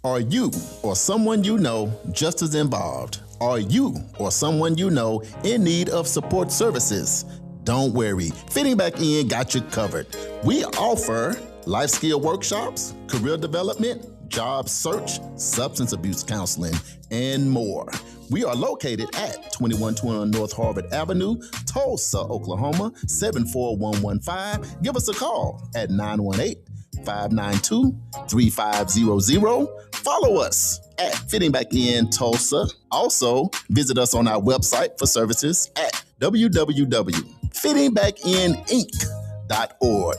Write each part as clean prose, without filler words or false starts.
Are you or someone you know just as involved? Are you or someone you know in need of support services? Don't worry, Fitting Back In got you covered. We offer life skill workshops, career development, job search, substance abuse counseling, and more. We are located at 2121 North Harvard Avenue, Tulsa, Oklahoma, 74115. Give us a call at 918-592-3500. Follow us at Fitting Back In Tulsa. Also, visit us on our website for services at www.fittingbackininc.org.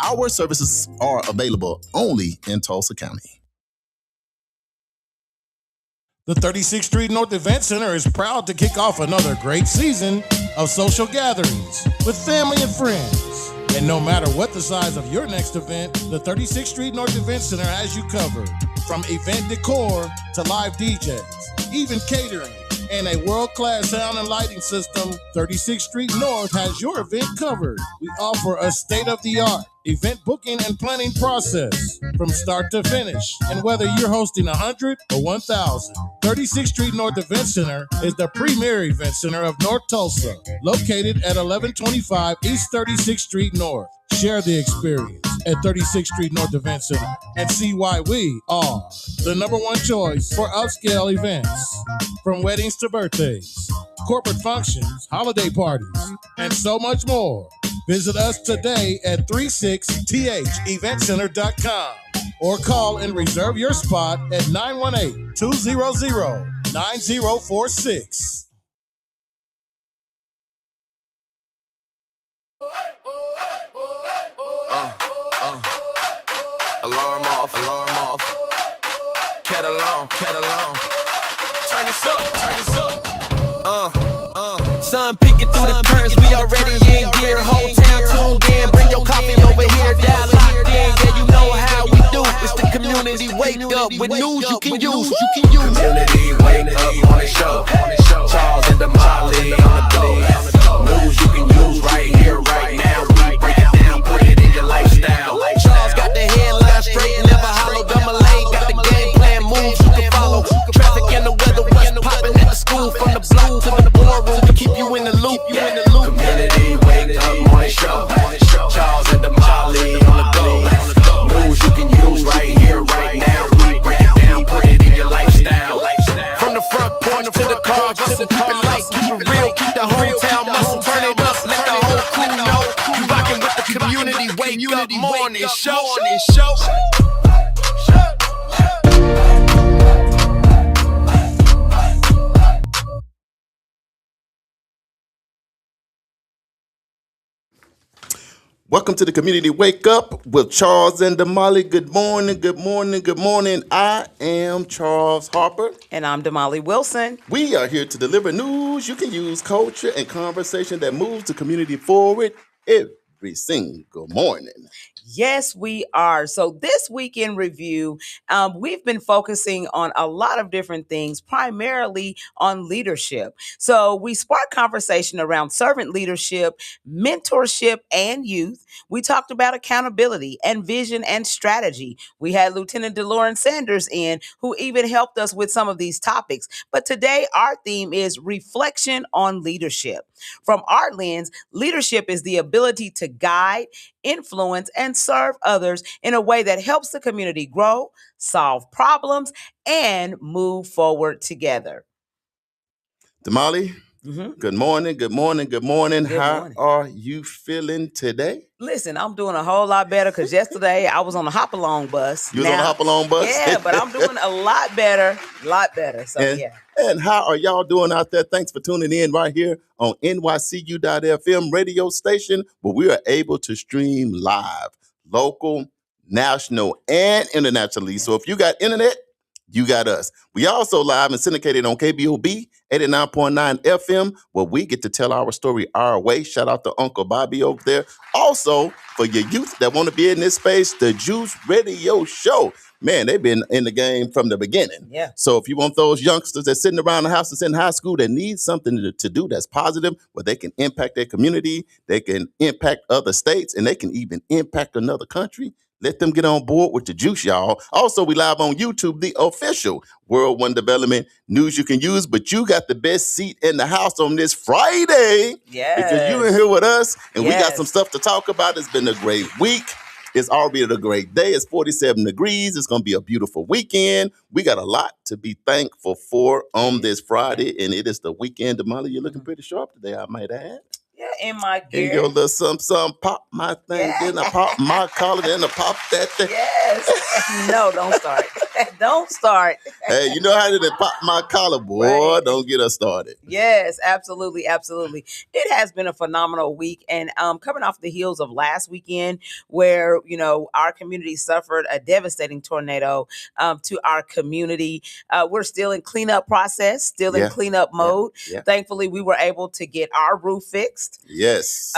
Our services are available only in Tulsa County. The 36th Street North Event Center is proud to kick off another great season of social gatherings with family and friends. And no matter what the size of your next event, the 36th Street North Event Center has you covered. From event decor to live DJs, even catering, and a world-class sound and lighting system, 36th Street North has your event covered. We offer a state-of-the-art event booking and planning process from start to finish. And whether you're hosting 100 or 1,000, 36th Street North Event Center is the premier event center of North Tulsa, located at 1125 East 36th Street North. Share the experience at 36th Street North Event Center and see why we are the number one choice for upscale events. From weddings to birthdays, corporate functions, holiday parties, and so much more. Visit us today at 36theventcenter.com or call and reserve your spot at 918-200-9046. Alarm off, cat along, turn this up, sun peeking through the curtains, we already in gear, whole town tuned in, bring your coffee over here, down locked in, yeah you know how we do, it's the community wake up, with news you can use, community wake up on the show, Charles and Damali on the go, news you can use right here, right now, we break it down, put it in your lifestyle, Charles got the headline straight, never hollow, Damali got the game plan, moves you can follow, traffic and the weather, what's popping at the school, from the block to the boardroom, to keep you in the loop, community wake up morning show, Charles and Damali on the go, news you can use right here, right now, we break it down, put it in your lifestyle, from the front porch to the car, hustle, keep it light, keep it real, keep the hometown muscle, turn it up, let the whole crew know, you rockin' with the community wake up morning show. Welcome to the Community Wake Up with Charles and Damali. Good morning, good morning, good morning. I am Charles Harper. And I'm Damali Wilson. We are here to deliver news you can use, culture, and conversation that moves the community forward every single morning. Yes, we are. So this week in review, we've been focusing on a lot of different things, primarily on leadership. So we sparked conversation around servant leadership, mentorship, and youth. We talked about accountability and vision and strategy. We had Lieutenant DeLauren Sanders in, who even helped us with some of these topics. But today, our theme is reflection on leadership. From our lens, leadership is the ability to guide, influence, and serve others in a way that helps the community grow, solve problems, and move forward together. Damali, Good morning, good morning, good morning. How are you feeling today? Listen, I'm doing a whole lot better because yesterday I was on a hop-along bus. You was on a hop-along bus? Yeah, but I'm doing a lot better. So, yeah. And how are y'all doing out there? Thanks for tuning in right here on NYCU.FM radio station, where we are able to stream live, local, national, and internationally. So if you got internet, you got us. We also live and syndicated on KBOB 89.9 FM, where we get to tell our story our way. Shout out to Uncle Bobby over there. Also, for your youth that want to be in this space, the Juice Radio Show. Man, they've been in the game from the beginning. Yeah. So if you want those youngsters that's sitting around the house that's in high school that need something to do that's positive, where they can impact their community, they can impact other states, and they can even impact another country, Let them get on board with the juice, y'all. Also, we live on YouTube, the official World One Development news you can use, but you got the best seat in the house on this Friday. Because you in here with us, and we got some stuff to talk about. It's been a great week. It's already a great day. It's 47 degrees. It's going to be a beautiful weekend. We got a lot to be thankful for on this Friday, and it is the weekend. Damali, you're looking pretty sharp today, I might add. Yeah, in my gear. And your little some pop my thing, then I pop my collar, then I pop that thing. Yes. No, don't start. Don't start. Hey, you know how to pop my collar, boy. Right. Don't get us started. Yes, absolutely, absolutely. It has been a phenomenal week, and coming off the heels of last weekend, where our community suffered a devastating tornado to our community. We're still in cleanup process, still in cleanup mode. Yeah. Thankfully, we were able to get our roof fixed. Yes.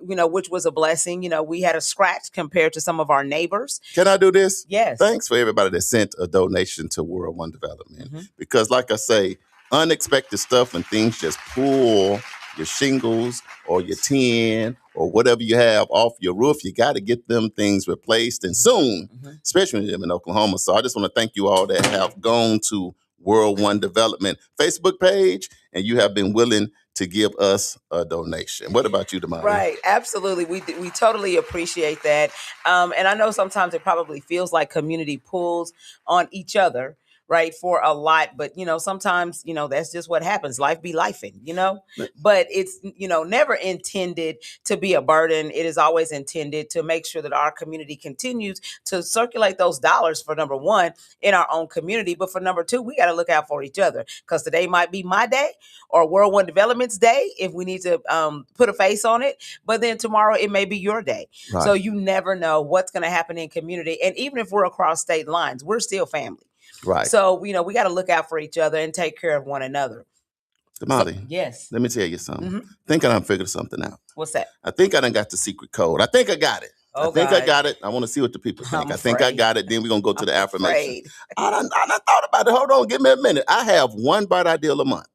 Which was a blessing. We had a scratch compared to some of our neighbors. Can I do this? Yes. Thanks for everybody that sent a donation to World One Development. Because like I say, unexpected stuff and things just pull your shingles or your tin or whatever you have off your roof. You got to get them things replaced, and soon, especially when you live in Oklahoma. So I just want to thank you all that have gone to World One Development Facebook page, and you have been willing to give us a donation. What about you, Damali? Right, absolutely. We totally appreciate that. And I know sometimes it probably feels like community pulls on each other, right, for a lot. But, sometimes, that's just what happens. Life be lifing, But it's, never intended to be a burden. It is always intended to make sure that our community continues to circulate those dollars, for number one, in our own community. But for number two, we got to look out for each other, because today might be my day or World One Development's day if we need to put a face on it. But then tomorrow it may be your day. Right. So you never know what's going to happen in community. And even if we're across state lines, we're still family. Right. So, we got to look out for each other and take care of one another. Damali, yes. Let me tell you something. I think I done figured something out. What's that? I think I done got the secret code. I think I got it. Oh, I think God. I got it. I want to see what the people think. I think I got it. Then we're going to go to the affirmation. I done thought about it. Hold on. Give me a minute. I have one bright idea a month.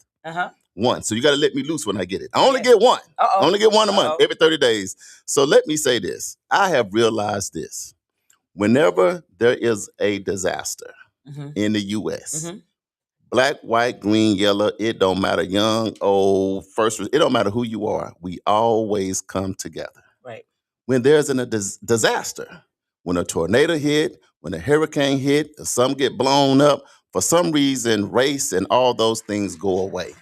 One. So you got to let me loose when I get it. I only get one. I only get one a month, every 30 days. So let me say this. I have realized this. Whenever there is a disaster in the U.S., black, white, green, yellow, it don't matter, young, old, it don't matter who you are. We always come together. Right. When there's a disaster, when a tornado hit, when a hurricane hit, or some get blown up, for some reason, race and all those things go away.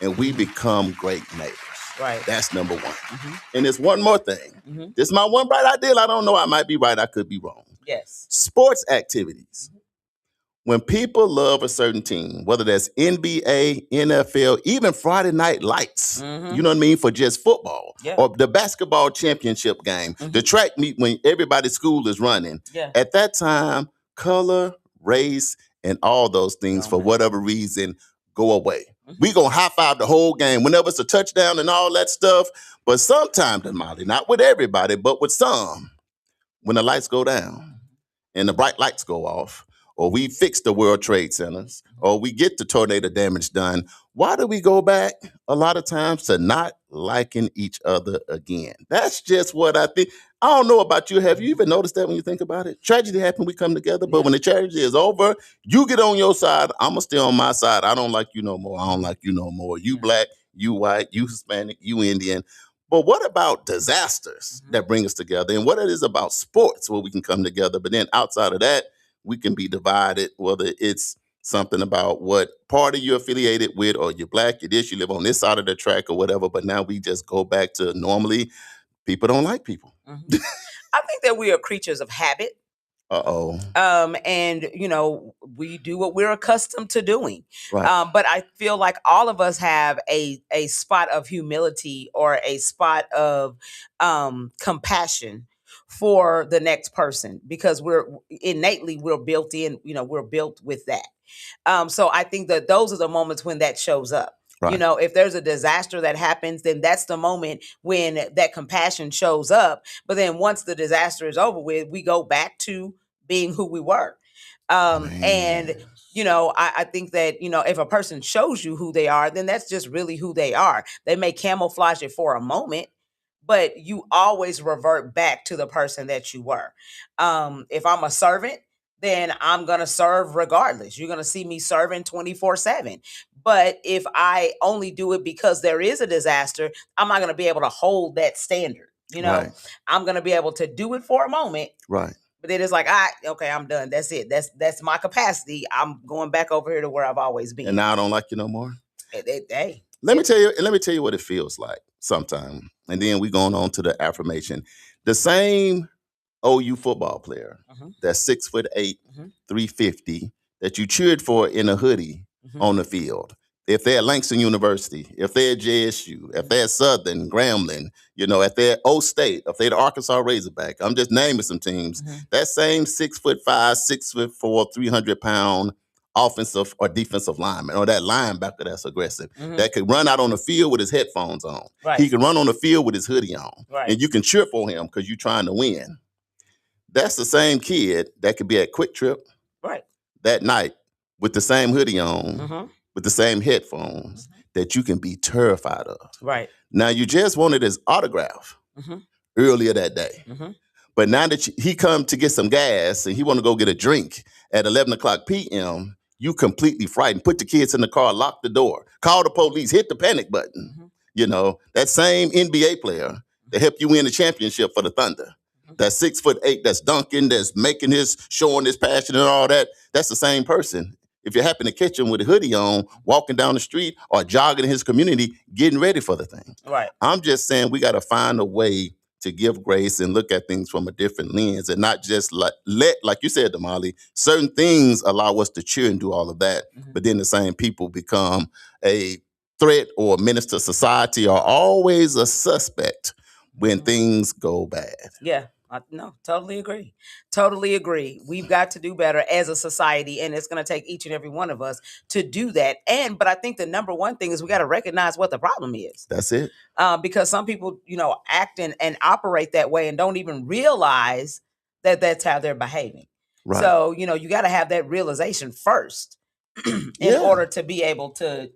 And we become great neighbors. Right. That's number one. And there's one more thing. This is my one bright idea. I don't know. I might be right. I could be wrong. Yes. Sports activities. When people love a certain team, whether that's NBA, NFL, even Friday Night Lights, you know what I mean, for just football, or the basketball championship game, the track meet when everybody's school is running. At that time, color, race, and all those things, for whatever reason, go away. We gonna high five the whole game whenever it's a touchdown and all that stuff. But sometimes, Damali, not with everybody, but with some, when the lights go down and the bright lights go off, or we fix the World Trade Centers, or we get the tornado damage done, why do we go back a lot of times to not liking each other again? That's just what I think. I don't know about you. Have you even noticed that when you think about it? Tragedy happens, we come together, but when the tragedy is over, you get on your side, I'm going to stay on my side. I don't like you no more. I don't like you no more. You black, you white, you Hispanic, you Indian. But what about disasters that bring us together? And what it is about sports where we can come together? But then outside of that, we can be divided, whether it's something about what party you're affiliated with, or you're black, you're this, you live on this side of the track or whatever. But now we just go back to normally people don't like people. I think that we are creatures of habit. And we do what we're accustomed to doing. Right. But I feel like all of us have a spot of humility or a spot of compassion for the next person, because we're built in, we're built with that. So I think that those are the moments when that shows up. Right. If there's a disaster that happens, then that's the moment when that compassion shows up. But then once the disaster is over with, we go back to being who we were. And, I think that, if a person shows you who they are, then that's just really who they are. They may camouflage it for a moment, but you always revert back to the person that you were. If I'm a servant, then I'm going to serve regardless. You're going to see me serving 24/7. But if I only do it because there is a disaster, I'm not going to be able to hold that standard. Right. I'm going to be able to do it for a moment. Right. But then it's like, okay, I'm done. That's it. That's my capacity. I'm going back over here to where I've always been. And now I don't like you no more. Hey. Let me tell you what it feels like sometime. And then we going on to the affirmation. The same OU football player that's 6'8", 350, that you cheered for in a hoodie on the field. If they're at Langston University, if they're at JSU, if they're at Southern, Grambling, if they're at O State, if they're the Arkansas Razorback, I'm just naming some teams. That same 6'5", 6'4", 300-pound offensive or defensive lineman, or that linebacker that's aggressive, that could run out on the field with his headphones on. Right. He can run on the field with his hoodie on. Right. And you can cheer for him because you're trying to win. That's the same kid that could be at Quick Trip that night with the same hoodie on, with the same headphones, that you can be terrified of. Right. Now, you just wanted his autograph earlier that day. But now that he come to get some gas and he want to go get a drink at 11 o'clock p.m., you completely frightened. Put the kids in the car, lock the door, call the police, hit the panic button. That same NBA player that helped you win the championship for the Thunder, that 6'8", that's dunking, that's showing his passion and all that, that's the same person. If you happen to catch him with a hoodie on, walking down the street or jogging in his community, getting ready for the thing. Right. I'm just saying we got to find a way to give grace and look at things from a different lens, and not just like you said, Damali, certain things allow us to cheer and do all of that, but then the same people become a threat or a menace to society, or always a suspect when things go bad. Yeah. No, totally agree. Totally agree. We've got to do better as a society, and it's going to take each and every one of us to do that. But I think the number one thing is we got to recognize what the problem is. That's it. Because some people, act and operate that way and don't even realize that that's how they're behaving. Right. So, you got to have that realization first in order to be able to,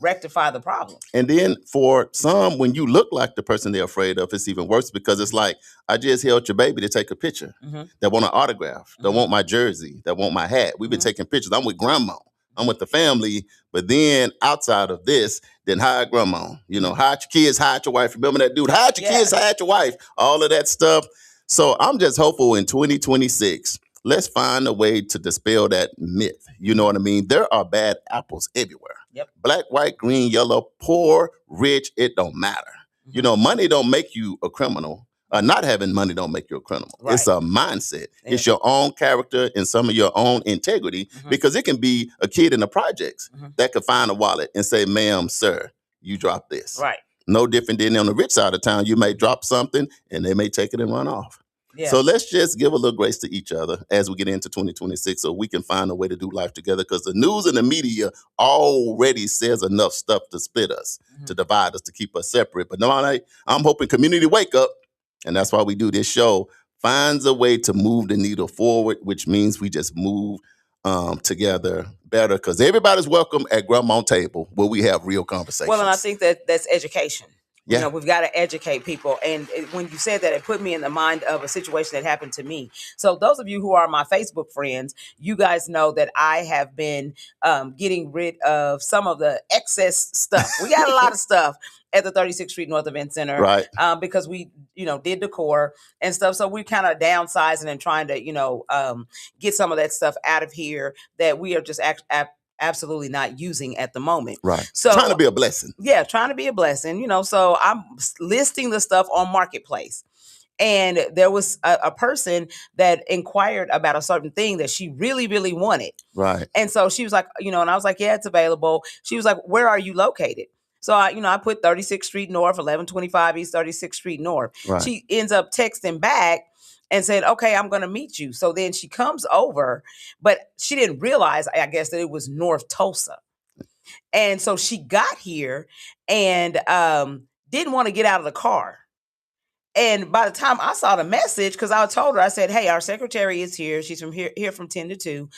rectify the problem. And then for some, when you look like the person they're afraid of, it's even worse, because it's like, I just held your baby to take a picture. That want an autograph, that want my jersey, that want my hat. We've been taking pictures. I'm with grandma. I'm with the family. But then outside of this, then hide grandma. Hide your kids, hide your wife. Remember that dude? Hide your kids, hide your wife. All of that stuff. So I'm just hopeful in 2026, let's find a way to dispel that myth. You know what I mean? There are bad apples everywhere. Yep. Black, white, green, yellow, poor, rich, it don't matter. Money don't make you a criminal. Not having money don't make you a criminal. Right. It's a mindset. Yeah. It's your own character and some of your own integrity, because it can be a kid in the projects that could find a wallet and say, ma'am, sir, you dropped this. Right. No different than on the rich side of town. You may drop something and they may take it and run off. Yeah. So let's just give a little grace to each other as we get into 2026, so we can find a way to do life together, because the news and the media already says enough stuff to split us, to divide us, to keep us separate. But no, I'm hoping Community Wake Up, and that's why we do this show, finds a way to move the needle forward, which means we just move together better, because everybody's welcome at Grandma's table where we have real conversations. Well, and I think that's education. Yeah. We've got to educate people. And when you said that, it put me in the mind of a situation that happened to me. So those of you who are my Facebook friends, you guys know that I have been getting rid of some of the excess stuff. We got a lot of stuff at the 36th Street North Event Center, right? Because we, did decor and stuff. So we're kind of downsizing and trying to, get some of that stuff out of here that we are just absolutely not using at the moment. Right. So trying to be a blessing. Yeah, trying to be a blessing. So I'm listing the stuff on Marketplace. And there was a person that inquired about a certain thing that she really, really wanted. Right. And so she was like, and I was like, yeah, it's available. She was like, where are you located? So I put 36th Street North, 1125 East 36th Street North. Right. She ends up texting back and said, okay, I'm going to meet you. So then she comes over, but she didn't realize, I guess, that it was North Tulsa. And so she got here and didn't want to get out of the car. And by the time I saw the message, because I told her, I said, hey, our secretary is here. She's from here from 10 to 2.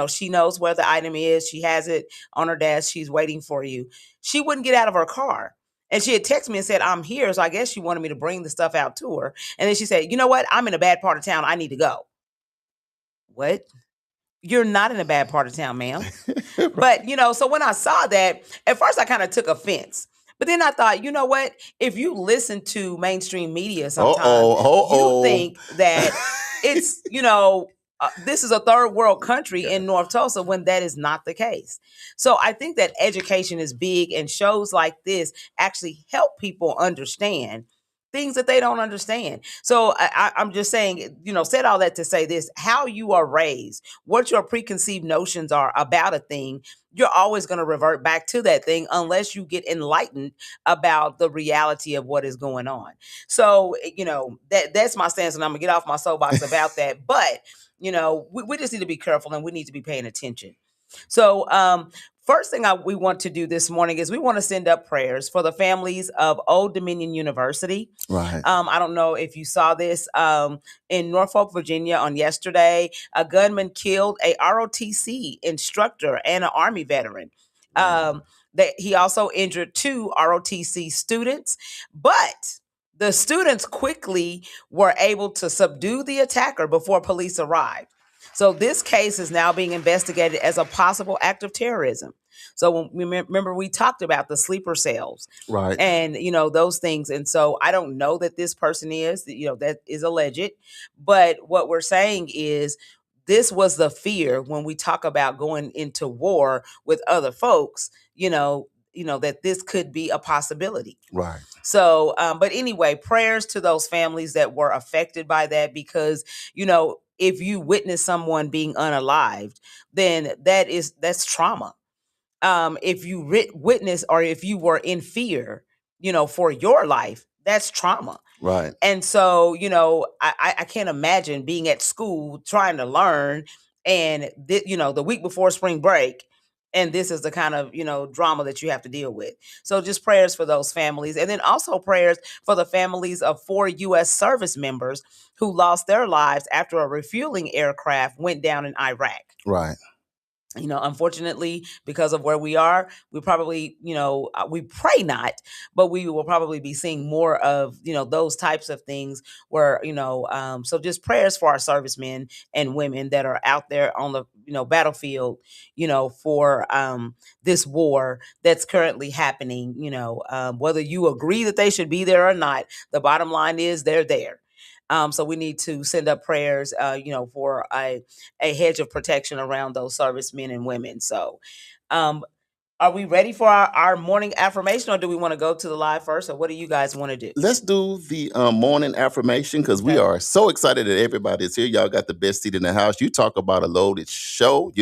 She knows where the item is. She has it on her desk. She's waiting for you. She wouldn't get out of her car. And she had texted me and said, I'm here. So I guess she wanted me to bring the stuff out to her. And then she said, you know what? I'm in a bad part of town. I need to go. What? You're not in a bad part of town, ma'am. But, so when I saw that, at first I kind of took offense. But then I thought, you know what? If you listen to mainstream media sometimes, you think that it's, this is a third world country in North Tulsa when that is not the case. So I think that education is big, and shows like this actually help people understand things that they don't understand. So I'm just saying, said all that to say this: how you are raised, what your preconceived notions are about a thing, you're always going to revert back to that thing unless you get enlightened about the reality of what is going on. So, that's my stance, and I'm gonna get off my soapbox about that. But, we just need to be careful, and we need to be paying attention. So, first thing we want to do this morning is we want to send up prayers for the families of Old Dominion University. Right. I don't know if you saw this in Norfolk, Virginia on yesterday. A gunman killed a ROTC instructor and an Army veteran. That he also injured 2 ROTC students, but the students quickly were able to subdue the attacker before police arrived. So this case is now being investigated as a possible act of terrorism. So remember, we talked about the sleeper cells, right, and those things. And so I don't know that this person is, that is alleged, but what we're saying is this was the fear when we talk about going into war with other folks. That this could be a possibility. Right. So, but anyway, prayers to those families that were affected by that, because, if you witness someone being unalived, then that's trauma. If you witness, or if you were in fear, for your life, that's trauma. Right. And so, I can't imagine being at school trying to learn, and the week before spring break, and this is the kind of, drama that you have to deal with. So just prayers for those families. And then also prayers for the families of 4 U.S. service members who lost their lives after a refueling aircraft went down in Iraq. Right. Unfortunately, because of where we are, we probably, we pray not, but we will probably be seeing more of, those types of things where, so just prayers for our servicemen and women that are out there on the, battlefield, for this war that's currently happening, whether you agree that they should be there or not, the bottom line is they're there. So we need to send up prayers, for a hedge of protection around those servicemen and women. So are we ready for our morning affirmation, or do we want to go to the live first, or what do you guys want to do? Let's do the morning affirmation, because we are so excited that everybody is here. Y'all got the best seat in the house. You talk about a loaded show.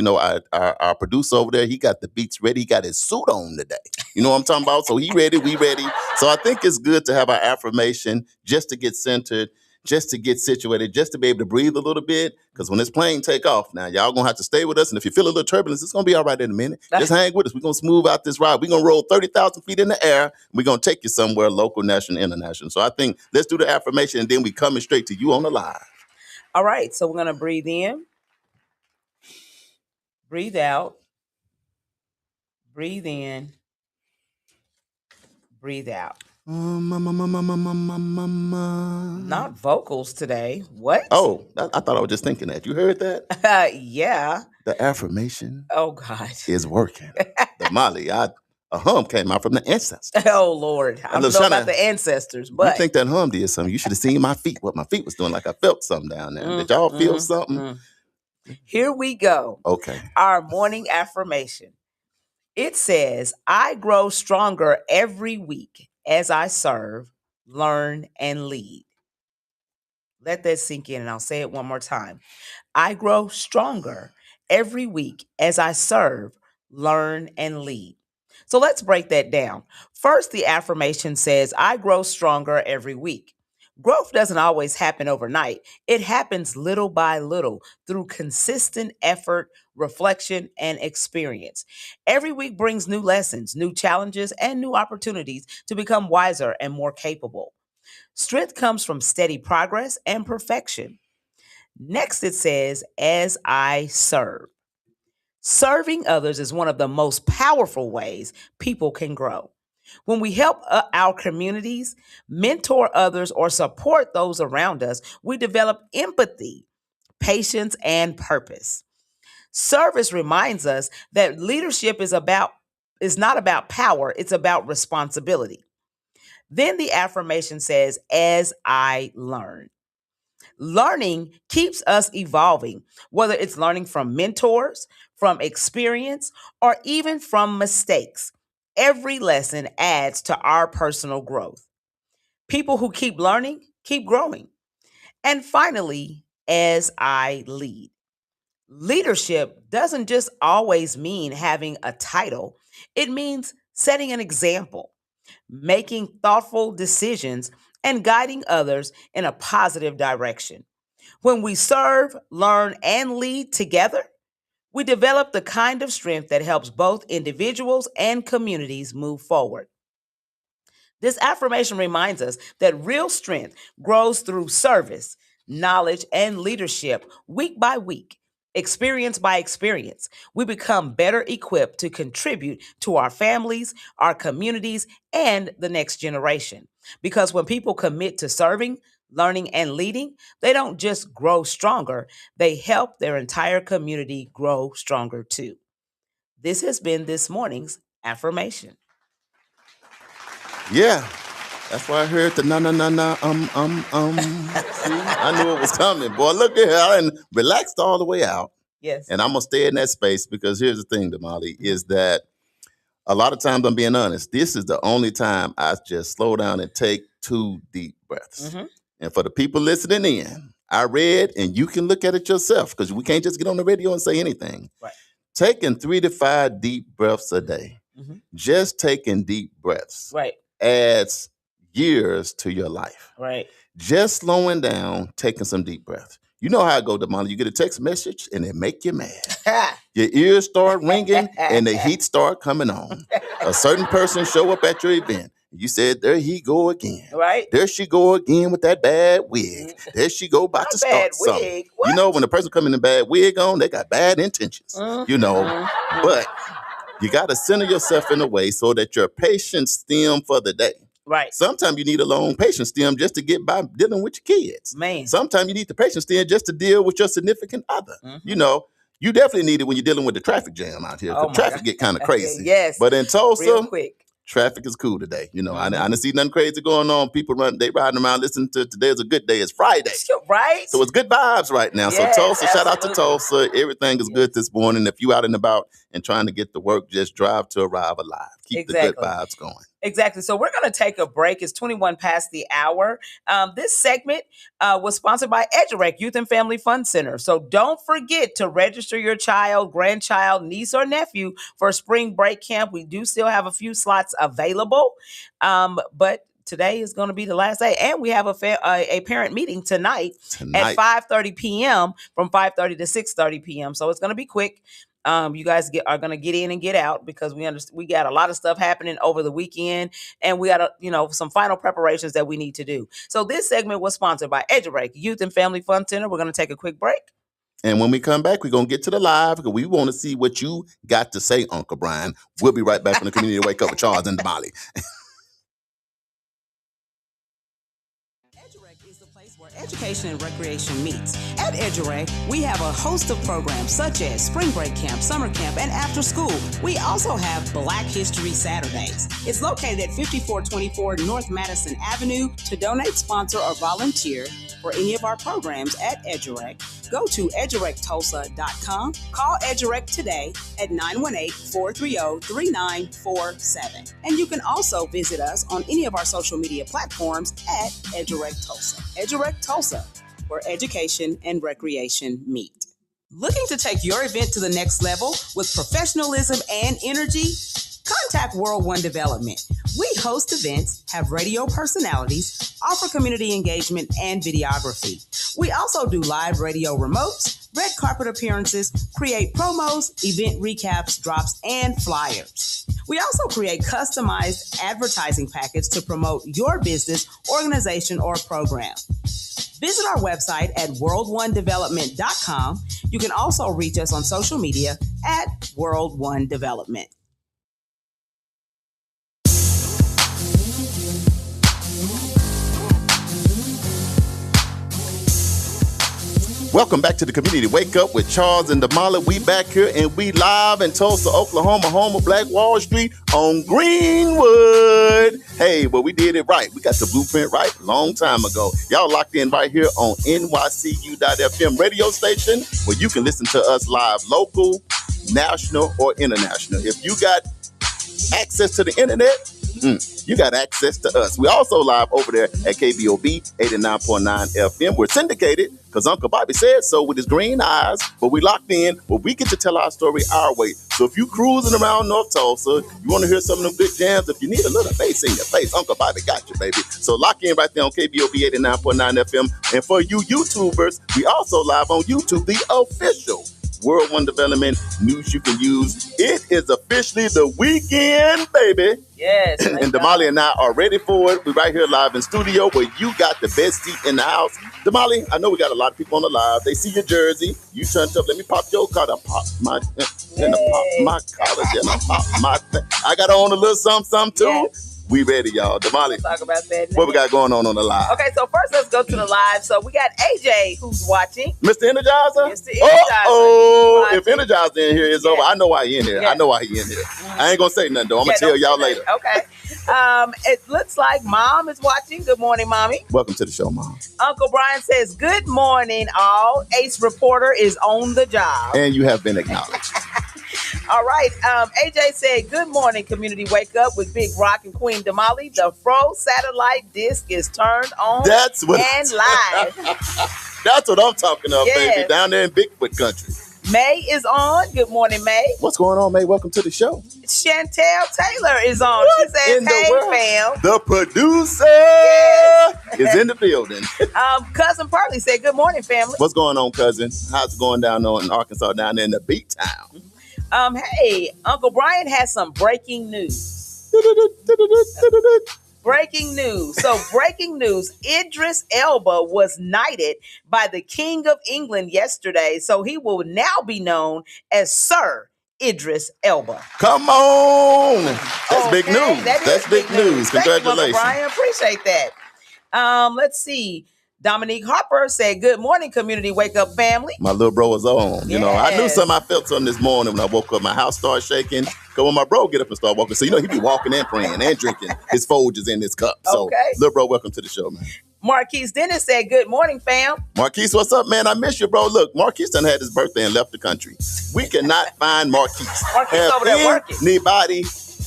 Our producer over there, he got the beats ready. He got his suit on today. You know what I'm talking about? So he ready, we ready. So I think it's good to have our affirmation just to get centered, just to get situated, just to be able to breathe a little bit. Because when this plane take off, now y'all gonna have to stay with us. And if you feel a little turbulence, it's gonna be all right in a minute. Just hang with us. We're gonna smooth out this ride. We're gonna roll 30,000 feet in the air. We're gonna take you somewhere local, national, international. So I think let's do the affirmation, and then we coming straight to you on the live. All right. So we're gonna breathe in, breathe out, breathe in, breathe out. Not vocals today. What? Oh, I thought I was just thinking that. You heard that? Yeah. The affirmation. Oh God. Is working. Damali, a hum came out from the ancestors. Oh Lord. I don't know about the ancestors, but I think that hum did something. You should have seen my feet, what my feet was doing. Like I felt something down there. Did y'all feel something? Here we go. Okay. Our morning affirmation. It says, I grow stronger every week as I serve, learn, and lead. Let that sink in, and I'll say it one more time. I grow stronger every week as I serve, learn, and lead. So let's break that down. First, the affirmation says, I grow stronger every week. Growth doesn't always happen overnight. It happens little by little through consistent effort, reflection, and experience. Every week brings new lessons, new challenges, and new opportunities to become wiser and more capable. Strength comes from steady progress and perfection. Next, it says, as I serve. Serving others is one of the most powerful ways people can grow. When we help our communities, mentor others, or support those around us, we develop empathy, patience, and purpose. Service reminds us that leadership is not about power, it's about responsibility. Then the affirmation says, as I learn. Learning keeps us evolving, whether it's learning from mentors, from experience, or even from mistakes. Every lesson adds to our personal growth. People who keep learning keep growing. And finally, as I lead. Leadership doesn't just always mean having a title, it means setting an example, making thoughtful decisions, and guiding others in a positive direction. When we serve, learn, and lead together, we develop the kind of strength that helps both individuals and communities move forward. This affirmation reminds us that real strength grows through service, knowledge, and leadership week by week. Experience by experience, we become better equipped to contribute to our families, our communities, and the next generation. Because when people commit to serving, learning, and leading, they don't just grow stronger, they help their entire community grow stronger too. This has been this morning's affirmation. Yeah, that's why I heard the See, I knew it was coming, boy. Look at here, I done relaxed all the way out, Yes. and I'm gonna stay in that space because here's the thing, Damali, is that a lot of times I'm being honest. This is the only time I just slow down and take 2 deep breaths. Mhm. And for the people listening in, I read, and you can look at it yourself because we can't just get on the radio and say anything. Right. Taking 3 to 5 deep breaths a day, Mhm. just taking deep breaths Right. adds years to your life. Right. Just slowing down, taking some deep breaths. You know how I go, Damali. You get a text message and it make you mad. Your ears start ringing and the heat start coming on. A certain person show up at your event. You said, there he go again. Right. There she go again with that bad wig. There she go about Not to bad start something. wig. You know, when a person come in a bad wig on, they got bad intentions. You know, but you got to center yourself in a way so that your patience stem for the day. Right. Sometimes you need a long patience stem just to get by dealing with your kids. Man. Sometimes you need the patience stem just to deal with your significant other. You know, you definitely need it when you're dealing with the traffic jam out here. 'Cause Oh my traffic God. get kind of crazy. Yes. But in Real Tulsa, quick. traffic is cool today. You know, I didn't see nothing crazy going on. People they riding around listening to Today's a Good Day. It's Friday. Right. So it's good vibes right now. Yes, So Tulsa, shout out to absolutely. Tulsa. Everything is good this morning. If you out and about and trying to get to work, just drive to arrive alive. Keep the good Exactly. vibes going. Exactly. So we're going to take a break. It's 21 past the hour. This segment was sponsored by EduRec Youth and Family Fun Center. So don't forget to register your child, grandchild, niece, or nephew for spring break camp. We do still have a few slots available, but today is going to be the last day. And we have a parent meeting tonight at 5:30 p.m. from 5:30 to 6:30 p.m. So it's going to be quick. You guys are going to get in and get out because we got a lot of stuff happening over the weekend, and we got some final preparations that we need to do. So this segment was sponsored by EduRec Youth and Family Fun Center. We're going to take a quick break. And when we come back, we're going to get to the live because we want to see what you got to say, Uncle Brian. We'll be right back on the Community Wake Up with Charles and Damali. Education and recreation meets. At EduRec, we have a host of programs such as Spring Break Camp, Summer Camp, and After School. We also have Black History Saturdays. It's located at 5424 North Madison Avenue. To donate, sponsor, or volunteer for any of our programs at EduRec, go to edurectulsa.com. Call EduRec today at 918-430-3947. And you can also visit us on any of our social media platforms at EduRec Tulsa. EduRec Tulsa, where education and recreation meet. Looking to take your event to the next level with professionalism and energy? Contact World One Development. We host events, have radio personalities, offer community engagement, and videography. We also do live radio remotes, red carpet appearances, create promos, event recaps, drops, and flyers. We also create customized advertising packets to promote your business, organization, or program. Visit our website at world1development.com. You can also reach us on social media at World One Development. Welcome back to the Community Wake Up with Charles and Damali. We back here and we live in Tulsa, Oklahoma, home of Black Wall Street on Greenwood. Hey, well, we did it right. We got the blueprint right a long time ago. Y'all locked in right here on NYCU.FM radio station where you can listen to us live, local, national, or international. If you got access to the internet, you got access to us. We also live over there at KBOB 89.9 FM. We're syndicated because Uncle Bobby said so with his green eyes, but we locked in where we get to tell our story our way. So if you cruising around North Tulsa, you want to hear some of them good jams, if you need a little bass in your face, Uncle Bobby got you, baby. So lock in right there on KBOB 89.9 FM. And for you YouTubers, we also live on YouTube, the official World One Development news you can use. It is officially the weekend, baby. Yes. And Damali and I are ready for it. We're right here live in studio where you got the best seat in the house. Damali, I know we got a lot of people on the live. They see your jersey. You turned up. Let me pop your collar. Pop my collar. I got on a little something too. Yes. We ready, y'all. Damali, we'll talk about that now. What we got going on the live? Okay, so first let's go to the live. So we got AJ who's watching. Mr. Energizer? Mr. Energizer. If Energizer in here is over, I know why he in here. I know why he in here. I ain't gonna say nothing though. I'm gonna tell y'all later. Okay. It looks like Mom is watching. Good morning, Mommy. Welcome to the show, Mom. Uncle Brian says, good morning, all. Ace Reporter is on the job. And you have been acknowledged. All right. AJ said, good morning, Community Wake Up with Big Rock and Queen Damali. The Fro satellite disc is turned on and live. That's what I'm talking about, baby. Down there in Bigfoot country. May is on. Good morning, May. What's going on, May? Welcome to the show. Chantel Taylor is on. She says, hey, fam. The producer is in the building. Cousin Pearlie said, good morning, family. What's going on, cousin? How's it going down in Arkansas, down there in the beat town? Hey, Uncle Brian has some breaking news. Breaking news. So breaking news, Idris Elba was knighted by the King of England yesterday. So he will now be known as Sir Idris Elba. Come on. That's big news. That's big news. Congratulations. Thank you, Brian. Appreciate that. Let's see. Dominique Harper said, good morning, Community Wake Up family. My little bro was on. You know, I knew something. I felt something this morning when I woke up. My house started shaking. Because when my bro get up and start walking, so he be walking and praying and drinking his Folgers in his cup. So, little bro, welcome to the show, man. Marquise Dennis said, good morning, fam. Marquise, what's up, man? I miss you, bro. Look, Marquise done had his birthday and left the country. We cannot find Marquise. Marquise over there working. Anybody.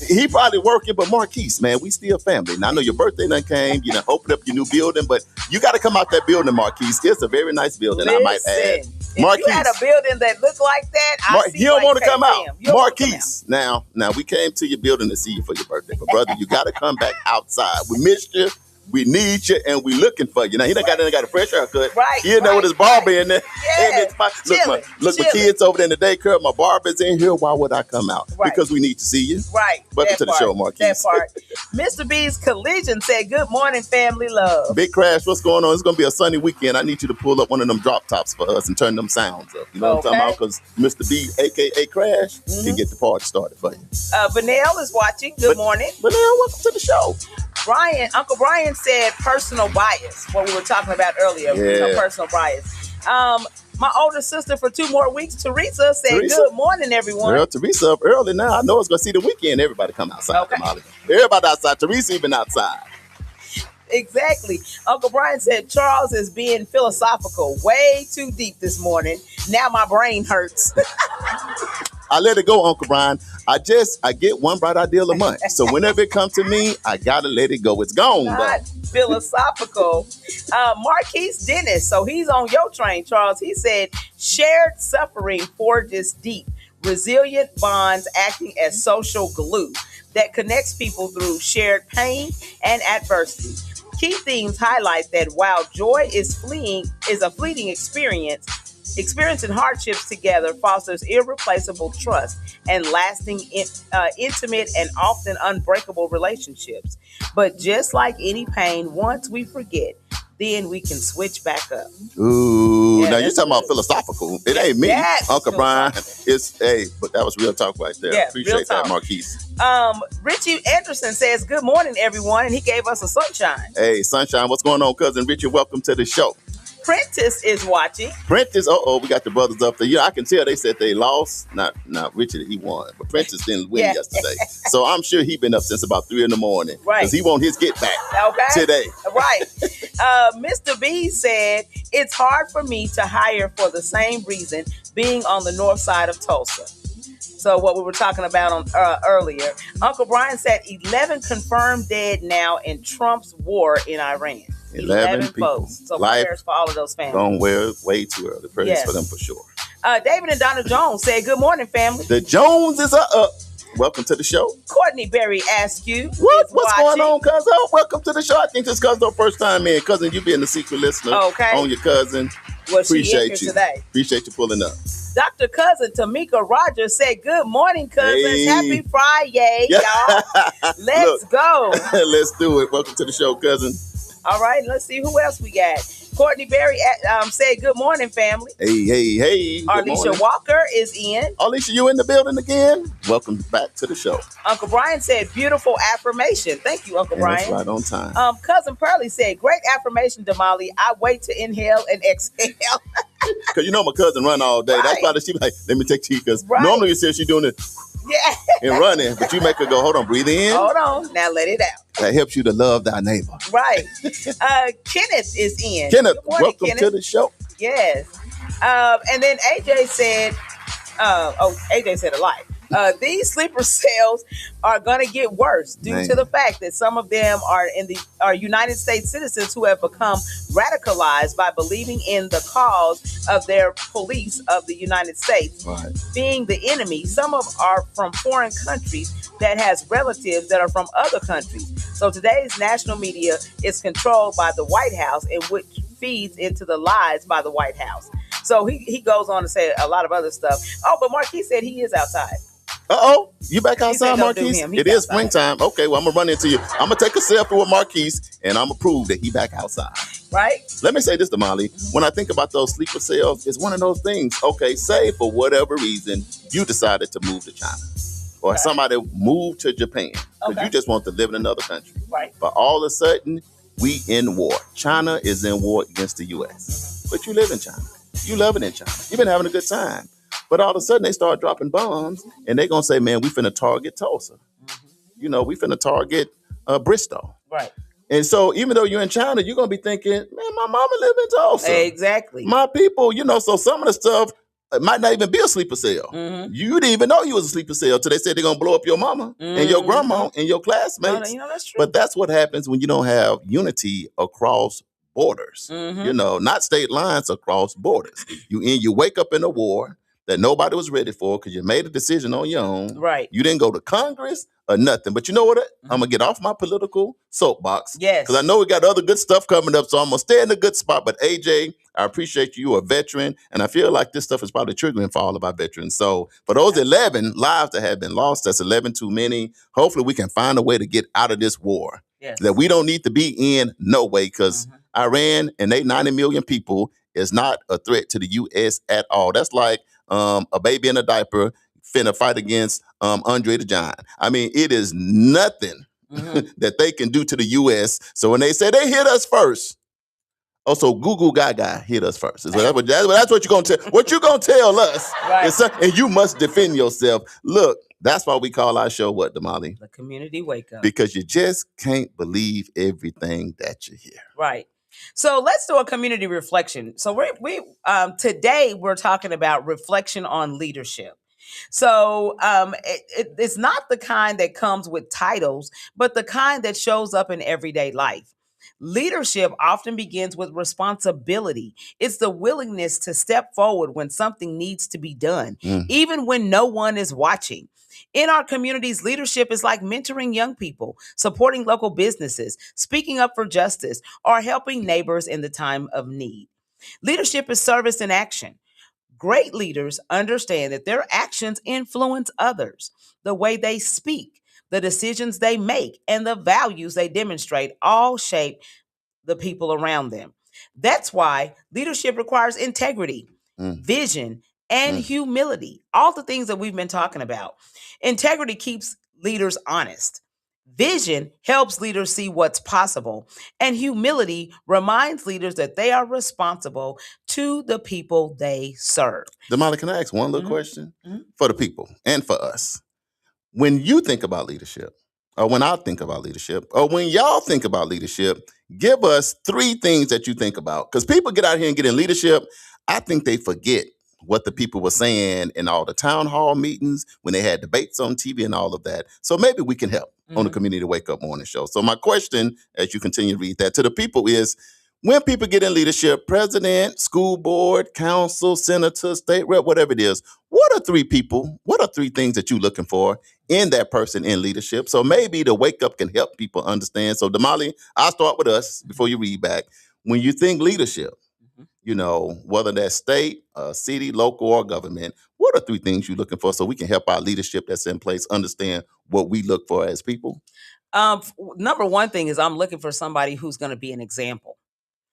He probably working, but Marquise, man, we still family. Now, I know your birthday done came, you know, opened up your new building, but you got to come out that building, Marquise. It's a very nice building, I might add. Marquise, if you had a building that looked like that, you don't want to come out. Marquise, now, we came to your building to see you for your birthday, but brother, you got to come back outside. We missed you. We need you, and we looking for you. Now, he done got a fresh haircut. He in there with his barber in there. Look, my kids over there in the daycare. My barber's in here. Why would I come out? Because we need to see you. Welcome to the show, Marquise. That part. Mr. B's Collision said, good morning, family love. Big Crash, what's going on? It's going to be a sunny weekend. I need you to pull up one of them drop tops for us and turn them sounds up. You know what I'm talking about? Because Mr. B, a.k.a. Crash, can get the party started for you. Vanelle is watching. Good morning. Vanelle, welcome to the show. Uncle Brian said personal bias, what we were talking about earlier, personal bias. My older sister for 2 more weeks, Teresa, said, good morning, everyone. Girl, Teresa up early now. I know it's going to see the weekend. Everybody come outside. Everybody outside. Teresa even outside. Exactly. Uncle Brian said, Charles is being philosophical, way too deep this morning. Now my brain hurts. I let it go, Uncle Brian. I get one bright idea a month. So whenever it comes to me, I got to let it go. It's gone, Not philosophical. Marquise Dennis, so he's on your train, Charles. He said, shared suffering forges deep, resilient bonds acting as social glue that connects people through shared pain and adversity. Key themes highlight that while joy is a fleeting experience, experiencing hardships together fosters irreplaceable trust and lasting, intimate, and often unbreakable relationships. But just like any pain, once we forget, then we can switch back up. Ooh, now you're talking about philosophical. It ain't me, Uncle Brian. But that was real talk right there. Yeah, appreciate that, Marquise. Richie Anderson says, good morning, everyone. And he gave us a sunshine. Hey, sunshine. What's going on, cousin Richie? Welcome to the show. Prentice is watching. Prentice, we got the brothers up there. Yeah, I can tell they said they lost. Not Richard, he won, but Prentice didn't win Yeah. yesterday. So I'm sure he been up since about 3 a.m. Right. because he want his get back today. Right. Mr. B said, it's hard for me to hire for the same reason, being on the north side of Tulsa. So what we were talking about on earlier. Uncle Brian said 11 confirmed dead now in Trump's war in Iran. 11 people. folks. So Life prayers for all of those families. Gone way too early. Prayers Yes. for them for sure. David and Donna Jones said, good morning, family. The Joneses are up. Welcome to the show. Courtney Berry Askew. What's watching. going on, cousin? Welcome to the show. I think this cousin's our first time in. Cousin, you being the secret listener on your cousin. Well, she in here Appreciate you. today. Appreciate you pulling up. Dr. Cousin Tamika Rogers said, good morning, cousins. Hey. Happy Friday, y'all. Let's go. Let's do it. Welcome to the show, cousin. All right, let's see who else we got. Courtney Berry said, good morning, family. Hey. Arlisha Walker is in. Arlisha, you in the building again? Welcome back to the show. Uncle Brian said, beautiful affirmation. Thank you, Uncle Brian. That's right on time. Cousin Pearlie said, great affirmation, Damali. I wait to inhale and exhale. Because you know my cousin run all day. Right. That's why she like, let me take tea. Because Right. normally you see she doing it Yeah. and running, but you make her go, hold on, breathe in. Hold on. Now let it out. That helps you to love thy neighbor. Right. Kenneth is in. Kenneth, Good morning, welcome Kenneth. to the show. Yes. And then AJ said, AJ said a lie. These sleeper cells are going to get worse due to the fact that some of them are United States citizens who have become radicalized by believing in the cause of their police of the United States being the enemy. Some of are from foreign countries that has relatives that are from other countries. So today's national media is controlled by the White House, and which feeds into the lies by the White House. So he goes on to say a lot of other stuff. Oh, but Marquis said he is outside. You back outside, Marquise? It is springtime. Okay, well, I'm going to run into you. I'm going to take a selfie with Marquise, and I'm going to prove that he back outside. Right? Let me say this, Damali. When I think about those sleeper cells, it's one of those things. Okay, say for whatever reason, you decided to move to China. Or somebody moved to Japan. Because you just want to live in another country. Right. But all of a sudden, we in war. China is in war against the U.S. But you live in China. You love it in China. You've been having a good time. But all of a sudden, they start dropping bombs, and they're going to say, man, we finna target Tulsa. You know, we finna target Bristol. Right. And so even though you're in China, you're going to be thinking, man, my mama live in Tulsa. Exactly. My people, so some of the stuff might not even be a sleeper cell. You didn't even know you was a sleeper cell till they said they're going to blow up your mama and your grandma and your classmates. That's true. But that's what happens when you don't have unity across borders. Not state lines, across borders. You wake up in a war that nobody was ready for because you made a decision on your own. Right. You didn't go to Congress or nothing. But you know what? I'm going to get off my political soapbox. Yes. Because I know we got other good stuff coming up, so I'm going to stay in a good spot. But AJ, I appreciate you. You're a veteran, and I feel like this stuff is probably triggering for all of our veterans. So for those 11 lives that have been lost, that's 11 too many. Hopefully we can find a way to get out of this war that we don't need to be in no way, because Iran and they 90 million people is not a threat to the U.S. at all. That's like a baby in a diaper finna fight against Andre the Giant. I mean, it is nothing that they can do to the U.S. So when they say they hit us first, also Goo Goo Gaga hit us first. So that's what you're gonna tell. What you gonna tell us? Right. And you must defend yourself. Look, that's why we call our show what, Damali? The Community Wake Up. Because you just can't believe everything that you hear. Right. So let's do a community reflection. So we today we're talking about reflection on leadership. So it's not the kind that comes with titles, but the kind that shows up in everyday life. Leadership often begins with responsibility. It's the willingness to step forward when something needs to be done, even when no one is watching. In our communities, leadership is like mentoring young people, supporting local businesses, speaking up for justice, or helping neighbors in the time of need. Leadership is service in action. Great leaders understand that their actions influence others. The way they speak, the decisions they make, and the values they demonstrate all shape the people around them. That's why leadership requires integrity, vision, and humility. All the things that we've been talking about. Integrity keeps leaders honest. Vision helps leaders see what's possible, and humility reminds leaders that they are responsible to the people they serve. Damali, can I ask one little Mhm. question Mhm. for the people and for us? When you think about leadership, or when I think about leadership, or when y'all think about leadership, give us 3 things that you think about. Because people get out here and get in leadership, I think they forget what the people were saying in all the town hall meetings, when they had debates on TV and all of that. So maybe we can help on the Community Wake Up Morning Show. So my question, as you continue to read that to the people, is when people get in leadership, president, school board, council, senator, state rep, whatever it is, what are 3 people? What are 3 things that you're looking for in that person in leadership? So maybe the Wake Up can help people understand. So Damali, I'll start with us before you read back. When you think leadership, whether that's state, city, local, or government, what are 3 things you're looking for so we can help our leadership that's in place understand what we look for as people? Number one thing is I'm looking for somebody who's going to be an example.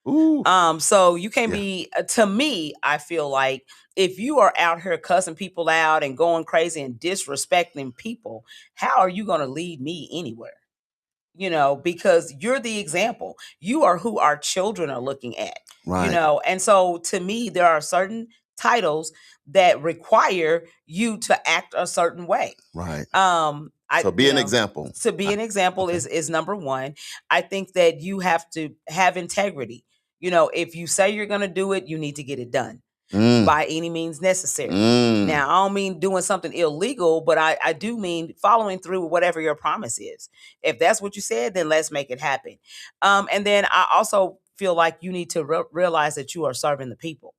Ooh. So you can't Yeah. be, to me, I feel like if you are out here cussing people out and going crazy and disrespecting people, how are you going to lead me anywhere? Because you're the example. You are who our children are looking at. Right. And so to me, there are certain titles that require you to act a certain way. Right. So be an example. To be an example Okay. is number one. I think that you have to have integrity. If you say you're going to do it, you need to get it done by any means necessary. Now, I don't mean doing something illegal, but I do mean following through with whatever your promise is. If that's what you said, then let's make it happen. And then I also feel like you need to realize that you are serving the people.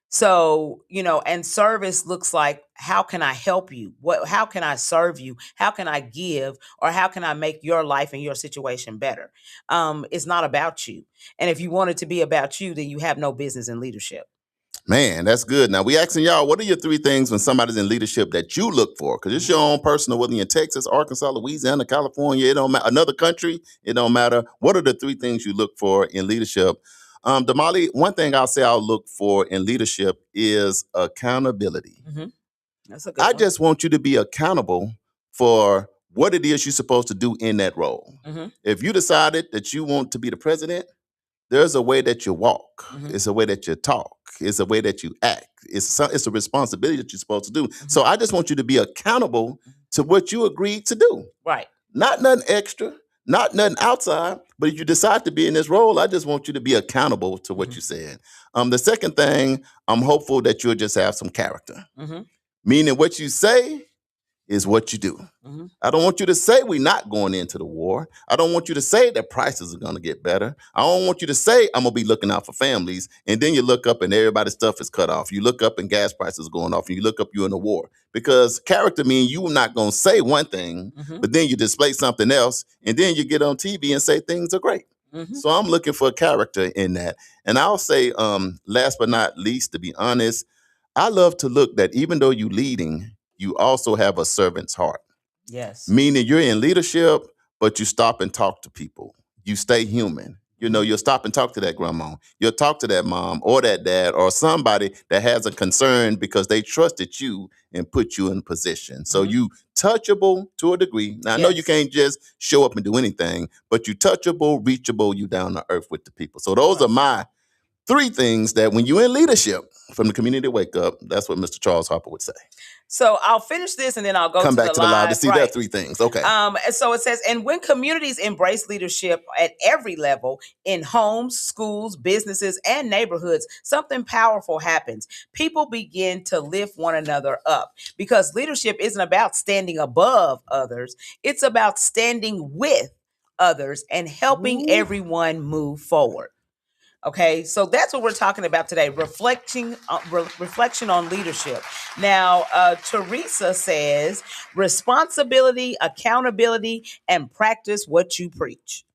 So, and service looks like, how can I help you? How can I serve you? How can I give, or how can I make your life and your situation better? It's not about you. And if you want it to be about you, then you have no business in leadership. Man, that's good. Now, we asking y'all, what are your 3 things when somebody's in leadership that you look for? Because it's your own personal, whether you're in Texas, Arkansas, Louisiana, California, it don't matter, another country, it don't matter. What are the 3 things you look for in leadership? Damali, one thing I'll say I'll look for in leadership is accountability. That's a good I one. just want you to be accountable for what it is you're supposed to do in that role. If you decided that you want to be the president, there's a way that you walk. It's a way that you talk. It's a way that you act. It's a responsibility that you're supposed to do. So I just want you to be accountable to what you agreed to do. Right. Not nothing extra, not nothing outside. But if you decide to be in this role, I just want you to be accountable to what you said. The second thing, I'm hopeful that you'll just have some character. Meaning what you say is what you do. I don't want you to say we're not going into the war. I don't want you to say that prices are going to get better. I don't want you to say I'm going to be looking out for families. And then you look up and everybody's stuff is cut off. You look up and gas prices going off. And you look up you're in a war. Because character means you're not going to say one thing, but then you display something else. And then you get on TV and say things are great. So I'm looking for character in that. And I'll say, last but not least, to be honest, I love to look that even though you're leading, you also have a servant's heart. Yes. Meaning you're in leadership, but you stop and talk to people. You stay human. You'll stop and talk to that grandma. You'll talk to that mom or that dad or somebody that has a concern because they trusted you and put you in position. So you touchable to a degree. Now, I know you can't just show up and do anything, but you touchable, reachable, you down to earth with the people. So those are my 3 things that when you're in leadership from the Community Wake Up, that's what Mr. Charles Harper would say. So I'll finish this and then I'll Come to back the to the live to see right. that 3 things. Okay. And so it says, and when communities embrace leadership at every level in homes, schools, businesses, and neighborhoods, something powerful happens. People begin to lift one another up because leadership isn't about standing above others. It's about standing with others and helping everyone move forward. Okay, so that's what we're talking about today, reflection on leadership. Now, Teresa says, responsibility, accountability, and practice what you preach.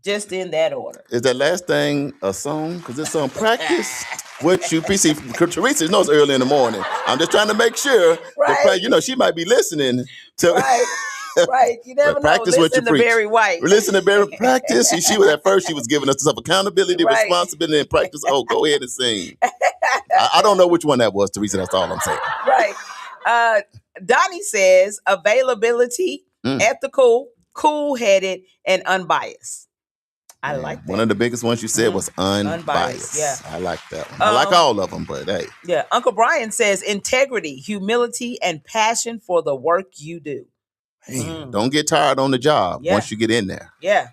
Just in that order. Is that last thing a song? Because it's on practice what you preach. See, Teresa knows early in the morning. I'm just trying to make sure. Right. She might be listening to. Right. Right. You never know. Practice what you Listen to preach. Barry White. Listen to Barry. Practice. She was at first. She was giving us stuff accountability, Right. responsibility, and practice. Oh, go ahead and sing. I don't know which one that was, Teresa. That's all I'm saying. Right. Donnie says availability, ethical, cool-headed, and unbiased. I Man, like that. One of the biggest ones you said was unbiased. Yeah. I like that one. I like all of them, but hey. Yeah. Uncle Brian says integrity, humility, and passion for the work you do. Man, don't get tired on the job once you get in there. Yeah.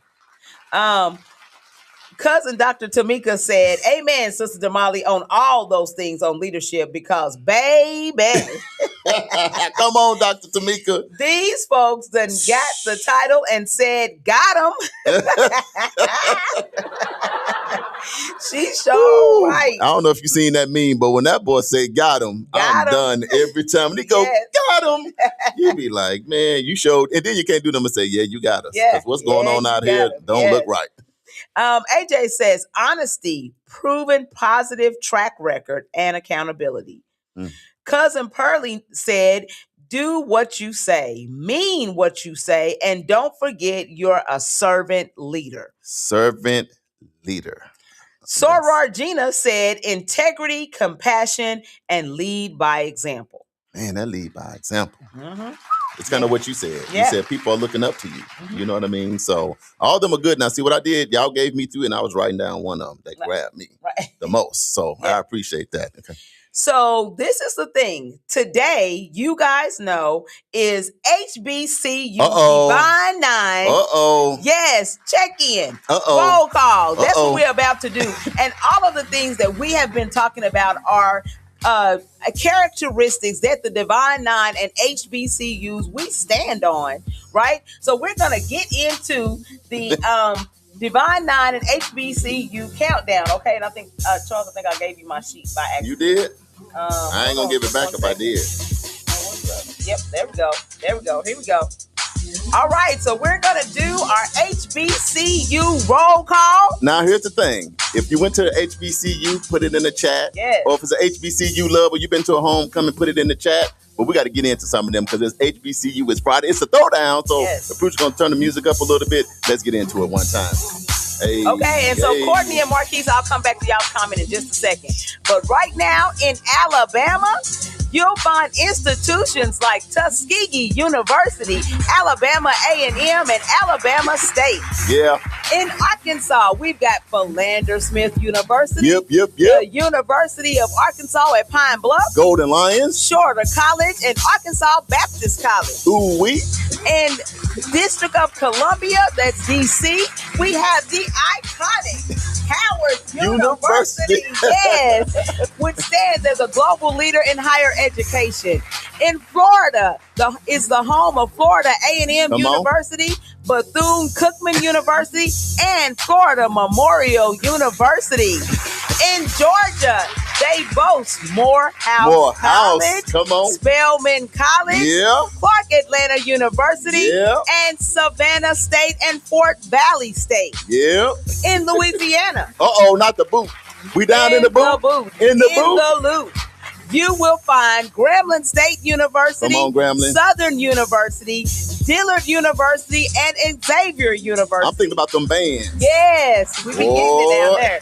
Cousin Dr. Tamika said, amen, Sister Damali, on all those things on leadership, because, baby, come on, Dr. Tamika. These folks done got the title and said, got him. She sure right. I don't know if you seen that meme, but when that boy said got him, I'm done every time. And he go, got him. You be like, man, you showed. And then you can't do them and say, yeah, you got us. Because what's going on out here don't look right. AJ says honesty, proven positive track record, and accountability. Cousin Pearlie said, do what you say, mean what you say, and don't forget you're a servant leader. Servant leader. Soror Gina said integrity, compassion, and lead by example. Man, that lead by example. It's kind of what you said. You said people are looking up to you. You know what I mean? So all of them are good. Now, see what I did? Y'all gave me 3, and I was writing down one of them that grabbed me the most. So I appreciate that. Okay. So this is the thing. Today, you guys know, is HBCU Divine 9. Yes, check in. Roll call. That's what we're about to do. And all of the things that we have been talking about are characteristics that the Divine 9 and HBCUs we stand on, right? So we're going to get into the Divine 9 and HBCU countdown, okay? And I think, Charles, I gave you my sheet by accident. You did? I ain't going to give it back if I did. Yep, there we go. There we go. Here we go. All right, so we're going to do our HBCU roll call. Now, here's the thing. If you went to the HBCU, put it in the chat. Yes. Or if it's an HBCU lover, you've been to a homecoming, put it in the chat. But we got to get into some of them because it's HBCU. It's Friday. It's a throwdown. So the producer's going to turn the music up a little bit. Let's get into it one time. Hey, okay, and so Courtney and Marquise, I'll come back to y'all's comment in just a second. But right now in Alabama, you'll find institutions like Tuskegee University, Alabama A&M, and Alabama State. Yeah. In Arkansas, we've got Philander Smith University. Yep. The University of Arkansas at Pine Bluff. Golden Lions. Shorter College and Arkansas Baptist College. Ooh-wee. In District of Columbia, that's D.C., we have the iconic Howard University. Yes, which stands as a global leader in higher education. In Florida, is the home of Florida A&M University, Bethune-Cookman University, and Florida Memorial University. In Georgia, they boast Morehouse College, Spelman College, Clark Atlanta University, and Savannah State and Fort Valley State. In Louisiana. Not the boot. We down in the boot? In the loop. You will find Grambling State University, Southern University, Dillard University, and Xavier University. I'm thinking about them bands. Yes, we be getting it down there.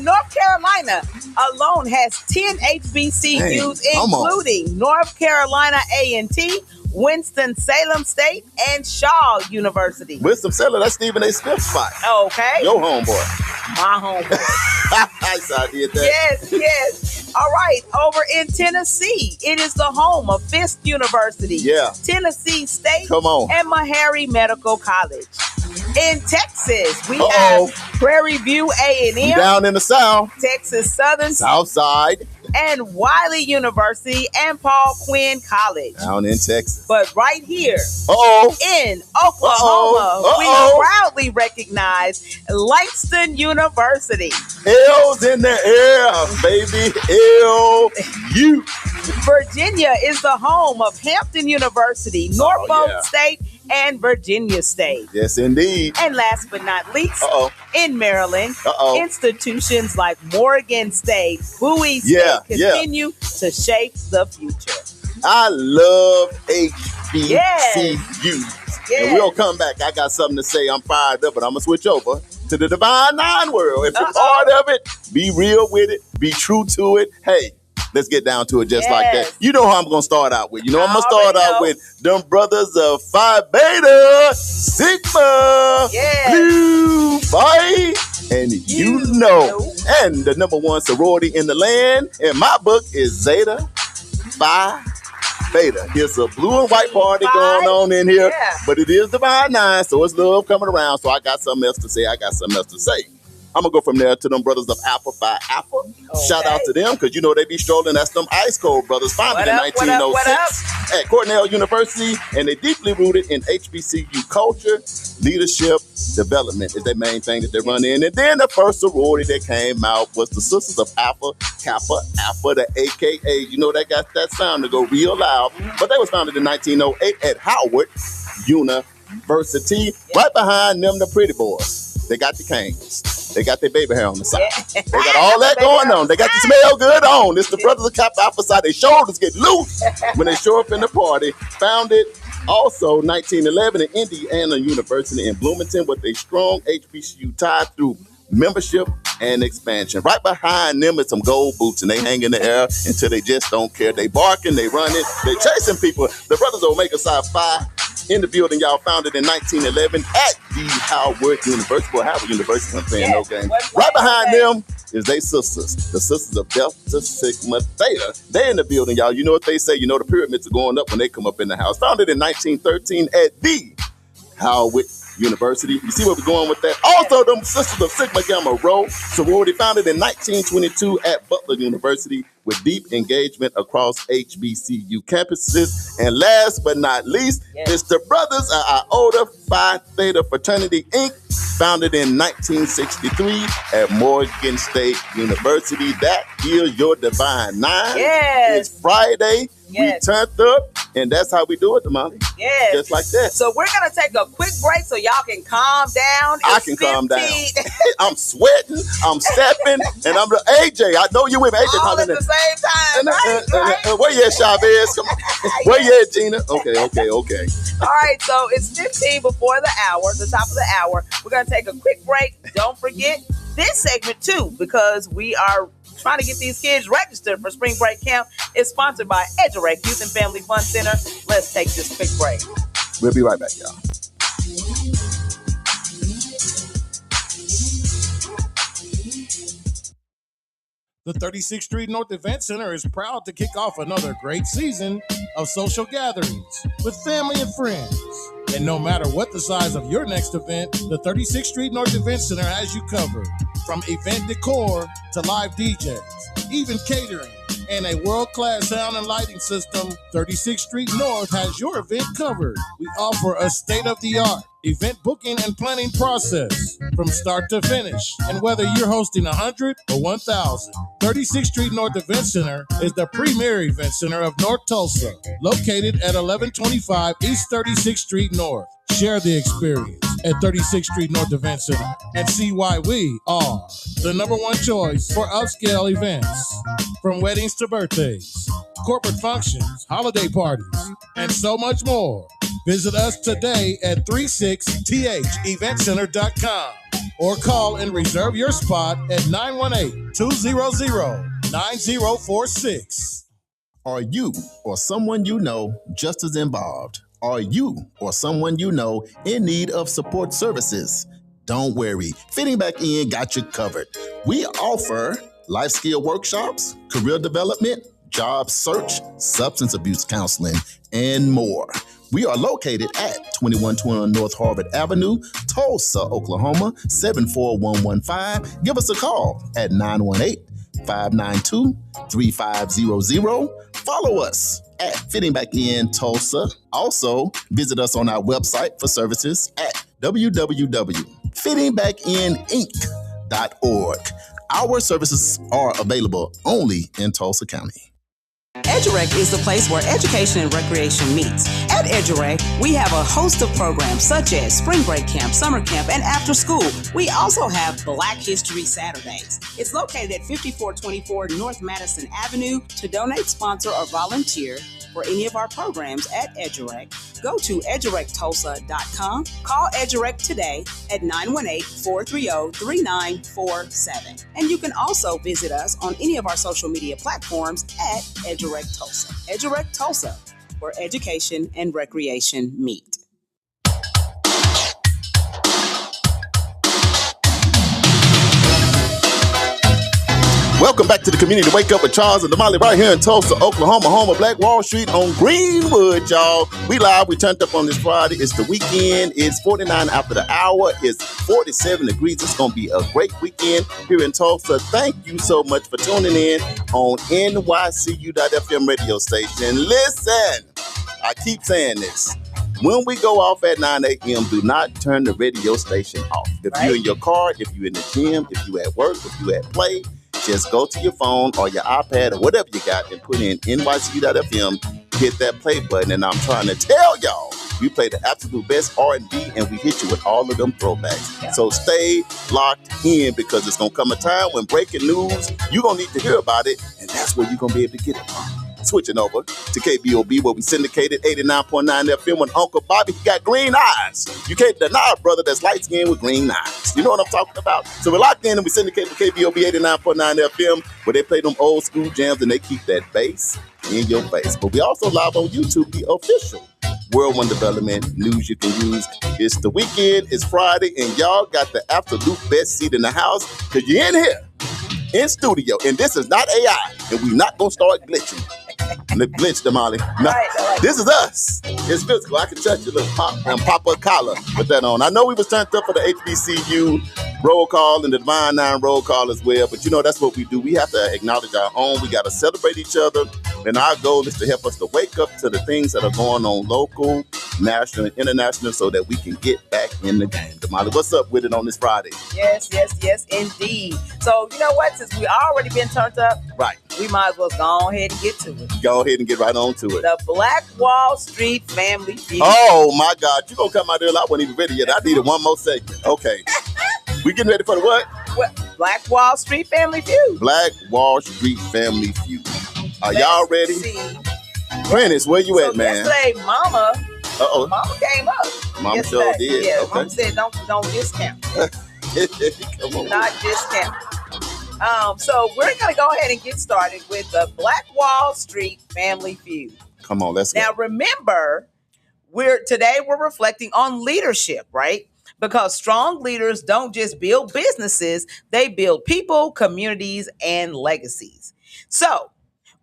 North Carolina alone has 10 HBCUs, including North Carolina A&T, Winston-Salem State, and Shaw University. Winston-Salem, that's Stephen A. Smith's spot. Okay. Your homeboy. My homeboy. Nice idea there. Yes. All right. Over in Tennessee, it is the home of Fisk University, Tennessee State, and Meharry Medical College. In Texas, we have Prairie View A&M. Down in the South. Texas Southern. Southside. And Wiley University and Paul Quinn College. Down in Texas. But right here in Oklahoma, we proudly recognize Langston University. L's in the air, baby. L-U. Virginia is the home of Hampton University, Norfolk State, and Virginia State. Yes, indeed. And last but not least, in Maryland, institutions like Morgan State, Bowie State continue to shape the future. I love HBCU. And we'll come back. I got something to say. I'm fired up, but I'm going to switch over to the Divine 9 world. If you're part of it, be real with it. Be true to it. Hey, Let's get down to it just like that. Yes. You know how I'm going to start out with. You know, I'm going to start Already out know. with them brothers of Phi Beta, Sigma, Yes. Blue, Phi, and you know. And the number one sorority in the land, in my book, is Zeta Phi Beta. It's a blue and white party going on in here, but it is Divine 9, so it's love coming around. So I got something else to say. I'm going to go from there to them brothers of Alpha Phi Alpha. Shout out to them, because you know they be strolling. That's them Ice Cold brothers, founded in 1906 at Cornell University, and they deeply rooted in HBCU culture, leadership, development is their main thing that they run in. And then the first sorority that came out was the Sisters of Alpha Kappa Alpha, the AKA. You know, they got that sound to go real loud. But they was founded in 1908 at Howard University. Right behind them, the pretty boys. They got the canes. They got their baby hair on the side. They got all that going on. They got the smell good on. It's the brothers of Kappa Alpha side. Their shoulders get loose when they show up in the party. Founded also 1911 at Indiana University in Bloomington with a strong HBCU tie through membership and expansion. Right behind them is some gold boots, and they hang in the air until they just don't care. They barking, they running, they chasing people. The brothers of Omega Psi Phi in the building, y'all, founded in 1911 at the Howard University. Well, Howard University, I'm playing no game. Right behind them is they sisters, the Sisters of Delta Sigma Theta. They in the building, y'all. You know what they say. You know the pyramids are going up when they come up in the house. Founded in 1913 at the Howard University. You see where we're going with that? Also, them Sisters of Sigma Gamma Rho sorority, founded in 1922 at Butler University with deep engagement across HBCU campuses. And last but not least, it's the Brothers of Iota Phi Theta Fraternity, Inc., founded in 1963 at Morgan State University. That is your Divine 9. Yes. It's Friday. Yes. We turned up, and that's how we do it, Damali. Yes. Just like that. So we're going to take a quick break so y'all can calm down. I can calm down. I'm sweating, I'm stepping, and I'm the AJ. I know you with me, AJ. All at the same time. Right? Where you at, Chavez? Come on. Where you at, Gina? Okay. All right, so it's 15 before the hour, the top of the hour. We're going to take a quick break. Don't forget this segment, too, because we are trying to get these kids registered for spring break camp. It's sponsored by EduRec Youth and Family Fun Center. Let's take this quick break. We'll be right back, y'all. The 36th Street North Event Center is proud to kick off another great season of social gatherings with family and friends. And no matter what the size of your next event, the 36th Street North Event Center has you covered. From event decor to live DJs, even catering, and a world-class sound and lighting system, 36th Street North has your event covered. We offer a state-of-the-art event booking and planning process from start to finish. And whether you're hosting 100 or 1,000, 36th Street North Event Center is the premier event center of North Tulsa, located at 1125 East 36th Street North. Share the experience at 36th Street North Event Center and see why we are the number one choice for upscale events. From weddings to birthdays, corporate functions, holiday parties, and so much more. Visit us today at 36theventcenter.com or call and reserve your spot at 918-200-9046. Are you or someone you know just as involved? Are you or someone you know in need of support services? Don't worry, Fitting Back In got you covered. We offer life skill workshops, career development, job search, substance abuse counseling, and more. We are located at 2121 North Harvard Avenue, Tulsa, Oklahoma, 74115. Give us a call at 918-592-3500. Follow us at Fitting Back In Tulsa. Also, visit us on our website for services at www.fittingbackininc.org. Our services are available only in Tulsa County. EduRec is the place where education and recreation meets. At EduRec, we have a host of programs such as Spring Break Camp, Summer Camp, and After School. We also have Black History Saturdays. It's located at 5424 North Madison Avenue. To donate, sponsor, or volunteer for any of our programs at EduRec, go to edurecttulsa.com. Call EduRec today at 918-430-3947. And you can also visit us on any of our social media platforms at EduRec Tulsa. EduRec Tulsa, where education and recreation meet. Welcome back to the community Wake Up with Charles and Damali right here in Tulsa, Oklahoma, home of Black Wall Street on Greenwood, y'all. We live. We turned up on this Friday. It's the weekend. It's 49 after the hour. It's 47 degrees. It's going to be a great weekend here in Tulsa. Thank you so much for tuning in on NYCU.FM radio station. Listen, I keep saying this. When we go off at 9 a.m., do not turn the radio station off. If you're in your car, if you're in the gym, if you're at work, if you're at play, just go to your phone or your iPad or whatever you got and put in NYCU.FM, hit that play button, and I'm trying to tell y'all, we play the absolute best R&B, and we hit you with all of them throwbacks. Yeah. So stay locked in, because it's going to come a time when breaking news, you're going to need to hear about it, and that's where you're going to be able to get it from. Switching over to KBOB, where we syndicated 89.9 FM with Uncle Bobby. He got green eyes. You can't deny a brother that's light-skinned with green eyes. You know what I'm talking about? So we're locked in, and we syndicate with KBOB 89.9 FM, where they play them old school jams, and they keep that bass in your face. But we also live on YouTube, the official World One Development news you can use. It's the weekend, it's Friday, and y'all got the absolute best seat in the house, because you're in here, in studio, and this is not AI, and we're not going to start glitching. Glitch, Damali. No, this is us. It's physical. I can touch your little pop a collar with that on. I know we was turned up for the HBCU roll call and the Divine Nine roll call as well, but you know, that's what we do. We have to acknowledge our own. We got to celebrate each other, and our goal is to help us to wake up to the things that are going on local, national, and international, so that we can get back in the game. Damali, what's up with it on this Friday? Yes, indeed. So, you know what? Since we already been turned up, right, we might as well go ahead and get to it. Go ahead and get right on to it. The Black Wall Street Family Feud. Oh, my God. You going to come out there? I wasn't even ready yet. I needed one more segment. Okay. We getting ready for the what? Black Wall Street Family Feud. Black Wall Street Family Feud. Are y'all ready? See. Prentice, where you at, man? Yesterday, Mama came up. Mama sure did. Yeah, okay. Mama said don't discount. Come on. Not discount. So we're going to go ahead and get started with the Black Wall Street Family Feud. Come on, let's go. Now, remember, we're reflecting on leadership, right? Because strong leaders don't just build businesses, they build people, communities, and legacies. So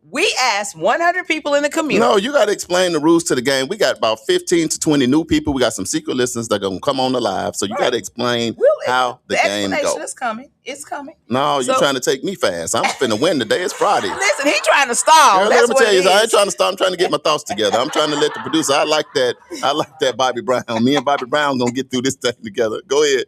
we asked 100 people in the community. No, you got to explain the rules to the game. We got about 15 to 20 new people. We got some secret listeners that are going to come on the live. So you got to explain how the game goes. The explanation is coming. It's coming. No, you're trying to take me fast. I'm finna win today. It's Friday. Listen, he's trying to stall. Girl, let me tell you, I ain't trying to stall. I'm trying to get my thoughts together. I'm trying to let the producer. I like that Bobby Brown. Me and Bobby Brown gonna get through this thing together. Go ahead,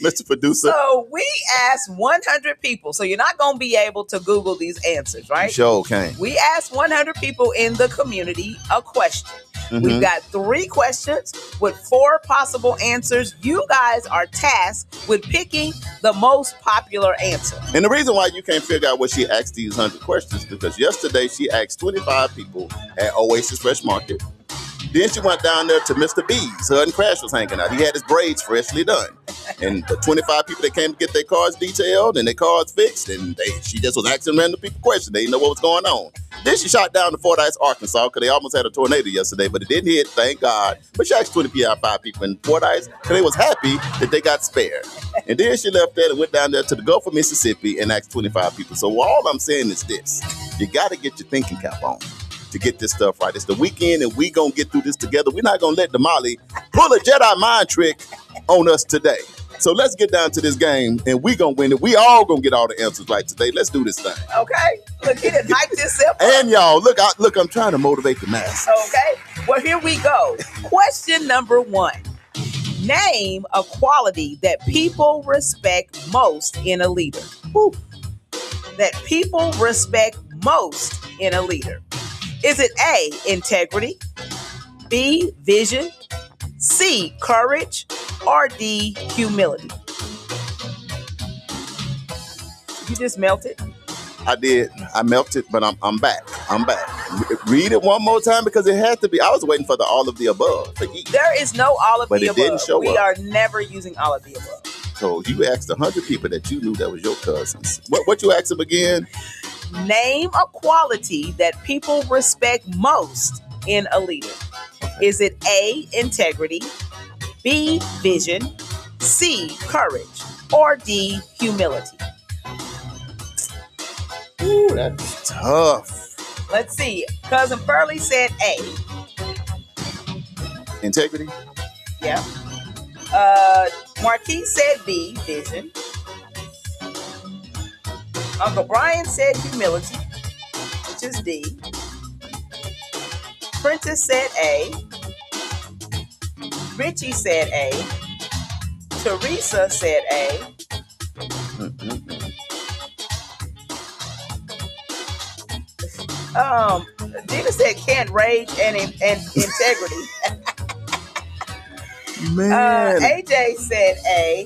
Mr. Producer. So we asked 100 people. So you're not gonna be able to Google these answers, right? Sure can. We asked 100 people in the community a question. Mm-hmm. We've got 3 questions with 4 possible answers. You guys are tasked with picking the most popular answer. And the reason why you can't figure out what she asked these 100 questions is because yesterday she asked 25 people at Oasis Fresh Market. Then she went down there to Mr. B's. Her and Crash was hanging out. He had his braids freshly done. And the 25 people that came to get their cars detailed and their cars fixed, and she just was asking random people questions. They didn't know what was going on. Then she shot down to Fordyce, Arkansas, because they almost had a tornado yesterday, but it didn't hit, thank God. But she asked 25 people in Fordyce, because they was happy that they got spared. And then she left there and went down there to the Gulf of Mississippi and asked 25 people. So all I'm saying is this. You got to get your thinking cap on to get this stuff right. It's the weekend, and we going to get through this together. We're not going to let Damali pull a Jedi mind trick on us today. So let's get down to this game, and we going to win it. We all going to get all the answers right today. Let's do this thing. Okay. Look, he done hyped himself up. And y'all, look, I'm trying to motivate the masses. Okay. Well, here we go. Question number 1. Name a quality that people respect most in a leader. Woo. That people respect most in a leader. Is it A, integrity, B, vision, C, courage, or D, humility? You just melted? I did. I melted, but I'm back. Read it one more time because it had to be. I was waiting for the all of the above for E. There is no all of But the it above. didn't show We up. are never using all of the above. So you asked 100 people that you knew that was your cousins. What you asked them again? Name a quality that people respect most in a leader. Is it A, integrity, B, vision, C, courage, or D, humility? Ooh, that's tough. Let's see. Cousin Pearlie said A. Integrity? Yeah. Marquis said B, vision. Uncle Brian said humility, which is D. Prentice said A. Richie said A. Teresa said A. Dina said can't rage and integrity. Man. AJ said A.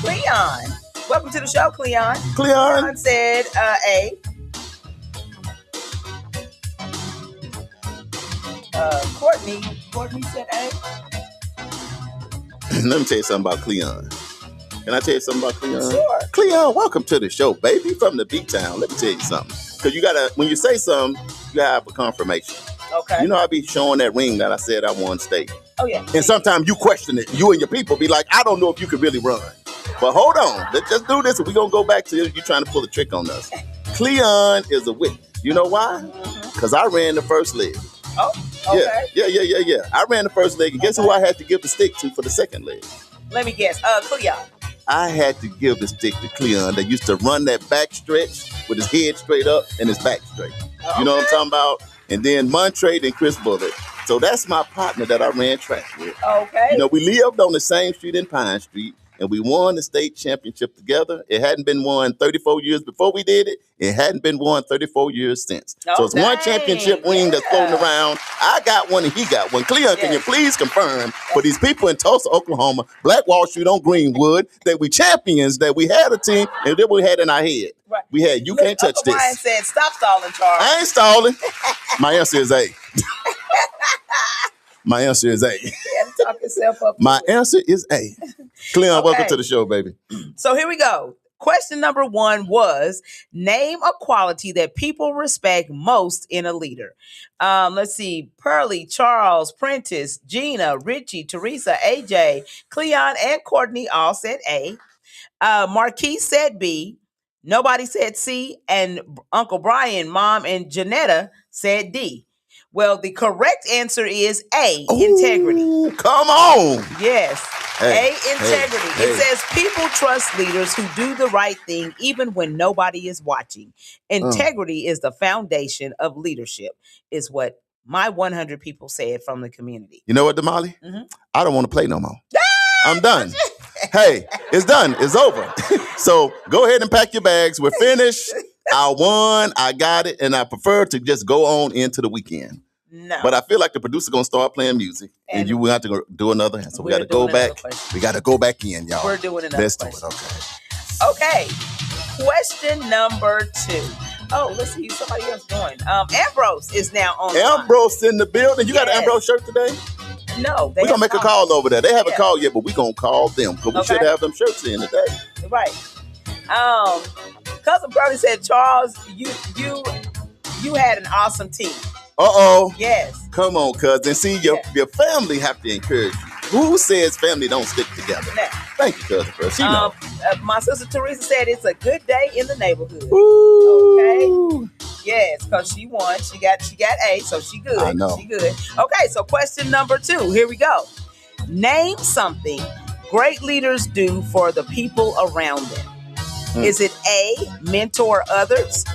Cleon. Welcome to the show, Cleon. Cleon said A. Courtney said A. Let me tell you something about Cleon. Can I tell you something about Cleon? Sure. Cleon, welcome to the show, baby, from the B-Town. Let me tell you something. Because you gotta, when you say something, you gotta have a confirmation. Okay. You know, I be showing that ring that I said I won state. Oh, yeah. And sometimes you question it. You and your people be like, I don't know if you could really run. But hold on. Let's just do this. We're going to go back to you trying to pull a trick on us. Cleon is a witness. You know why? Because I ran the first leg. Oh, okay. Yeah. I ran the first leg. And guess who I had to give the stick to for the second leg? Let me guess. Cleon. I had to give the stick to Cleon that used to run that back stretch with his head straight up and his back straight. You know what I'm talking about? And then Montre and Chris Bullitt. So that's my partner that I ran track with. Okay. You know, we lived on the same street in Pine Street, and we won the state championship together. It hadn't been won 34 years before we did it. It hadn't been won 34 years since. Oh, so it's one championship ring that's floating around. I got one and he got one. Cleon, can you please confirm for these people in Tulsa, Oklahoma, Black Wall Street on Greenwood, that we champions, that we had a team, and that we had in our head. Right. We had, you can't touch Uncle this. Brian said, stop stalling, Charles. I ain't stalling. My answer is A. My answer is A. You had to talk yourself up. My answer is A. Cleon, welcome to the show, baby. So here we go. Question number 1 was, name a quality that people respect most in a leader. Let's see. Pearlie, Charles, Prentice, Gina, Richie, Teresa, AJ, Cleon, and Courtney all said A. Marquis said B. Nobody said C. And Uncle Brian, Mom, and Janetta said D. Well, the correct answer is A, integrity. Come on. Yes. Hey, A, integrity. It says people trust leaders who do the right thing even when nobody is watching. Integrity is the foundation of leadership, is what my 100 people said from the community. You know what, Damali? I don't want to play no more. I'm done. Hey, it's done. It's over. So go ahead and pack your bags. We're finished. I won. I got it. And I prefer to just go on into the weekend. No. But I feel like the producer going to start playing music. And you will have to go do another. So we got to go back. We got to go back in, y'all. We're doing another Let's question. do it. Okay. Question number 2. Oh, let's see. Somebody else joined. Ambrose is now on. Ambrose in the building. You got an Ambrose shirt today? No. We're going to make a call over there. They haven't called yet, but we're going to call them because we should have them shirts in today. Right. Cousin Brody said, Charles, you had an awesome team. Uh-oh. Yes. Come on, cousin. See, your family have to encourage you. Who says family don't stick together? Now, thank you, cousin. She knows. My sister Teresa said it's a good day in the neighborhood. Ooh. Okay. Yes, because she won. She got A, so she good. I know. She good. Okay, so question number 2. Here we go. Name something great leaders do for the people around them. Is it A, mentor others?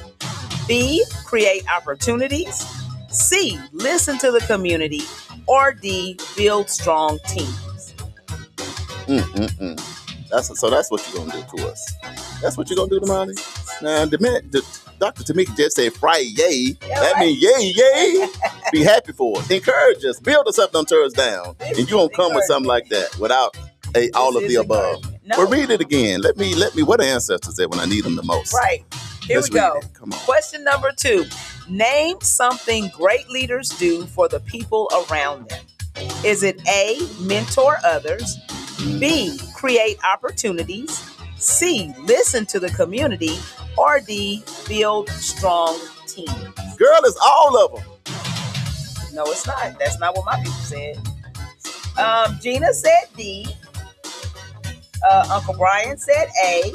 B, create opportunities? C, listen to the community? Or D, build strong teams? So that's what you're going to do to us. That's what you're going to do to Molly? Now, Dr. Tamika just said Friday. That means yay. Be happy for us. Encourage us. Build us up, don't tear us down. And you don't come with something like that without all of the above. No. But read it again. Let me what the ancestors said when I need them the most. Right. Here Let's we go. read it. Come on. Question number 2. Name something great leaders do for the people around them. Is it A, mentor others, B, create opportunities, C, listen to the community, or D, build strong teams? Girl, it's all of them. No, it's not. That's not what my people said. Gina said D. Uncle Brian said A.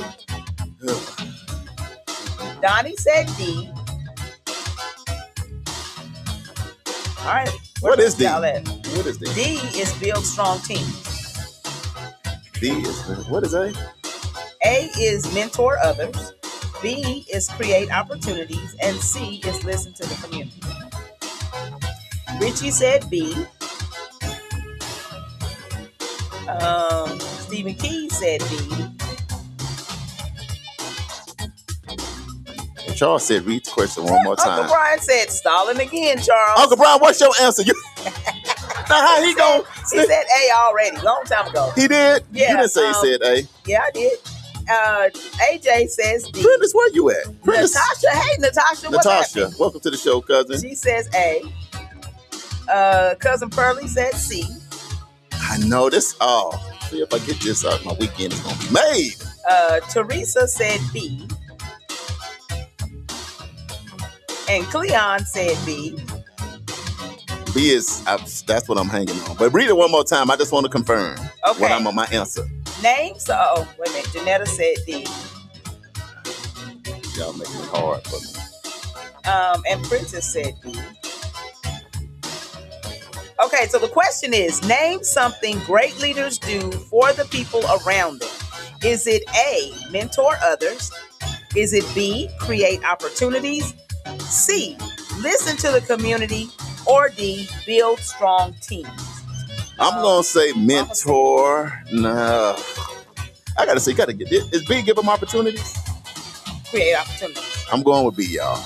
Donnie said D. All right. What is D? y'all at? What is D? D is build strong teams. D is, what is A? A is mentor others. B is create opportunities. And C is listen to the community. Richie said B. Stephen Keys said B. And Charles said, read the question one more time. Uncle Brian said stalling again, Charles. Uncle Brian, what's your answer? Now, how he going? He said A already, long time ago. He did? Yeah, You didn't say he said A. Yeah, I did. AJ says D. Prentice, where you at? Prentice. Natasha, hey Natasha, what's Natasha, happening? welcome to the show, cousin. She says A. Cousin Pearlie said C. I know this. Oh, see if I get this out, my weekend is going to be made. Teresa said B. And Cleon said B. B is, that's what I'm hanging on. But read it one more time. I just want to confirm Okay. what I'm on my answer. Names. Oh, wait a minute. Janetta said D. Y'all making it hard for me. And Princess said B. Okay, so the question is, name something great leaders do for the people around them. Is it A, mentor others? Is it B, create opportunities? C, listen to the community? Or D, build strong teams? I'm going to say mentor. No. I got to say, you got to get this. Is B give them opportunities? Create opportunities. I'm going with B, y'all.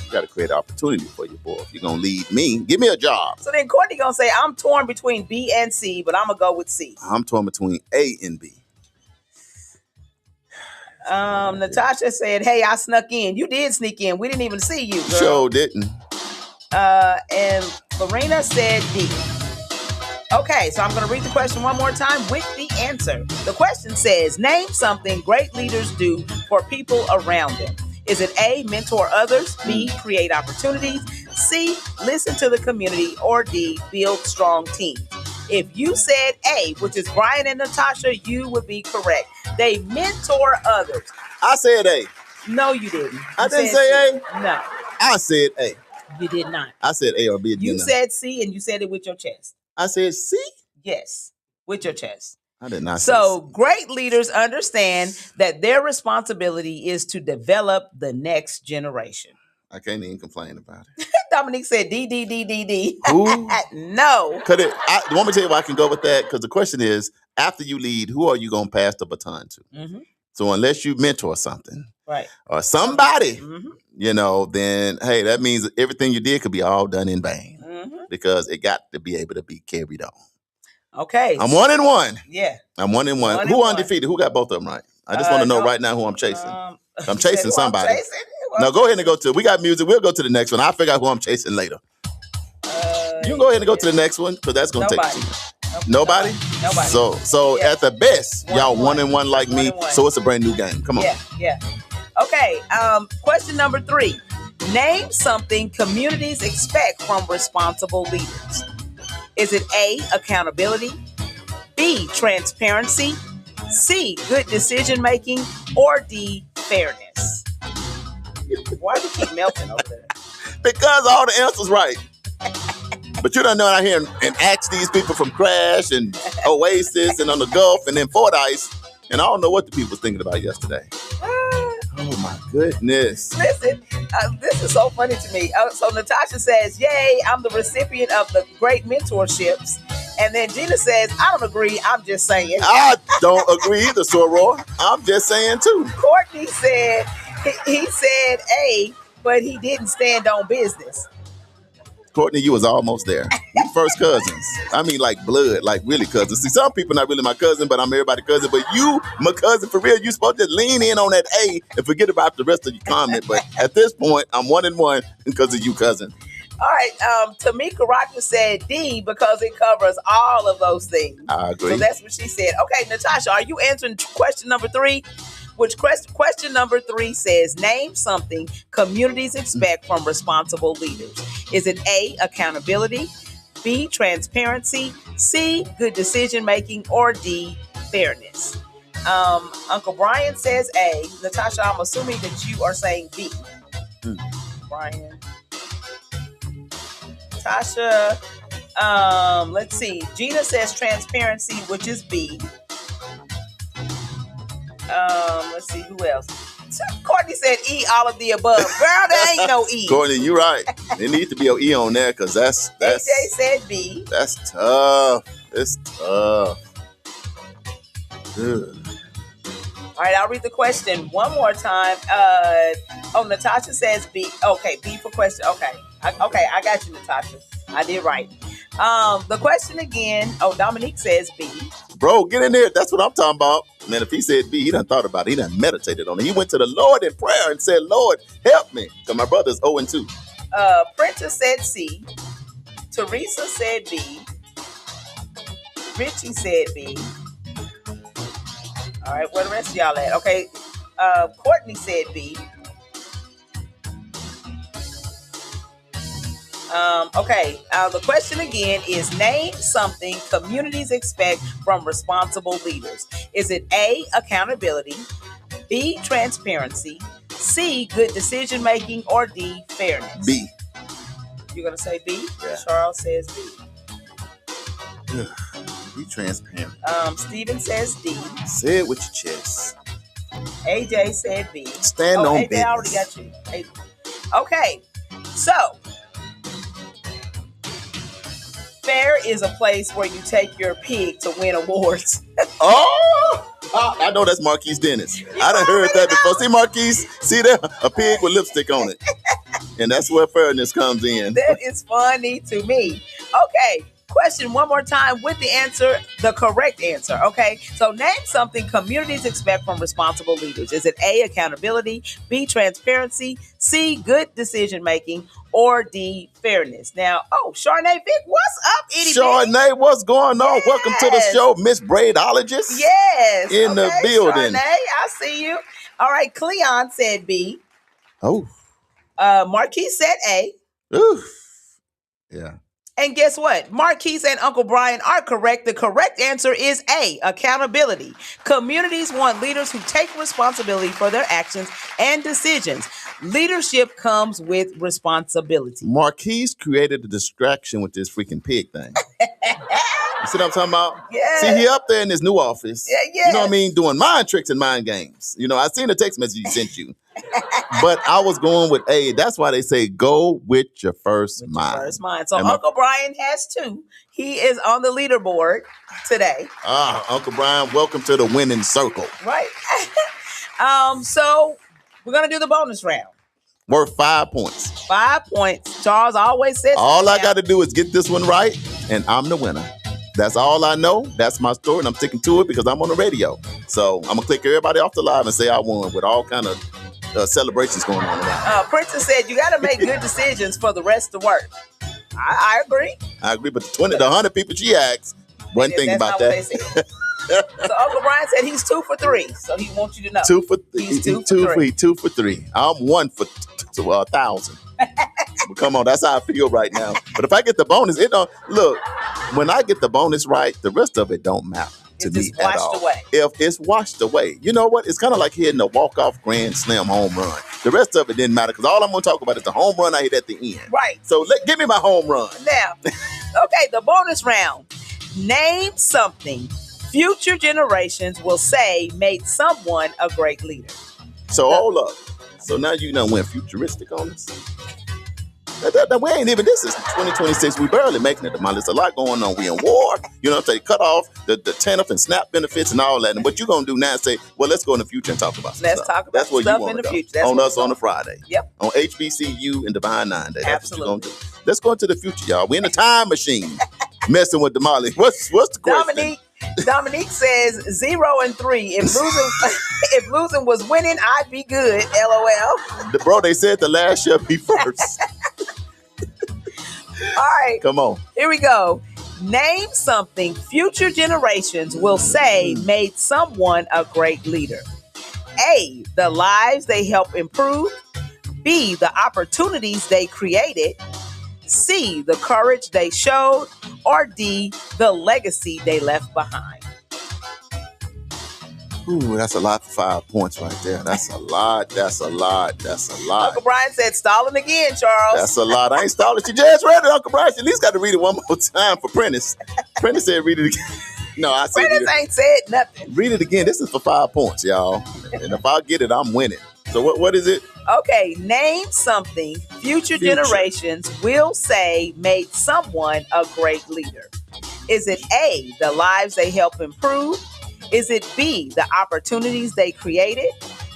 You got to create opportunity for your boy. If you're going to lead me, give me a job. So then Courtney going to say, I'm torn between B and C, but I'm going to go with C. I'm torn between A and B. Natasha said, hey, I snuck in. You did sneak in. We didn't even see you, girl. Sure didn't. And Lorena said D. Okay, so I'm going to read the question one more time with the answer. The question says, name something great leaders do for people around them. Is it A, mentor others, B, create opportunities, C, listen to the community, or D, build strong teams? If you said A, which is Brian and Natasha, you would be correct. They mentor others. I said A. No, you didn't. I You didn't said say C. A. No, I said A. you did not. I said A or B. You said C and you said it with your chest. I said C. Yes, with your chest. I did not say So C. great leaders understand that their responsibility is to develop the next generation. I can't even complain about it. Dominique said D, D, D, D, D. Who? No. You want me to tell you why I can go with that? Because the question is, after you lead, who are you going to pass the baton to? Mm-hmm. So unless you mentor something Right. or somebody, Mm-hmm. then, hey, that means that everything you did could be all done in vain Mm-hmm. because it got to be able to be carried on. Okay. I'm 1-1. Yeah. I'm 1-1. One and Who one. undefeated? Who got both of them right? I just want to know right now who I'm chasing. I'm chasing Who somebody. chasing? Well, No, go ahead and go to. We got music. We'll go to the next one. I'll figure out who I'm chasing later. You can go ahead and go to the next one because that's gonna take Nobody. too long. Nobody. Nobody. So Yeah. at the best, y'all 1-1 like me. 1-1. So it's a brand new game. Come on. Yeah. Okay. Question number 3. Name something communities expect from responsible leaders. Is it A, accountability, B, transparency, C, good decision making, or D, fairness? Why do you keep melting over there? Because all the answers right. But you don't know out here and ask these people from Crash and Oasis and on the Gulf and then Fordyce, and I don't know what the people was thinking about yesterday. Oh my goodness. Listen, this is so funny to me. So Natasha says, yay, I'm the recipient of the great mentorships. And then Gina says, I don't agree, I'm just saying. I don't agree either, Soror. I'm just saying too. Courtney said, he said A, but he didn't stand on business. Courtney, you was almost there. We first cousins. I mean, like blood, like really cousins. See, some people not really my cousin, but I'm everybody's cousin. But you, my cousin, for real, you supposed to lean in on that A and forget about the rest of your comment. But at this point, I'm 1-1 because of you, cousin. All right, Tamika Rocker said D because it covers all of those things. I agree. So that's what she said. Okay, Natasha, are you answering question number 3? Which question number 3 says, name something communities expect from responsible leaders. Is it A, accountability, B, transparency, C, good decision making, or D, fairness? Uncle Brian says A. Natasha, I'm assuming that you are saying B. Brian. Tasha, let's see. Gina says transparency, which is B. Let's see, who else? Courtney said E, all of the above. Girl, there ain't no E. Courtney, you're right. There needs to be an E on there because that's AJ said B. That's tough. It's tough. Ugh. All right, I'll read the question one more time. Natasha says B. Okay, B for question. Okay, I got you, Natasha. I did right. The question again. Dominique says B. Bro, get in there. That's what I'm talking about. Man, if he said B, he done thought about it. He done meditated on it. He went to the Lord in prayer and said, Lord, help me. Because my brother's 0-2. Princess said C. Teresa said B. Richie said B. All right, where the rest of y'all at? Okay, Courtney said B. The question again is name something communities expect from responsible leaders. Is it A, accountability, B, transparency, C, good decision making, or D, fairness? B. You're going to say B? Yeah. Charles says B. Be transparent. Steven says D. Say it with your chest. AJ said B. Stand on AJ business. I already got you. Okay, so fair is a place where you take your pig to win awards. I know that's Marquise Dennis. I done heard that before. See, Marquise? See there? A pig with lipstick on it. And that's where fairness comes in. That is funny to me. Okay, question one more time with the answer, the correct answer. Okay, so name something communities expect from responsible leaders. Is it A, accountability, B, transparency, C, good decision making, or D, fairness? Now, Charnay Vic, what's up, Itty Bitty? Charnay, what's going on? Yes. Welcome to the show, Miss Braidologist. Yes. In the building. Charnay, I see you. All right, Cleon said B. Oh. Marquise said A. Ooh. Yeah. And guess what? Marquise and Uncle Brian are correct. The correct answer is A, accountability. Communities want leaders who take responsibility for their actions and decisions. Leadership comes with responsibility. Marquise created a distraction with this freaking pig thing. You see what I'm talking about? Yeah. See, he up there in his new office. Yeah. You know what I mean? Doing mind tricks and mind games. You know, I seen the text message he sent you. But I was going with A. That's why they say go with your first mind. So Uncle Brian has 2. He is on the leaderboard today. Uncle Brian, welcome to the winning circle. Right. So we're going to do the bonus round. Worth 5 points. 5 points. Charles always says all I got to do is get this one right, and I'm the winner. That's all I know. That's my story, and I'm sticking to it because I'm on the radio. So I'm going to click everybody off the live and say I won with all kind of celebrations going on around. Princess said you got to make good decisions for the rest to work. I agree. I agree, but the 100 people she asked wasn't thinking about that. So Uncle Brian said he's 2 for 3. So he wants you to know. 2 for 3. He's 2 for 3. 2 for 3. I'm 1 for 1,000. But come on, that's how I feel right now. But if I get the bonus, it don't look. When I get the bonus right, the rest of it don't matter to me at all. Away. If it's washed away, you know what? It's kind of like hitting a walk-off grand slam home run. The rest of it didn't matter because all I'm going to talk about is the home run I hit at the end. Right. So give me my home run. Now, okay, the bonus round. Name something future generations will say made someone a great leader. So hold up. So now you done went futuristic on us. We ain't even, this is 2026. We barely making it, Damali. There's a lot going on. We in war. You know what I'm saying? Cut off the TANF and SNAP benefits and all that. And what you going to do now is say, well, let's go in the future and talk about some Let's stuff. talk about That's where stuff you in want the to future. go. That's On us what on a Friday. Yep. On HBCU and Divine 9 Day. That's Absolutely. what you're going to do. Let's go into the future, y'all. We in a time machine messing with Damali. What's the question? Dominique says 0-3. If losing was winning, I'd be good. LOL. Bro, they said the last shall be first. All right. Come on. Here we go. Name something future generations will say made someone a great leader. A, the lives they help improve. B, the opportunities they created. C, the courage they showed. Or D, the legacy they left behind. Ooh, that's a lot for 5 points right there. That's a lot. That's a lot. That's a lot. Uncle Brian said, stalling again, Charles. That's a lot. I ain't stalling. You just read it, Uncle Brian. You at least got to read it one more time for Prentice. Prentice said read it again. No, I said Prentice ain't said nothing. read it again. This is for 5 points, y'all. And if I get it, I'm winning. So what is it? Okay, name something future generations will say made someone a great leader. Is it A, the lives they help improve? Is it B, the opportunities they created?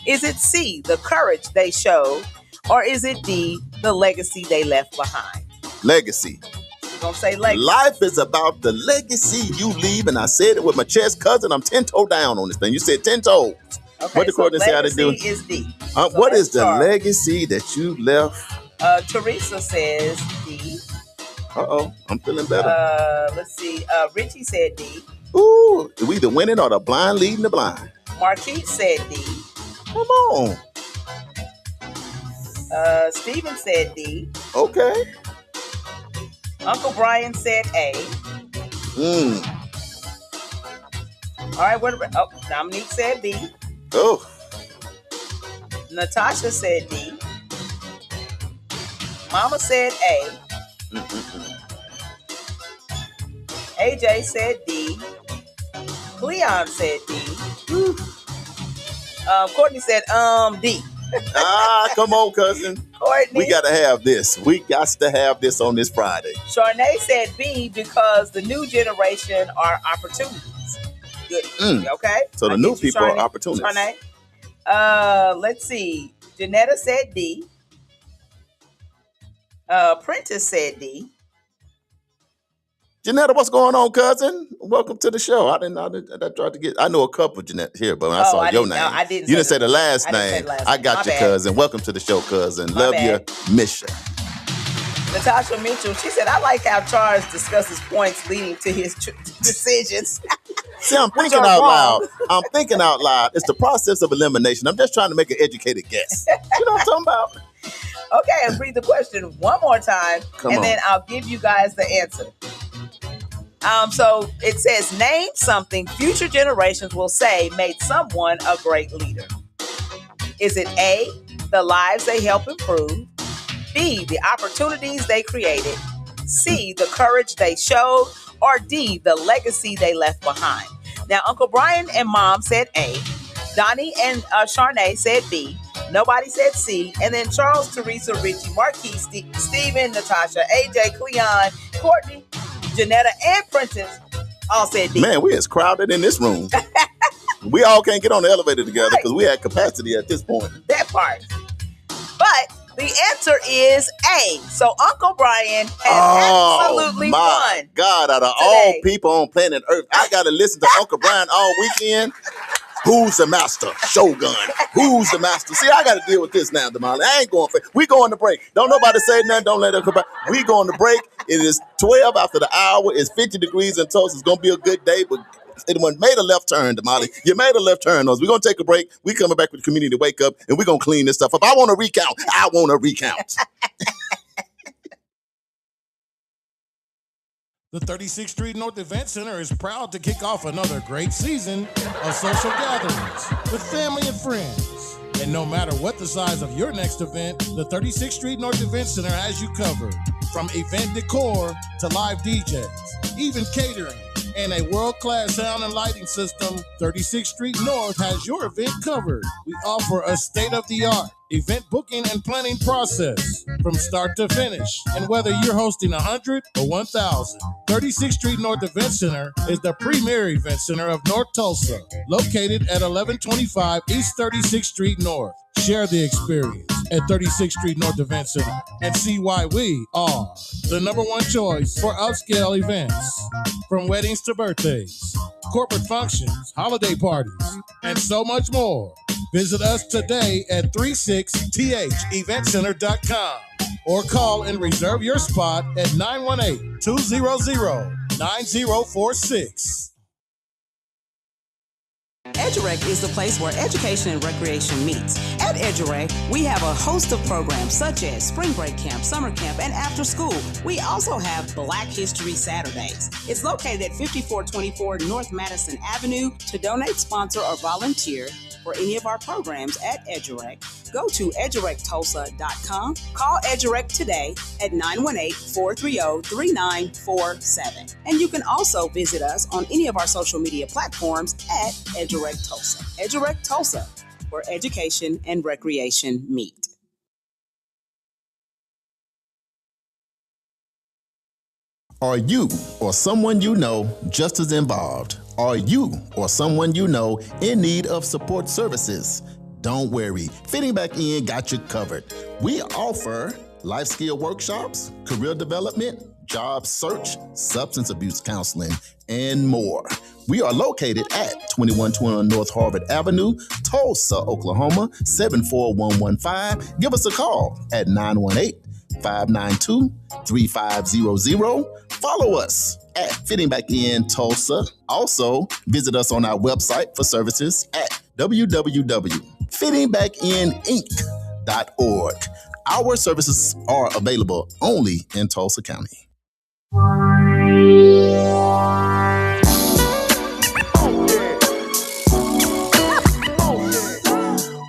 Is it C, the courage they showed? Or is it D, the legacy they left behind? Legacy. You're going to say legacy. Life is about the legacy you leave. And I said it with my chest, cousin. I'm 10-toe down on this thing. You said 10 toes. Okay, What the court say how to do? legacy is D. What is the legacy that you left? Teresa says D. Uh-oh, I'm feeling better. Let's see. Richie said D. Ooh, we either winning or the blind leading the blind. Marquise said D. Come on. Steven said D. Okay. Uncle Brian said A. All right, Dominique said B. Oh. Natasha said D. Mama said A. AJ said D. Cleon said D. Courtney said D. Come on, cousin. Courtney. We got to have this. We got to have this on this Friday. Charnay said B because the new generation are opportunities. Good. Okay. So the new people are opportunities. Charnay. Let's see. Janetta said D. Prentice said D. Janetta, what's going on, cousin? Welcome to the show. I tried to get. I know a couple, Janetta, here, but when I saw your name, I didn't. You didn't say the last name. I got you, cousin. Welcome to the show, cousin. Love you, Misha. Natasha Mitchell. She said, "I like how Charles discusses points leading to his decisions." See, I'm thinking out loud. I'm thinking out loud. It's the process of elimination. I'm just trying to make an educated guess. You know what I'm talking about? Okay, and read the question one more time, then I'll give you guys the answer. So it says, name something future generations will say made someone a great leader. Is it A, the lives they help improve? B, the opportunities they created? C, the courage they showed? Or D, the legacy they left behind? Now, Uncle Brian and Mom said A. Donnie and Charnay said B. Nobody said C. And then Charles, Teresa, Richie, Marquise, Steven, Natasha, AJ, Cleon, Courtney, Janetta, and Prentice all said D. Man, we is crowded in this room. We all can't get on the elevator together because we had capacity at this point. That part. But the answer is A. So Uncle Brian has absolutely won. God, out of all people on planet Earth, I got to listen to Uncle Brian all weekend. Who's the master? Shogun. Who's the master? See, I got to deal with this now, Damali. I ain't going for it. We going to break. Don't nobody say nothing. Don't let it come back. We going to break. It is 12 after the hour. It's 50 degrees in Tulsa. It's going to be a good day, but anyone made a left turn, Damali. You made a left turn. We're going to take a break. We coming back with the community wake up, and we're going to clean this stuff up. I want to recount. I want to recount. The 36th Street North Event Center is proud to kick off another great season of social gatherings with family and friends. And no matter what the size of your next event, the 36th Street North Event Center has you covered. From event decor to live DJs, even catering, and a world-class sound and lighting system, 36th Street North has your event covered. We offer a state-of-the-art event booking and planning process from start to finish. And whether you're hosting 100 or 1,000, 36th Street North Event Center is the premier event center of North Tulsa, located at 1125 East 36th Street North. Share the experience at 36th Street North Event Center and see why we are the #1 choice for upscale events. From weddings to birthdays, corporate functions, holiday parties, and so much more. Visit us today at 36theventcenter.com or call and reserve your spot at 918-200-9046. EduRec is the place where education and recreation meets. At EduRec, we have a host of programs such as Spring Break Camp, Summer Camp, and After School. We also have Black History Saturdays. It's located at 5424 North Madison Avenue. To donate, sponsor, or volunteer for any of our programs at EduRec, go to edurectulsa.com. Call EduRec today at 918-430-3947. And you can also visit us on any of our social media platforms at EduRec Tulsa. EduRec Tulsa, where education and recreation meet. Are you or someone you know just as involved? Are you or someone you know in need of support services? Don't worry, Fitting Back In got you covered. We offer life skill workshops, career development, job search, substance abuse counseling, and more. We are located at 2121 North Harvard Avenue, Tulsa, Oklahoma, 74115. Give us a call at 918-592-3500. Follow us at Fitting Back In Tulsa. Also, visit us on our website for services at www.fittingbackininc.org. Our services are available only in Tulsa County.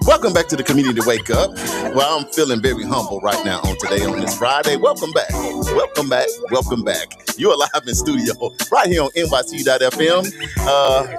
Welcome back to the Community Wake Up. Well, I'm feeling very humble right now on this Friday. Welcome back. Welcome back. Welcome back. You're live in studio right here on NYCU.FM,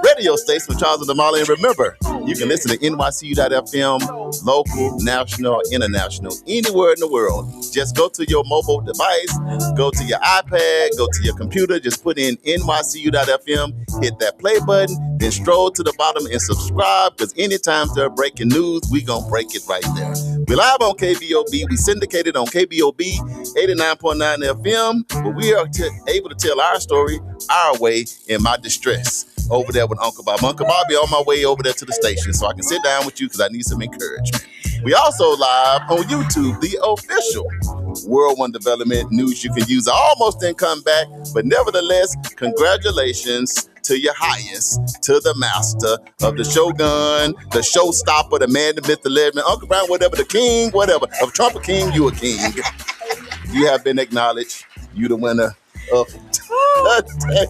radio station with Charles and Damali. And remember, you can listen to NYCU.FM, local, national, international, anywhere in the world. Just go to your mobile device, go to your iPad, go to your computer, just put in NYCU.FM, hit that play button, then stroll to the bottom and subscribe, because anytime there's breaking news, we gonna break it right there. We're live on KBOB. We syndicated on KBOB 89.9 FM, but we are able to tell our story our way in my distress over there with Uncle Bob. Uncle Bob be on my way over there to the station so I can sit down with you because I need some encouragement. We also live on YouTube, the official World One Development News you can use. I almost didn't come back, but nevertheless, congratulations to your highest, to the master of the Shogun, the showstopper, the man, the myth, the legend, Uncle Brown, whatever, the king, whatever. Of Trump a king, you a king. You have been acknowledged. You the winner of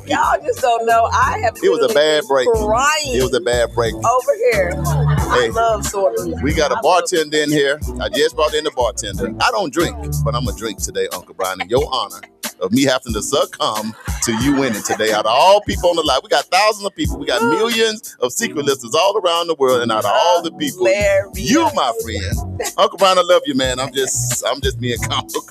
Y'all just don't know. I have It was a bad break. crying It was a bad break. over here. I love sword music. We got a bartender in here. I just brought in the bartender. I don't drink, but I'm going to drink today, Uncle Brian, in your honor of me having to succumb to you winning today. Out of all people on the line, we got thousands of people. We got millions of secret listeners all around the world, and out of all the people, you, my friend, Uncle Brian, I love you, man. I'm just being comical.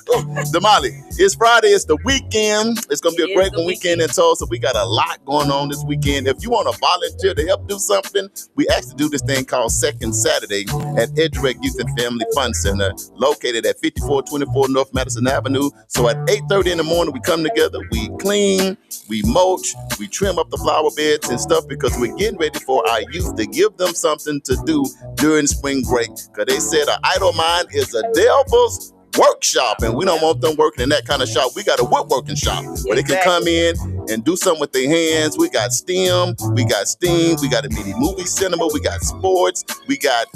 Damali, it's Friday. It's the weekend. It's gonna be a great weekend in Tulsa. We got a lot going on this weekend. If you want to volunteer to help do something, we actually do this thing called Second Saturday at EduRec Youth and Family Fun Center, located at 5424 North Madison Avenue. So at 8:30 in the morning, we come together, we clean, we mulch, we trim up the flower beds and stuff, because we're getting ready for our youth to give them something to do during spring break. Because they said an idle mind is a devil's workshop, and we don't want them working in that kind of shop. We got a woodworking shop where they can come in and do something with their hands. We got STEM, we got STEAM, we got a mini movie cinema, we got sports, we got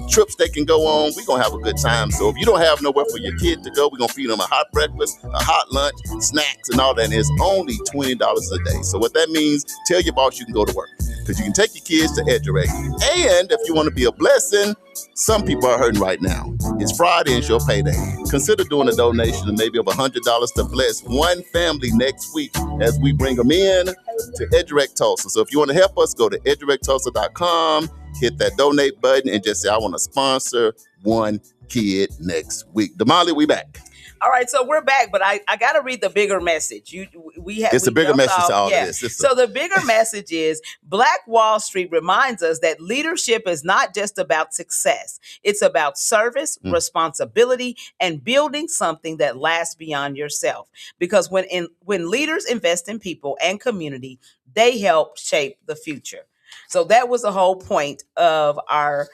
trips they can go on. We're going to have a good time. So if you don't have nowhere for your kid to go, we're going to feed them a hot breakfast, a hot lunch, snacks, and all that. And it's only $20 a day. So what that means, tell your boss you can go to work, because you can take your kids to EduRec. And if you want to be a blessing, some people are hurting right now. It's Friday and it's your payday. Consider doing a donation of maybe of $100 to bless one family next week as we bring them in to Edurect Tulsa. So if you want to help us, go to edurecttulsa.com, hit that donate button, and just say, I want to sponsor one kid next week. Damali, we back. All right, so we're back, but I got to read the bigger message. It's a bigger message to all of this. So the bigger message is Black Wall Street reminds us that leadership is not just about success. It's about service, responsibility, and building something that lasts beyond yourself. Because when leaders invest in people and community, they help shape the future. So that was the whole point of our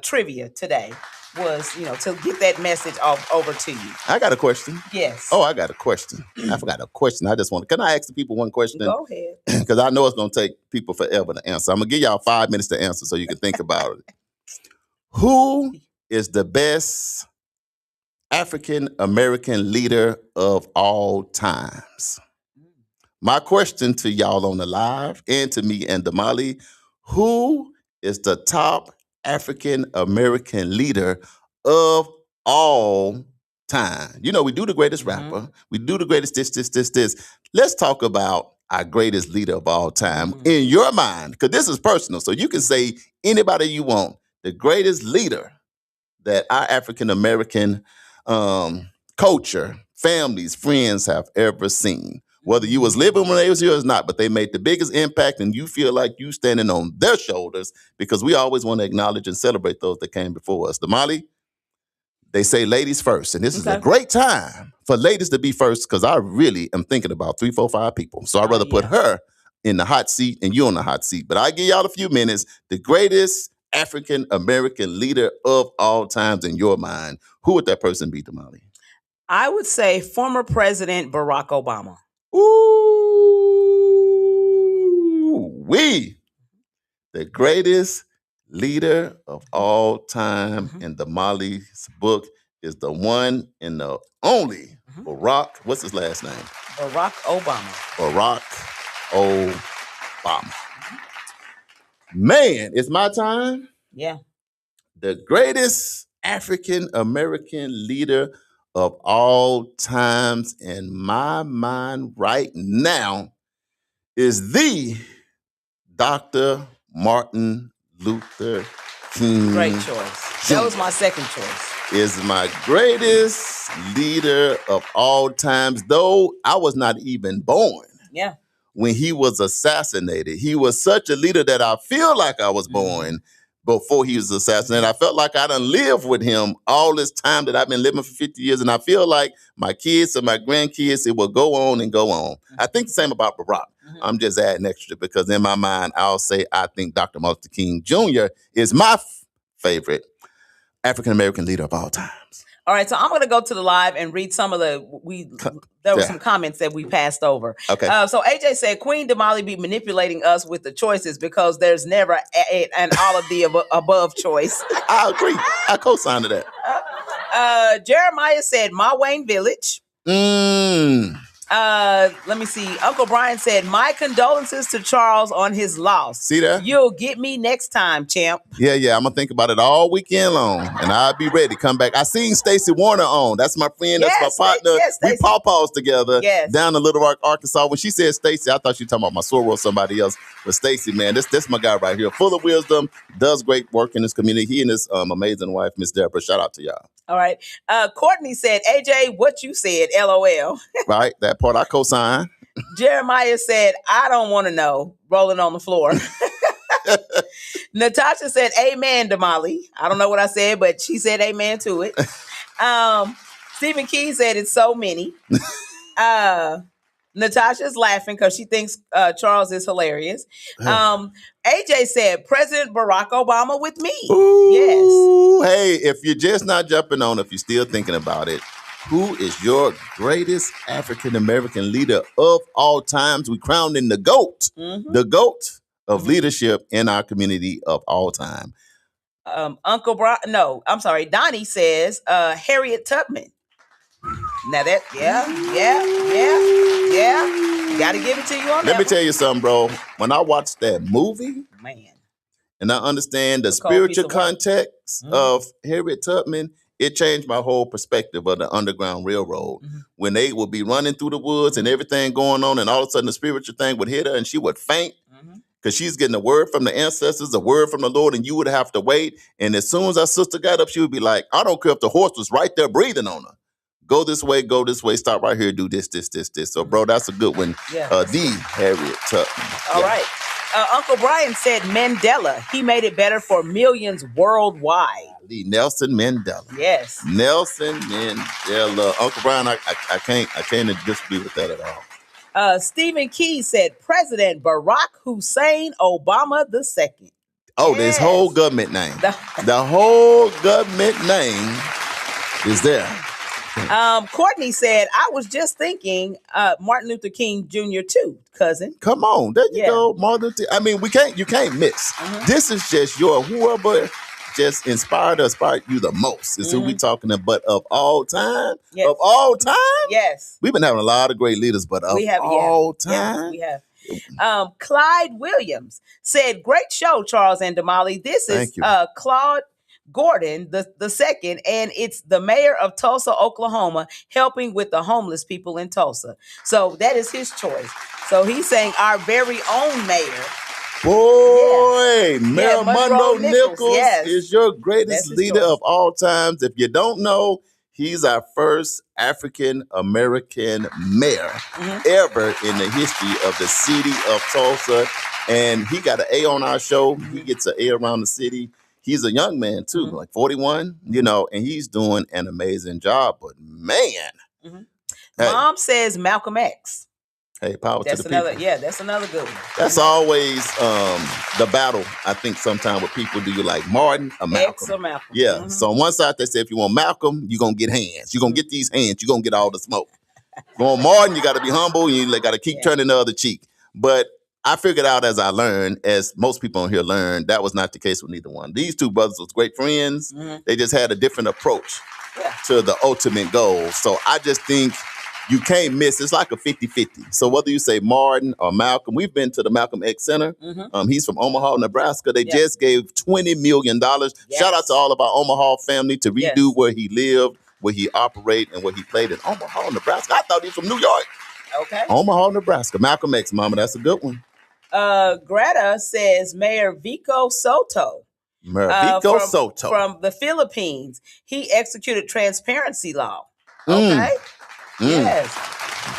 trivia today. Was, to get that message over to you. I got a question. Yes. Oh, I got a question. I forgot a question. Can I ask the people one question? Go ahead. Because I know it's going to take people forever to answer. I'm going to give y'all 5 minutes to answer so you can think about it. Who is the best African American leader of all times? My question to y'all on the live and to me and Damali, who is the top African American leader of all time? We do the greatest rapper. We do the greatest this. Let's talk about our greatest leader of all time in your mind, because this is personal. So you can say anybody you want. The greatest leader that our African American culture, families, friends have ever seen. Whether you was living when they was here or not, but they made the biggest impact and you feel like you standing on their shoulders, because we always want to acknowledge and celebrate those that came before us. Damali, they say ladies first. And this is a great time for ladies to be first, because I really am thinking about 3, 4, 5 people. So I'd rather put her in the hot seat and you on the hot seat. But I give y'all a few minutes. The greatest African American leader of all times in your mind. Who would that person be, Damali? I would say former President Barack Obama. Ooh, the greatest leader of all time in Damali's book is the one and the only Barack. What's his last name? Barack Obama. Barack Obama. Man, it's my time. Yeah. The greatest African American leader of all times in my mind right now is the Dr. Martin Luther King. Great choice. That was my second choice. Is my greatest leader of all times, though I was not even born. Yeah. When he was assassinated. He was such a leader that I feel like I was born before he was assassinated. I felt like I done lived with him all this time that I've been living for 50 years. And I feel like my kids and my grandkids, it will go on and go on. I think the same about Barack. I'm just adding extra because in my mind, I'll say I think Dr. Martin Luther King Jr. is my favorite African-American leader of all times. All right, so I'm going to go to the live and read some of there were some comments that we passed over. Okay. So AJ said, Queen Damali be manipulating us with the choices because there's never an all of the above choice. I agree. I co-sign to that. Jeremiah said, My Wayne Village. Let me see. Uncle Brian said, my condolences to Charles on his loss. See that? You'll get me next time, champ. Yeah. I'm going to think about it all weekend long, and I'll be ready to come back. I seen Stacey Warner on. That's my friend. That's my partner. Yes, we pawpaws together down in Little Rock, Arkansas. When she said Stacey, I thought she was talking about my soror or somebody else. But Stacey, man, this my guy right here. Full of wisdom, does great work in this community. He and his amazing wife, Miss Deborah. Shout out to y'all. All right. Courtney said, AJ, what you said, LOL. Right. That part I co-sign. Jeremiah said, I don't want to know. Rolling on the floor. Natasha said, amen, Damali. I don't know what I said, but she said amen to it. Stephen Key said, it's so many. Natasha's laughing because she thinks Charles is hilarious. AJ said, President Barack Obama with me. Ooh, yes. Hey, if you're just not jumping on, if you're still thinking about it, who is your greatest African-American leader of all times? We crowned in the GOAT, the GOAT of leadership in our community of all time. Uncle Brian, no, I'm sorry. Donnie says, Harriet Tubman. Now that, yeah. Got to give it to you on that. Let me tell you something, bro. When I watched that movie, man, and I understand the spiritual context of Harriet Tubman, It changed my whole perspective of the Underground Railroad. When they would be running through the woods and everything going on, and all of a sudden the spiritual thing would hit her and she would faint because she's getting a word from the ancestors, a word from the Lord, and you would have to wait. And as soon as our sister got up, she would be like, I don't care if the horse was right there breathing on her. Go this way, stop right here, do this. So, bro, that's a good one. Yeah. The Harriet Tubman. All right. Uncle Brian said Mandela. He made it better for millions worldwide. Nelson Mandela. Yes. Nelson Mandela. Uncle Brian, I can't disagree with that at all. Stephen Key said President Barack Hussein Obama II. Oh, Yes. His whole government name. The whole government name is there. Courtney said, I was just thinking Martin Luther King Jr. too, cousin. Come on, there you go, Martin Luther. I mean, you can't miss. This is just whoever just inspired you the most is who we talking about. But of all time, Yes, we've been having a lot of great leaders, but of all time, we have. Clyde Williams said, great show, Charles and Damali. This is Claude Gordon the second, and it's the mayor of Tulsa, Oklahoma, helping with the homeless people in Tulsa. So that is his choice. So he's saying our very own mayor. Boy, Mayor Monroe Nichols is your greatest leader choice of all times. If you don't know, he's our first African American mayor ever in the history of the city of Tulsa. And he got an A on our show. He gets an A around the city. He's a young man too, like 41, and he's doing an amazing job. But man, Mom says Malcolm X. Hey, power That's to the another, people. Yeah, that's another good one. That's always the battle, I think, sometimes with people. Do you like Martin or Malcolm? X or Malcolm. Yeah. So on one side, they say if you want Malcolm, you're going to get hands. You're going to get these hands. You're going to get all the smoke. Going Martin, you got to be humble. You got to keep turning the other cheek. But I figured out as I learned, as most people on here learned, that was not the case with neither one. These two brothers was great friends. They just had a different approach to the ultimate goal. So I just think you can't miss. It's like a 50-50. So whether you say Martin or Malcolm, we've been to the Malcolm X Center. He's from Omaha, Nebraska. They just gave $20 million. Shout out to all of our Omaha family to redo where he lived, where he operated, and where he played in Omaha, Nebraska. I thought he was from New York. Okay. Omaha, Nebraska. Malcolm X, mama. That's a good one. Greta says Mayor Vico Soto. Vico Soto. From the Philippines. He executed transparency law. Okay. Yes.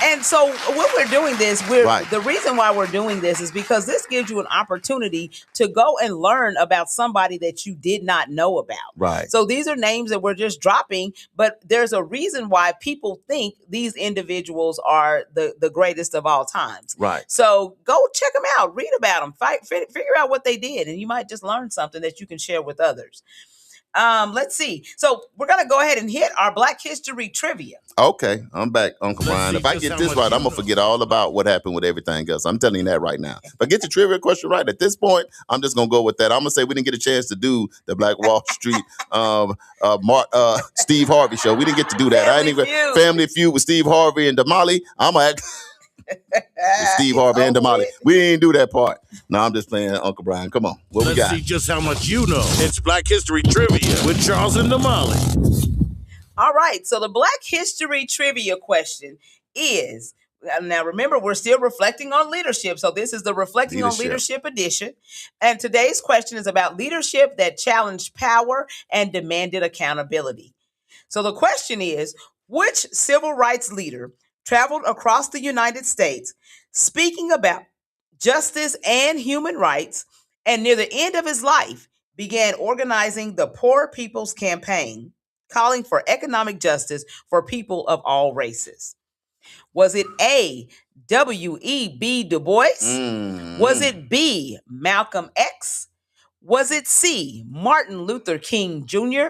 And so when we're doing this, the reason why we're doing this is because this gives you an opportunity to go and learn about somebody that you did not know about. Right. So these are names that we're just dropping, but there's a reason why people think these individuals are the greatest of all times. Right. So go check them out, read about them, figure out what they did, and you might just learn something that you can share with others. Let's see. So we're going to go ahead and hit our Black History trivia. Okay, I'm back, Uncle Brian. If I get this right, I'm going to forget all about what happened with everything else. I'm telling you that right now. If I get the trivia question right at this point, I'm just going to go with that. I'm going to say we didn't get a chance to do the Black Wall Street Steve Harvey show. We didn't get to do that. Family Feud with Steve Harvey and Damali. I'm going to Steve Harvey and Damali. We didn't do that part. No, I'm just playing, Uncle Brian. Come on. What we got? Let's see just how much you know. It's Black History Trivia with Charles and Damali. All right. So the Black History Trivia question is, now remember, we're still reflecting on leadership. So this is the Reflecting on Leadership edition. And today's question is about leadership that challenged power and demanded accountability. So the question is, which civil rights leader traveled across the United States speaking about justice and human rights, and near the end of his life began organizing the Poor People's Campaign, calling for economic justice for people of all races? Was it A, W.E.B. Du Bois? Was it B, Malcolm X? Was it C, Martin Luther King Jr.?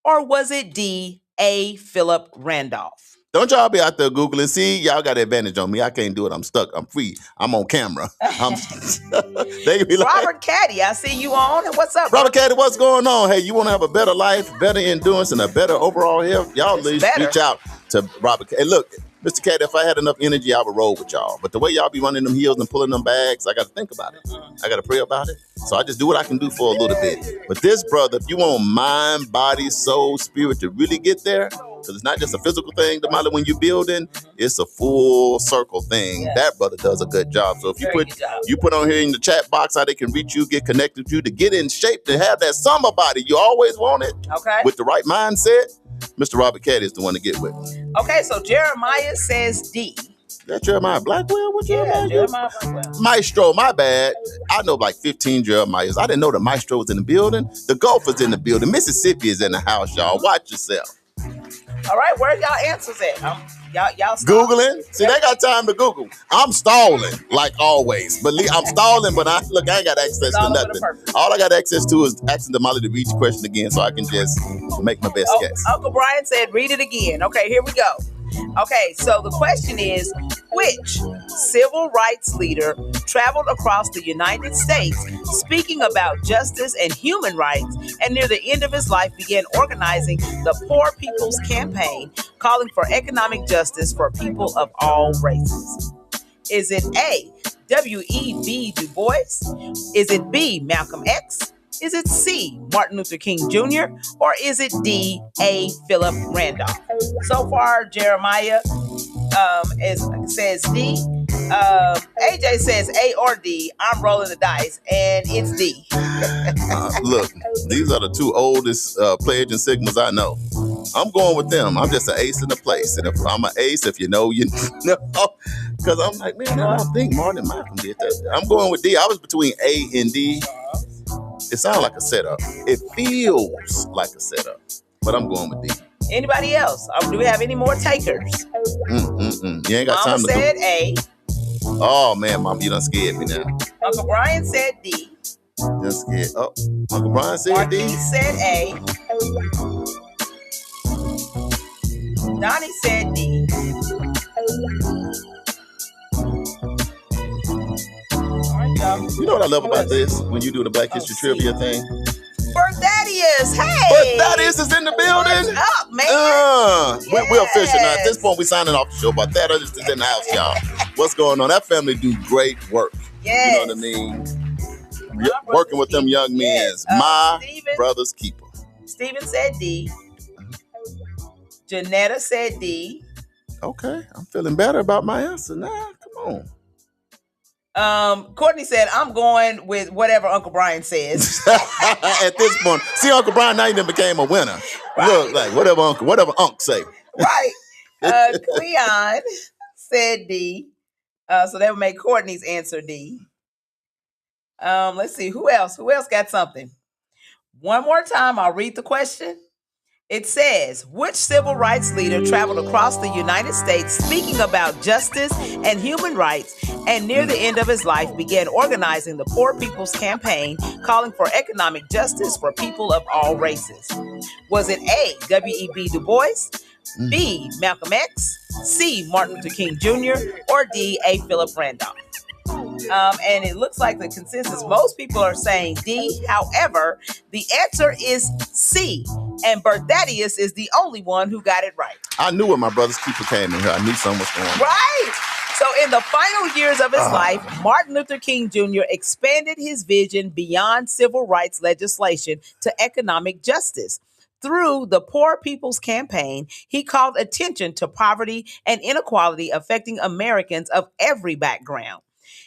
Or was it D, A, Philip Randolph? Don't y'all be out there Googling. See, y'all got an advantage on me. I can't do it. I'm stuck. I'm free. I'm on camera. They be like, Robert Caddy, I see you on. And what's up, Robert Caddy? What's going on? Hey, you want to have a better life, better endurance, and a better overall health? Y'all reach out to Robert Caddy. Look, Mr. Cat, if I had enough energy, I would roll with y'all. But the way y'all be running them heels and pulling them bags, I got to think about it. I got to pray about it. So I just do what I can do for a little bit. But this, brother, if you want mind, body, soul, spirit to really get there, because it's not just a physical thing, Damali, when you're building, it's a full circle thing. Yes. That brother does a good job. So if you put on here in the chat box how they can reach you, get connected with you, to get in shape, to have that summer body you always wanted, Okay. with the right mindset, Mr. Robert Cat is the one to get with. Okay, so Jeremiah says D. That Jeremiah Blackwell? What Yeah, Jeremiah? Jeremiah Blackwell. Maestro, my bad. I know like 15 Jeremiahs. I didn't know the Maestro was in the building. The Gulf is in the building. Mississippi is in the house, y'all. Watch yourself. All right, where y'all answers at? Y'all Googling? See, they got time to Google. I'm stalling, like always. But I'm stalling, but I ain't got access to nothing. All I got access to is asking Damali to read the question again so I can just make my best guess. Uncle Brian said, read it again. Okay, here we go. Okay, so the question is, which civil rights leader traveled across the United States speaking about justice and human rights, and near the end of his life began organizing the Poor People's Campaign, calling for economic justice for people of all races? Is it A, W.E.B. Du Bois? Is it B, Malcolm X? Is it C, Martin Luther King Jr.? Or is it D, A, Philip Randolph? So far, Jeremiah says D. AJ says A or D. I'm rolling the dice, and it's D. Look, these are the two oldest pledge and sigmas I know. I'm going with them. I'm just an ace in the place. And if I'm an ace, if you know, you know. Because I'm like, man, I don't think Martin and Malcolm did that. I'm going with D. I was between A and D. It sounds like a setup. It feels like a setup. But I'm going with D. Anybody else? Do we have any more takers? You ain't got time to do. Mama said A. Oh, man, Mom, you done scared me now. Uncle Brian said D. Just scared. Oh, Uncle Brian said Marquis D. said A. Donnie said D. You know what I love about this? When you do the Black History Trivia thing? Berthadius, hey! Berthadius is in the building. What's up, man? We're official now. At this point, we're signing off the show. Berthadius is in the house, y'all. What's going on? That family do great work. Yes. You know what I mean? Working with them young men. Yes. My brother's keeper. Steven said D. Janetta said D. Okay, I'm feeling better about my answer now. Come on. Courtney said, I'm going with whatever Uncle Brian says. At this point, see, Uncle Brian now even became a winner. Right. Look, like whatever Unc say. Right. Cleon said D. So that would make Courtney's answer D. Let's see, who else? Who else got something? One more time, I'll read the question. It says, which civil rights leader traveled across the United States speaking about justice and human rights, and near the end of his life began organizing the Poor People's Campaign, calling for economic justice for people of all races? Was it A, W.E.B. Du Bois, B, Malcolm X, C, Martin Luther King Jr., or D, A, Philip Randolph? And it looks like the consensus, most people are saying D. However, the answer is C. And Berthadius is the only one who got it right. I knew when my brother's keeper came in here. I knew something was going on. Right. So in the final years of his life, Martin Luther King Jr. expanded his vision beyond civil rights legislation to economic justice. Through the Poor People's Campaign, he called attention to poverty and inequality affecting Americans of every background.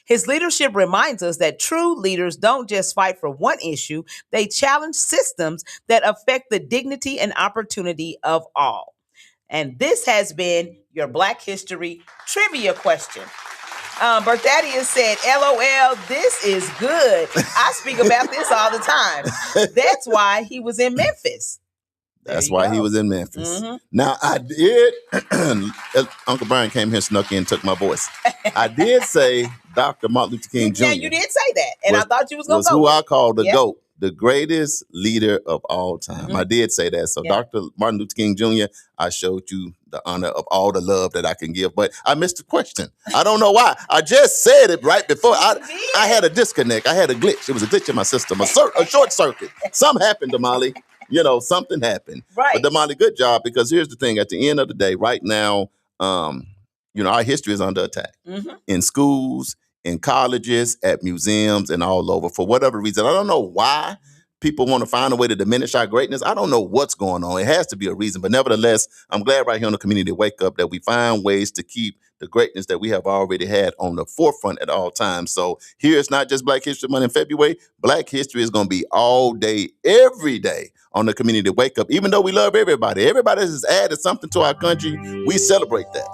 His leadership reminds us that true leaders don't just fight for one issue, they challenge systems that affect the dignity and opportunity of all. And this has been your Black History Trivia question. Berthadius said, LOL, this is good. I speak about this all the time. That's why he was in Memphis. That's why he was in Memphis. Mm-hmm. Now, I did, Uncle Brian came here, snuck in, took my voice. I did say Dr. Martin Luther King Jr. Yeah, you did say that. And I thought you was going to go. Was who I call the GOAT, the greatest leader of all time. Mm-hmm. I did say that. So Dr. Martin Luther King Jr., I showed you the honor of all the love that I can give. But I missed the question. I don't know why. I just said it right before. I had a disconnect. I had a glitch. It was a glitch in my system, a short circuit. Something happened, Damali. You know, something happened. Right. But Damali, good job, because here's the thing. At the end of the day, right now, our history is under attack in schools, in colleges, at museums, and all over. For whatever reason, I don't know why people want to find a way to diminish our greatness. I don't know what's going on. It has to be a reason. But nevertheless, I'm glad right here on the Community Wake Up that we find ways to keep the greatness that we have already had on the forefront at all times. So here it's not just Black History Month in February. Black history is going to be all day, every day on the Community Wake Up. Even though we love everybody, everybody has added something to our country. We celebrate that.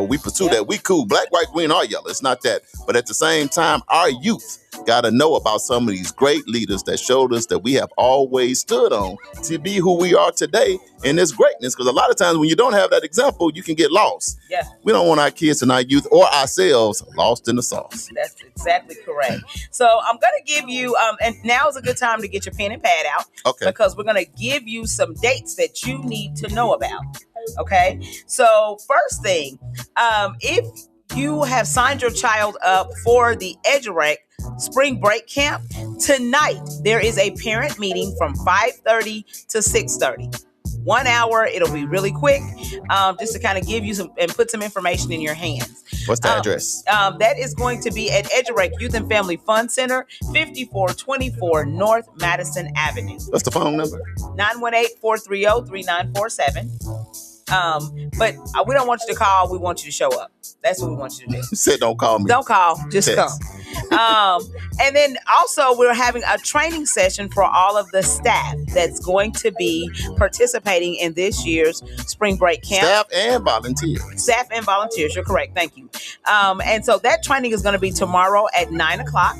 We pursue that. We cool. Black, white, green, or yellow. It's not that. But at the same time, our youth got to know about some of these great leaders that showed us that we have always stood on to be who we are today in this greatness. Because a lot of times when you don't have that example, you can get lost. Yeah. We don't want our kids and our youth or ourselves lost in the sauce. That's exactly correct. So I'm going to give you, and now is a good time to get your pen and pad out. Okay. Because we're going to give you some dates that you need to know about. Okay. So first thing, if you have signed your child up for the EduRec Spring Break Camp, tonight there is a parent meeting from 5:30 to 6:30. 1 hour. It'll be really quick, just to kind of give you some and put some information in your hands. What's the address? That is going to be at EduRec Youth and Family Fun Center, 5424 North Madison Avenue. What's the phone number? 918-430-3947. But we don't want you to call. We want you to show up. That's what we want you to do. You said don't call me. Don't call. Just Text. come. And then also we're having a training session for all of the staff that's going to be participating in this year's spring break camp. Staff and volunteers. Staff and volunteers. You're correct. Thank you. And so that training is going to be tomorrow at 9 o'clock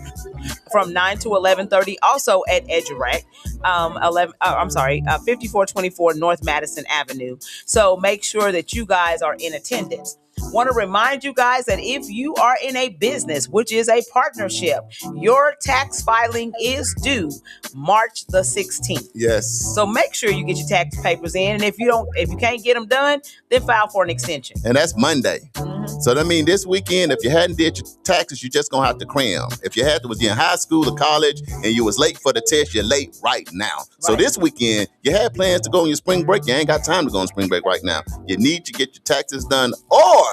from 9 to 11:30. Also at EduRec. 5424 North Madison Avenue. So make sure that you guys are in attendance. Want to remind you guys that if you are in a business, which is a partnership, your tax filing is due March the 16th. Yes. So make sure you get your tax papers in. And if you can't get them done, then file for an extension. And that's Monday. So that means this weekend, if you hadn't did your taxes, you're just gonna have to cram. If you was in high school or college and you was late for the test, you're late right now. Right. So this weekend, you had plans to go on your spring break. You ain't got time to go on spring break right now. You need to get your taxes done, or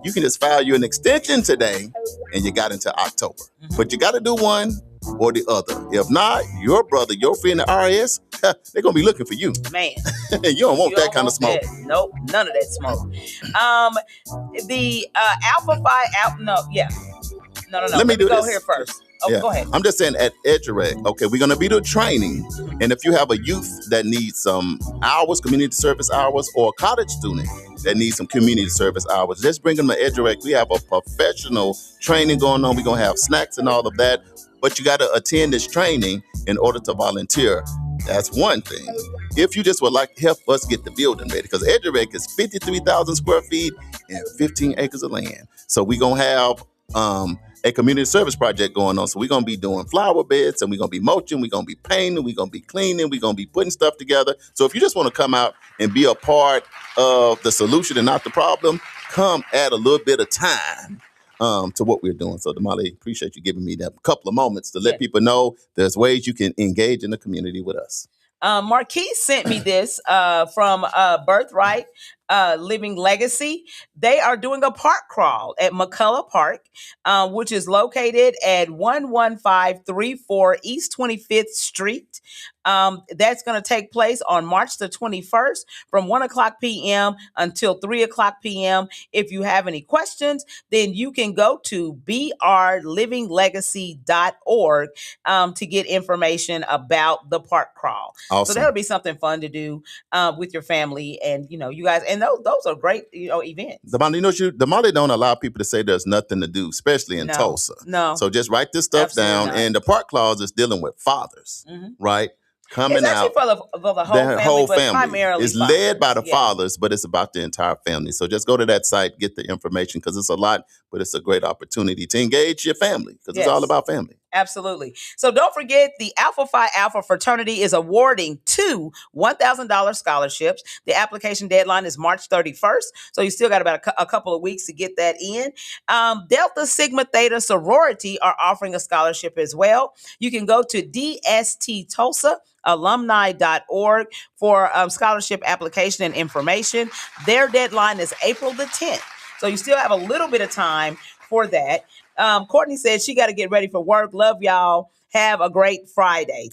you can just file you an extension today and you got into October. But you got to do one or the other. If not, your brother, your friend, the IRS, they're going to be looking for you. Man. You don't want that kind of smoke. Nope, none of that smoke. The Alpha Phi, no. Let me go here first. Oh, yeah. Go ahead. I'm just saying at EduRec, okay, we're going to be doing training. And if you have a youth that needs some hours, community service hours, or a college student that needs some community service hours, just bring them to EduRec. We have a professional training going on. We're going to have snacks and all of that. But you got to attend this training in order to volunteer. That's one thing. If you just would like to help us get the building ready, because EduRec is 53,000 square feet and 15 acres of land. So we're going to have a community service project going on. So we're going to be doing flower beds, and we're going to be mulching, we're going to be painting, we're going to be cleaning, we're going to be putting stuff together. So if you just want to come out and be a part of the solution and not the problem, come add a little bit of time to what we're doing. So Damali, appreciate you giving me that couple of moments to let people know there's ways you can engage in the community with us. Marquise sent me this from Birthright Living Legacy. They are doing a park crawl at McCullough Park, which is located at 11534 East 25th Street. That's going to take place on March the 21st from 1 o'clock p.m. until 3 o'clock p.m. If you have any questions, then you can go to brlivinglegacy.org to get information about the park crawl. Awesome. So that'll be something fun to do with your family, and you guys, and those are great events. Damali don't allow people to say there's nothing to do, especially in Tulsa. No. So just write this stuff down. And the park clause is dealing with fathers, right? Coming it's out. For the whole family. Primarily it's led by the fathers, but it's about the entire family. So just go to that site, get the information, because it's a lot, but it's a great opportunity to engage your family, because it's all about family. Absolutely. So don't forget, the Alpha Phi Alpha fraternity is awarding 2 $1,000 scholarships. The application deadline is March 31st. So you still got about a couple of weeks to get that in. Delta Sigma Theta sorority are offering a scholarship as well. You can go to DST Tulsa alumni.org for scholarship application and information. Their deadline is April the 10th. So you still have a little bit of time for that. Courtney said she got to get ready for work. Love y'all. Have a great Friday.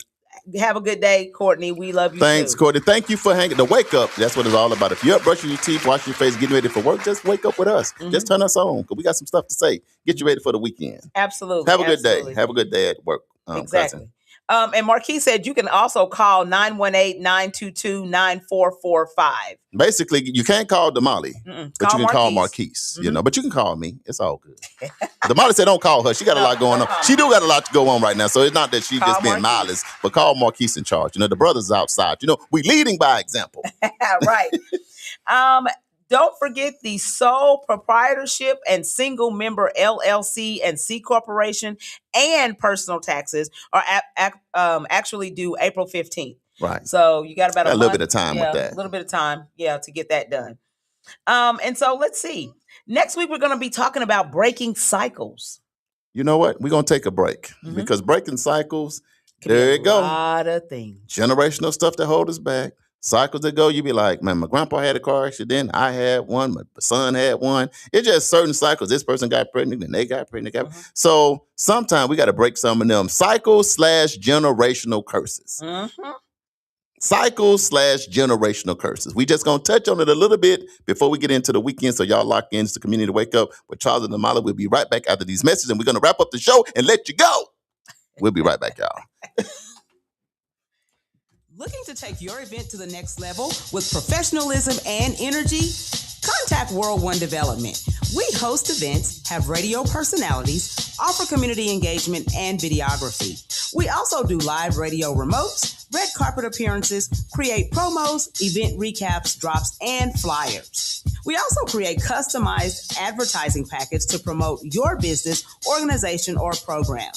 Have a good day, Courtney. We love you Thanks, too. Courtney. Thank you for hanging. The Wake Up, that's what it's all about. If you're up brushing your teeth, washing your face, getting ready for work, just wake up with us. Just turn us on because we got some stuff to say. Get you ready for the weekend. Absolutely. Have a good day. Have a good day at work. Exactly. And Marquis said you can also call 918-922-9445. Basically, you can't call Damali, but you can call Marquis. You know, but you can call me. It's all good. Damali said don't call her. She got a lot going on. She do got a lot to go on right now. So it's not that she just being mindless, but call Marquis in charge. You know, the brothers outside. You know, we leading by example. Right. Don't forget the sole proprietorship and single member LLC and C corporation and personal taxes are actually due April 15th. Right. So you got about a little bit of time with that. A little bit of time, to get that done. And so let's see. Next week, we're going to be talking about breaking cycles. You know what? We're going to take a break because breaking cycles, there you go. A lot of things. Generational stuff that hold us back. Cycles that go, you be like, man, my grandpa had a car accident. I had one. My son had one. It's just certain cycles. This person got pregnant and they got pregnant. So sometimes we got to break some of them cycles/generational curses. Cycles/generational curses. We just going to touch on it a little bit before we get into the weekend. So y'all lock in to the Community Wake Up with Charles and Damali. We'll be right back after these messages and we're going to wrap up the show and let you go. We'll be right back, y'all. Looking to take your event to the next level with professionalism and energy? Contact World One Development. We host events, have radio personalities, offer community engagement and videography. We also do live radio remotes, red carpet appearances, create promos, event recaps, drops, and flyers. We also create customized advertising packages to promote your business, organization, or program.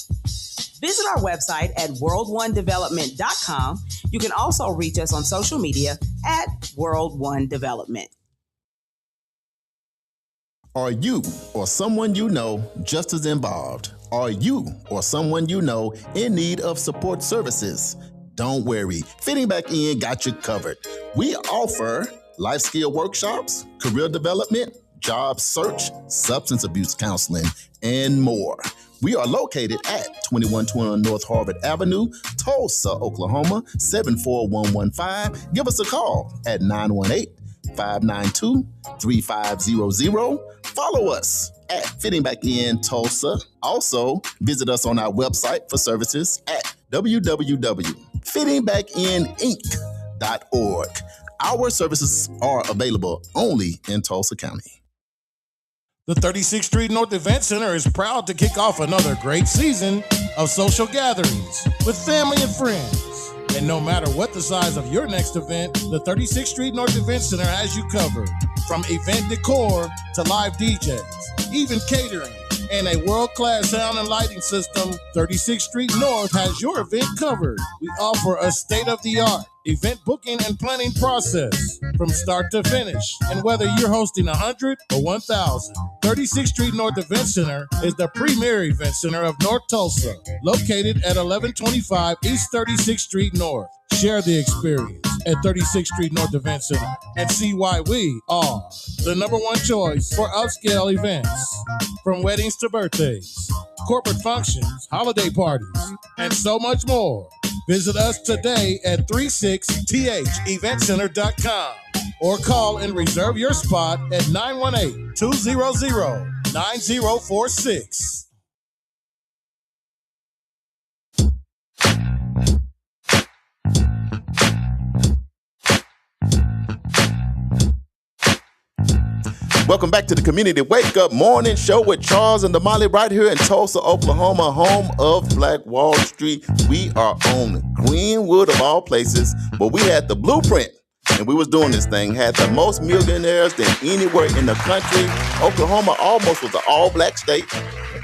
Visit our website at world1development.com. You can also reach us on social media at World One Development. Are you or someone you know just as involved? Are you or someone you know in need of support services? Don't worry, Fitting Back In got you covered. We offer life skill workshops, career development, job search, substance abuse counseling, and more. We are located at 2121 North Harvard Avenue, Tulsa, Oklahoma, 74115. Give us a call at 918-592-3500. Follow us at Fitting Back In Tulsa. Also, visit us on our website for services at www.fittingbackininc.org. Our services are available only in Tulsa County. The 36th Street North Event Center is proud to kick off another great season of social gatherings with family and friends. And no matter what the size of your next event, the 36th Street North Event Center has you covered. From event decor to live DJs, even catering, and a world-class sound and lighting system, 36th Street North has your event covered. We offer a state-of-the-art event booking and planning process from start to finish. And whether you're hosting 100 or 1,000, 36th Street North Event Center is the premier event center of North Tulsa, located at 1125 East 36th Street North. Share the experience at 36th Street North Event Center and see why we are the number one choice for upscale events. From weddings to birthdays, corporate functions, holiday parties, and so much more. Visit us today at 36theventcenter.com or call and reserve your spot at 918-200-9046. Welcome back to the Community Wake Up Morning Show with Charles and Damali right here in Tulsa, Oklahoma, home of Black Wall Street. We are on Greenwood of all places, but we had the blueprint and we was doing this thing, had the most millionaires than anywhere in the country. Oklahoma almost was an all-black state.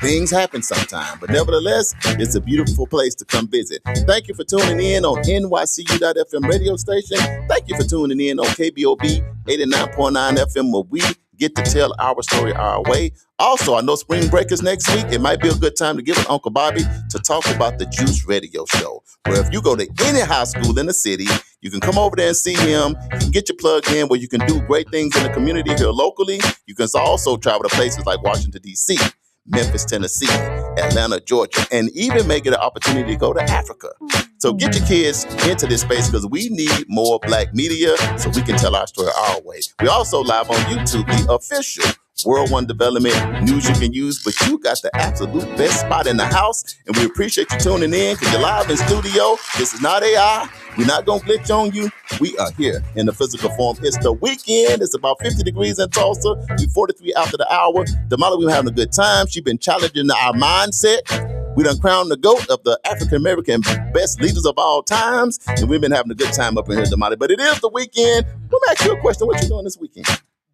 Things happen sometime, but nevertheless, it's a beautiful place to come visit. Thank you for tuning in on NYCU.FM radio station. Thank you for tuning in on KBOB 89.9 FM, where we get to tell our story our way. Also, I know spring break is next week. It might be a good time to get with Uncle Bobby to talk about the Juice Radio Show, where if you go to any high school in the city, you can come over there and see him. You can get your plug in where you can do great things in the community here locally. You can also travel to places like Washington, D.C., Memphis, Tennessee, Atlanta, Georgia, and even make it an opportunity to go to Africa. So get your kids into this space because we need more Black media so we can tell our story our way. We also live on YouTube, the official World One Development news you can use, but you got the absolute best spot in the house, and we appreciate you tuning in because you're live in studio. This is not AI. We're not going to glitch on you. We are here in the physical form. It's the weekend. It's about 50 degrees in Tulsa. We're 43 after the hour. Damali, we're having a good time. She's been challenging our mindset. We done crowned the GOAT of the African-American best leaders of all times, and we've been having a good time up in here, Damali. But it is the weekend. Let me ask you a question. What you doing this weekend?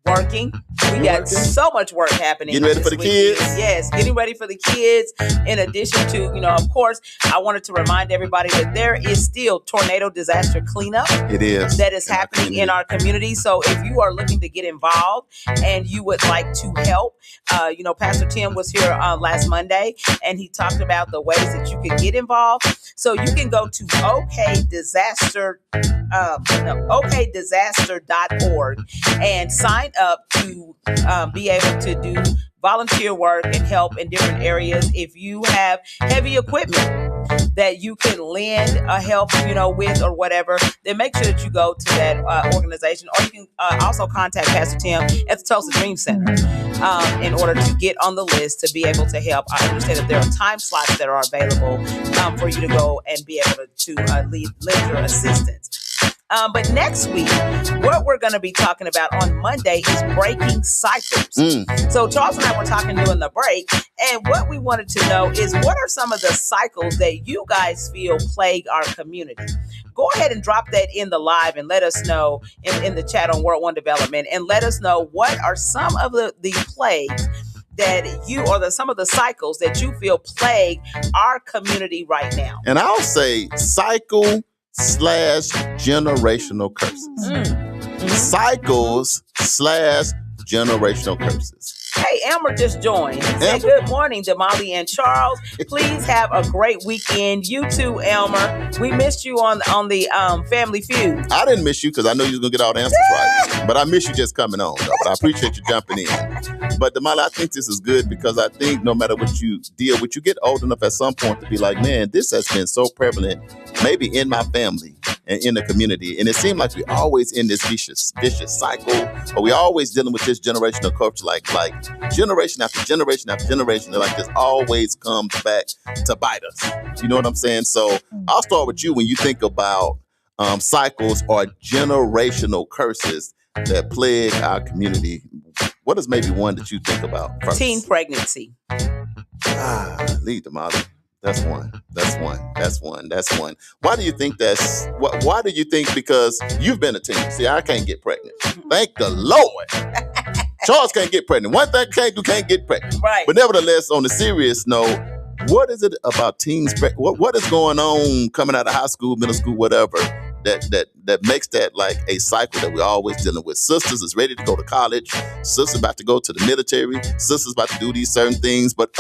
Working. We got so much work happening. Getting ready for the kids? Yes, getting ready for the kids. In addition to, of course, I wanted to remind everybody that there is still tornado disaster cleanup. It is. That is happening in our community. So if you are looking to get involved and you would like to help, Pastor Tim was here last Monday and he talked about the ways that you can get involved. So you can go to okdisaster.org and sign up to be able to do volunteer work and help in different areas. If you have heavy equipment that you can lend help, with or whatever, then make sure that you go to that organization. Or you can also contact Pastor Tim at the Tulsa Dream Center in order to get on the list to be able to help. I understand that there are time slots that are available for you to go and be able to lend your assistance. But next week, what we're going to be talking about on Monday is breaking cycles. So Charles and I were talking during the break, and what we wanted to know is what are some of the cycles that you guys feel plague our community? Go ahead and drop that in the live and let us know in the chat on World One Development, and let us know what are some of the plagues that some of the cycles that you feel plague our community right now. And I'll say cycle/generational curses. Cycles/generational curses. Hey, Elmer just joined. He said, good morning, Damali and Charles. Please have a great weekend. You too, Elmer. We missed you on the Family Feud. I didn't miss you because I know you was going to get all the answers right. But I miss you just coming on, though. But I appreciate you jumping in. But Damali, I think this is good because I think no matter what you deal with, you get old enough at some point to be like, man, this has been so prevalent, maybe in my family and in the community. And it seemed like we always in this vicious cycle, or we always dealing with this generational culture, like generation after generation after generation. Like this always comes back to bite us. You know what I'm saying? So I'll start with you when you think about cycles or generational curses that plague our community. What is maybe one that you think about first? Teen pregnancy. Lead them out. That's one. Why do you think why do you think? Because you've been a teen. See, I can't get pregnant. Thank the Lord. Charles can't get pregnant. One thing can't get pregnant. Right. But nevertheless, on a serious note, what is it about teens? What is going on coming out of high school, middle school, whatever, that makes that like a cycle that we're always dealing with? Sisters is ready to go to college. Sisters about to go to the military. Sisters about to do these certain things. But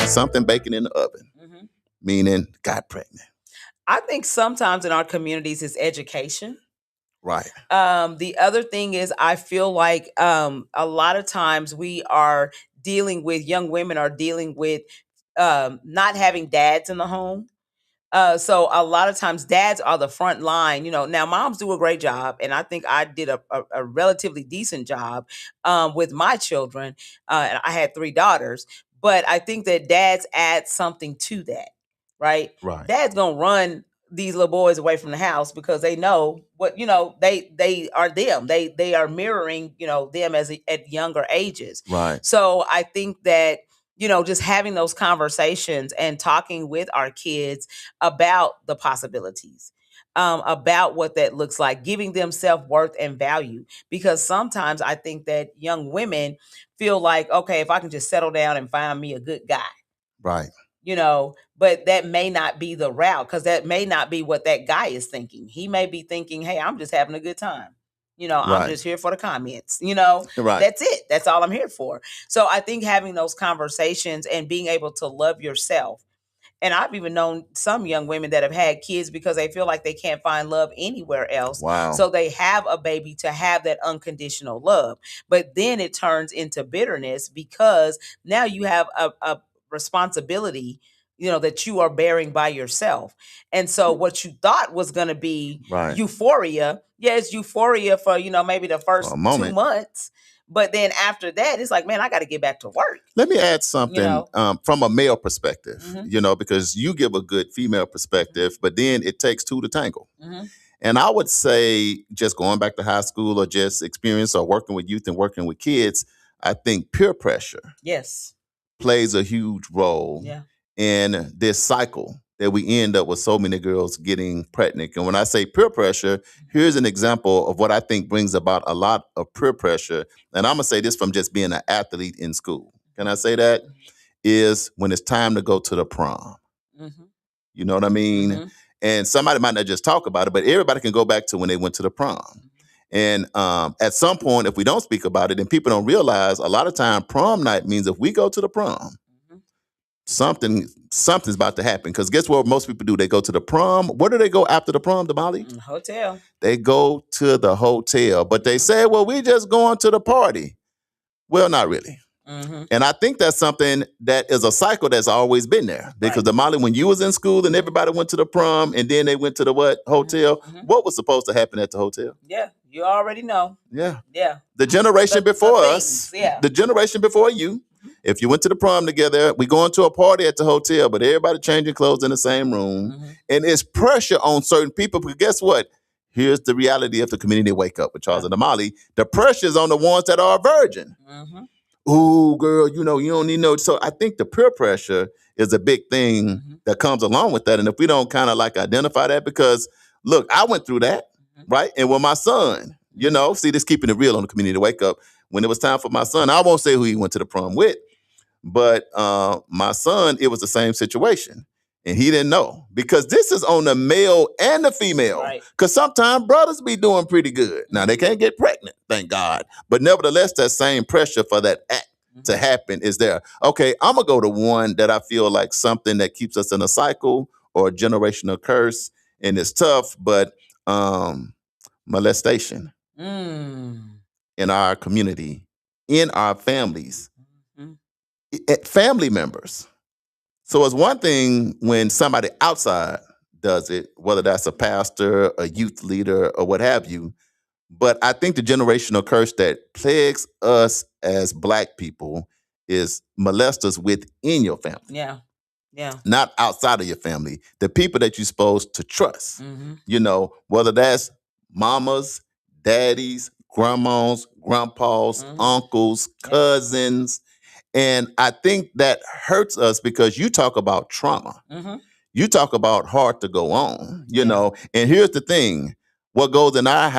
something baking in the oven, meaning got pregnant. I think sometimes in our communities it's education. Right. The other thing is I feel like a lot of times young women are dealing with not having dads in the home. So a lot of times dads are the front line. Now moms do a great job, and I think I did a relatively decent job with my children. And I had 3 daughters, but I think that dads add something to that, right? Right. Dad's gonna run these little boys away from the house because they know what they are them. They are mirroring them at younger ages. Right. So I think that just having those conversations and talking with our kids about the possibilities, about what that looks like, giving them self-worth and value. Because sometimes I think that young women feel like, okay, if I can just settle down and find me a good guy. Right. But that may not be the route, because that may not be what that guy is thinking. He may be thinking, hey, I'm just having a good time. I'm Right. just here for the comments. Right. That's it. That's all I'm here for. So I think having those conversations and being able to love yourself. And I've even known some young women that have had kids because they feel like they can't find love anywhere else. Wow. So they have a baby to have that unconditional love. But then it turns into bitterness because now you have a responsibility, that you are bearing by yourself. And so what you thought was going to be Right. euphoria, it's euphoria for, maybe the first For a 2 moment. months. But then after that, it's like, man, I got to get back to work. Let me add something from a male perspective, Mhm. because you give a good female perspective, but then it takes two to tangle. Mhm. And I would say, just going back to high school or just experience or working with youth and working with kids, I think peer pressure Yes. plays a huge role Yeah. in this cycle that we end up with so many girls getting pregnant. And when I say peer pressure, here's an example of what I think brings about a lot of peer pressure. And I'm going to say this from just being an athlete in school. Can I say that? Is when it's time to go to the prom. Mm-hmm. You know what I mean? Mm-hmm. And somebody might not just talk about it, but everybody can go back to when they went to the prom. And at some point, if we don't speak about it and people don't realize, a lot of time prom night means if we go to the prom, something's about to happen. Because guess what most people do? They go to the prom. Where do they go after the prom, Damali? Hotel. They go to the hotel. But they say, well, we just going to the party. Well, not really. Mm-hmm. And I think that's something that is a cycle that's always been there. Because Right. Damali, when you was in school and everybody went to the prom and then they went to the what? Hotel. Mm-hmm. What was supposed to happen at the hotel? Yeah, you already know. Yeah. Yeah. The generation before things, us, yeah. the generation before you, if you went to the prom together, we going to a party at the hotel, but everybody changing clothes in the same room. Mm-hmm. And it's pressure on certain people. Because guess what? Here's the reality of the community wake up with Charles and Damali. The pressure is on the ones that are a virgin. Mm-hmm. Ooh, girl, you don't need no. So I think the peer pressure is a big thing that comes along with that. And if we don't kind of like identify that, because look, I went through that, right? And with my son, see this keeping it real on the community wake up. When it was time for my son, I won't say who he went to the prom with, but my son, it was the same situation. And he didn't know, because this is on the male and the female. Right. Because sometimes brothers be doing pretty good. Now, they can't get pregnant, thank God. But nevertheless, that same pressure for that act to happen is there. Okay, I'm going to go to one that I feel like something that keeps us in a cycle or a generational curse. And it's tough, but molestation in our community, in our families, family members. So it's one thing when somebody outside does it, whether that's a pastor, a youth leader, or what have you. But I think the generational curse that plagues us as Black people is molesters within your family. Yeah. Yeah. Not outside of your family. The people that you're supposed to trust. Mm-hmm. Whether that's mamas, daddies, grandmas, grandpas, uncles, cousins. And I think that hurts us because you talk about trauma. You talk about hard to go on, know. And here's the thing. What goes on in our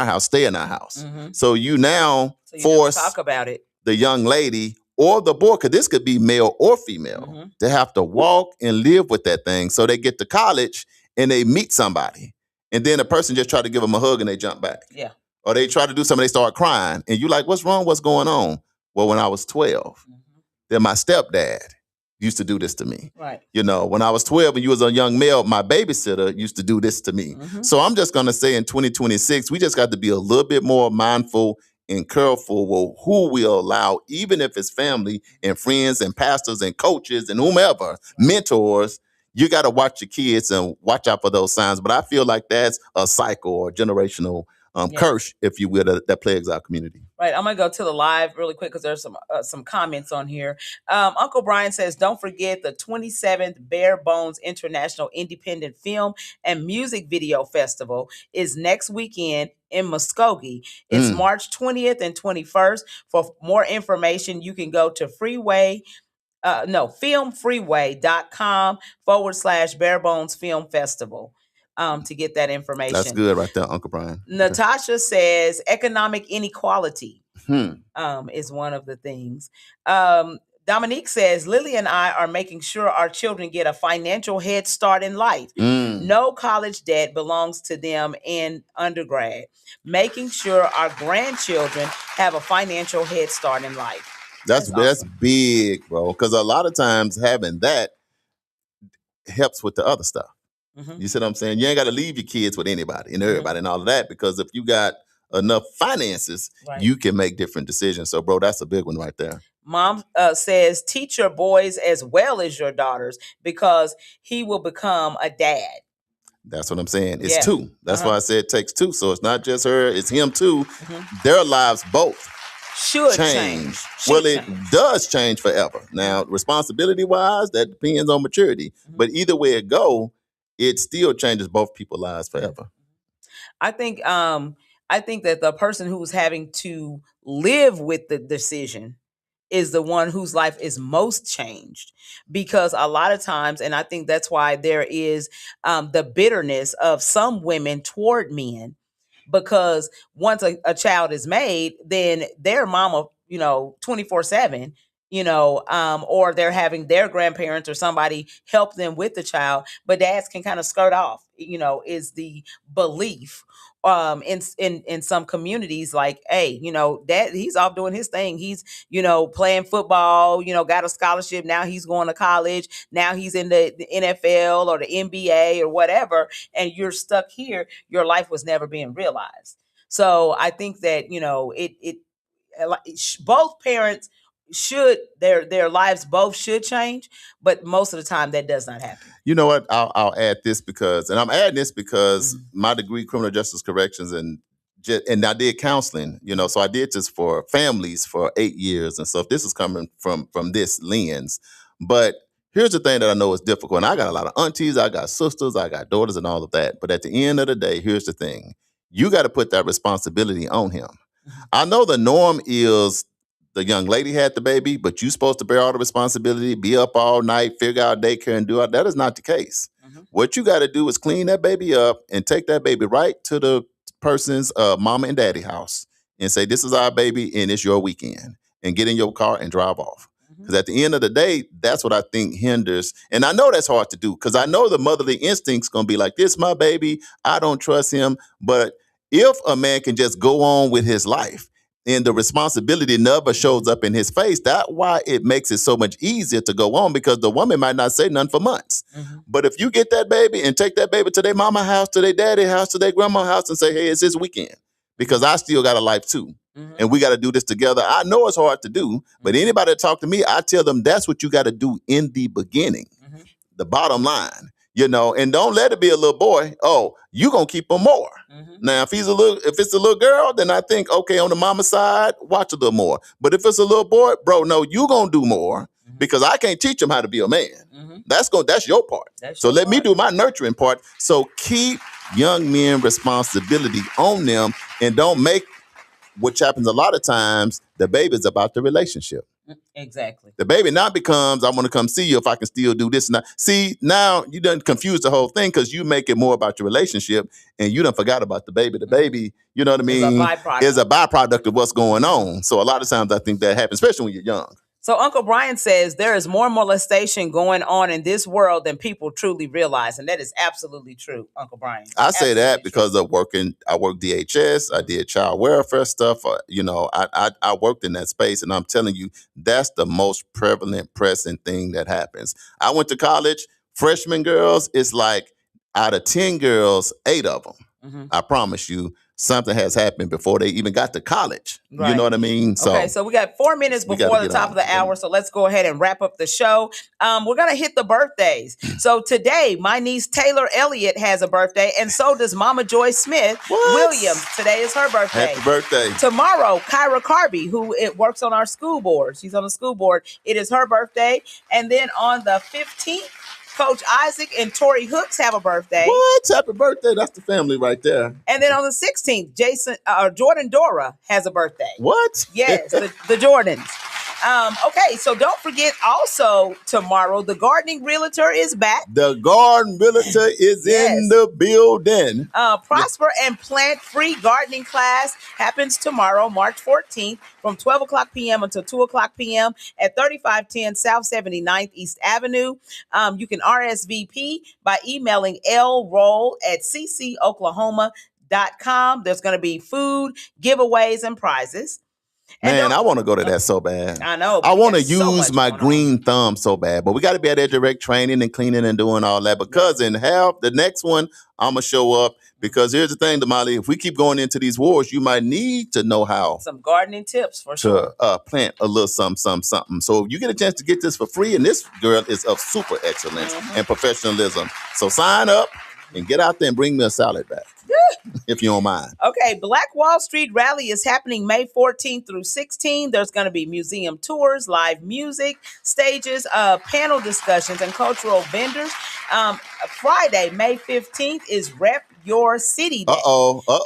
house, stay in our house. So you now force talk about it. The young lady or the boy, because this could be male or female, to have to walk and live with that thing. So they get to college and they meet somebody. And then the person just try to give them a hug and they jump back. Yeah. Or they try to do something, they start crying. And you like, what's wrong? What's going on? Well, when I was 12, then my stepdad used to do this to me. Right. When I was 12 and you was a young male, my babysitter used to do this to me. So I'm just going to say in 2026, we just got to be a little bit more mindful and careful with who we allow, even if it's family and friends and pastors and coaches and whomever, mentors. You got to watch your kids and watch out for those signs. But I feel like that's a cycle or generational curse, if you will, that plagues our community. Right. I'm going to go to the live really quick because there's some comments on here. Uncle Brian says, don't forget the 27th Bare Bones International Independent Film and Music Video Festival is next weekend in Muskogee. It's March 20th and 21st. For more information, you can go to filmfreeway.com/Bare Bones Film Festival. To get that information. That's good right there, Uncle Brian. Natasha says economic inequality is one of the things. Dominique says Lily and I are making sure our children get a financial head start in life. No college debt belongs to them in undergrad. Making sure our grandchildren have a financial head start in life. That's awesome. big, bro. Because a lot of times having that helps with the other stuff. You see what I'm saying? You ain't got to leave your kids with anybody and everybody and all of that, because if you got enough finances, you can make different decisions. So, bro, that's a big one right there. Mom says, teach your boys as well as your daughters, because he will become a dad. That's what I'm saying. It's two. That's why I said it takes two. So it's not just her, it's him too. Their lives both should change. It does change forever. Now, responsibility-wise, that depends on maturity. But either way it go, it still changes both people's lives forever. I think that the person who's having to live with the decision is the one whose life is most changed, because a lot of times, and I think that's why there is the bitterness of some women toward men, because once a child is made, then their mama, 24/7, or they're having their grandparents or somebody help them with the child, but dads can kind of skirt off, is the belief in some communities, like, hey, dad, he's off doing his thing. He's, playing football, got a scholarship. Now he's going to college. Now he's in the NFL or the NBA or whatever. And you're stuck here. Your life was never being realized. So I think that, both parents should, their lives both should change, but most of the time that does not happen. You know what? I'll add this because my degree, criminal justice corrections, and I did counseling. So I did this for families for 8 years, and so this is coming from this lens. But here's the thing that I know is difficult. And I got a lot of aunties, I got sisters, I got daughters, and all of that. But at the end of the day, here's the thing: you got to put that responsibility on him. I know the norm is the young lady had the baby, but you're supposed to bear all the responsibility, be up all night, figure out daycare and do it. That is not the case. What you got to do is clean that baby up and take that baby right to the person's mama and daddy house and say, this is our baby and it's your weekend, and get in your car and drive off. Because at the end of the day, that's what I think hinders. And I know that's hard to do, because I know the motherly instinct's going to be like, this my baby, I don't trust him. But if a man can just go on with his life and the responsibility never shows up in his face, that's why it makes it so much easier to go on, because the woman might not say nothing for months. But if you get that baby and take that baby to their mama house, to their daddy house, to their grandma house, and say, hey, it's his weekend, because I still got a life too. And we got to do this together. I know it's hard to do, but anybody that talk to me, I tell them that's what you got to do in the beginning. The bottom line, and don't let it be a little boy. Oh, you gonna keep him more. Now, if it's a little girl, then I think, okay, on the mama side, watch a little more. But if it's a little boy, bro, no, you gonna do more, because I can't teach him how to be a man. That's your part. So let me do my nurturing part. So keep young men responsibility on them, and don't make, which happens a lot of times, the baby's about the relationship. Exactly. The baby now becomes, I want to come see you if I can still do this and that. See, now you done confuse the whole thing, because you make it more about your relationship and you done forgot about the baby. The baby, you know what I mean, is a byproduct of what's going on. So a lot of times I think that happens, especially when you're young. So Uncle Brian says there is more molestation going on in this world than people truly realize. And that is absolutely true, Uncle Brian. I say that because of I work DHS, I did child welfare stuff. I worked in that space, and I'm telling you, that's the most prevalent, pressing thing that happens. I went to college, freshman girls, it's like out of 10 girls, 8 of them, I promise you, something has happened before they even got to college. Right. You know what I mean? Okay, so we got 4 minutes before the top of the hour, so let's go ahead and wrap up the show. We're going to hit the birthdays. So today, my niece Taylor Elliott has a birthday, and so does Mama Joy Smith Williams. Today is her birthday. Happy birthday. Tomorrow, Kyra Carby, who works on our school board. She's on the school board. It is her birthday. And then on the 15th, Coach Isaac and Tori Hooks have a birthday. What? Happy birthday. That's the family right there. And then on the 16th, Jordan Dora has a birthday. What? Yes, the Jordans. Okay, so don't forget also tomorrow, the gardening realtor is back. The garden realtor is in the building. Prosper and Plant Free Gardening Class happens tomorrow, March 14th, from 12 o'clock p.m. until 2 o'clock p.m. at 3510 South 79th East Avenue. You can RSVP by emailing lroll@ccoklahoma.com. There's going to be food, giveaways, and prizes. Man, I want to go to that so bad. I know. I want to so use my green thumb so bad, but we got to be at EduRec training and cleaning and doing all that because in half the next one, I'm going to show up because here's the thing, Damali, if we keep going into these wars, you might need to know how. Some gardening tips for sure. To plant a little something. So if you get a chance to get this for free, and this girl is of super excellence and professionalism. So sign up and get out there and bring me a salad back. If you don't mind. Okay, Black Wall Street Rally is happening May 14th through 16th. There's going to be museum tours, live music, stages, panel discussions, and cultural vendors. Friday, May 15th is Rep Your City Day.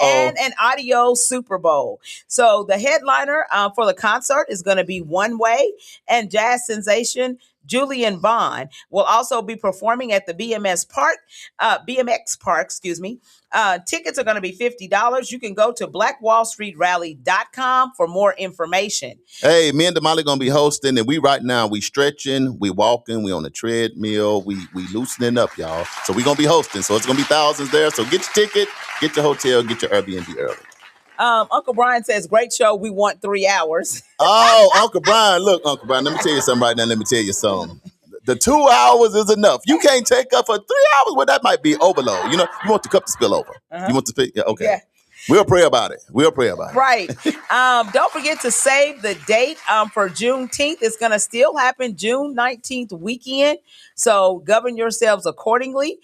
And an audio Super Bowl. So the headliner for the concert is going to be One Way, and jazz sensation Julian Vaughn will also be performing at the BMX Park. Tickets are going to be $50. You can go to blackwallstreetrally.com for more information. Hey, me and Damali going to be hosting, and we stretching, we walking, we on the treadmill, we loosening up, y'all. So we going to be hosting. So it's going to be thousands there. So get your ticket, get your hotel, get your Airbnb early. Uncle Brian says, great show. We want 3 hours. Oh, Uncle Brian. Look, Uncle Brian, let me tell you something right now. Let me tell you something. The 2 hours is enough. You can't take up for 3 hours. Well, that might be overload. You know, you want the cup to spill over. You want to, okay. Yeah. We'll pray about it. Right. Don't forget to save the date for Juneteenth. It's going to still happen June 19th weekend. So govern yourselves accordingly.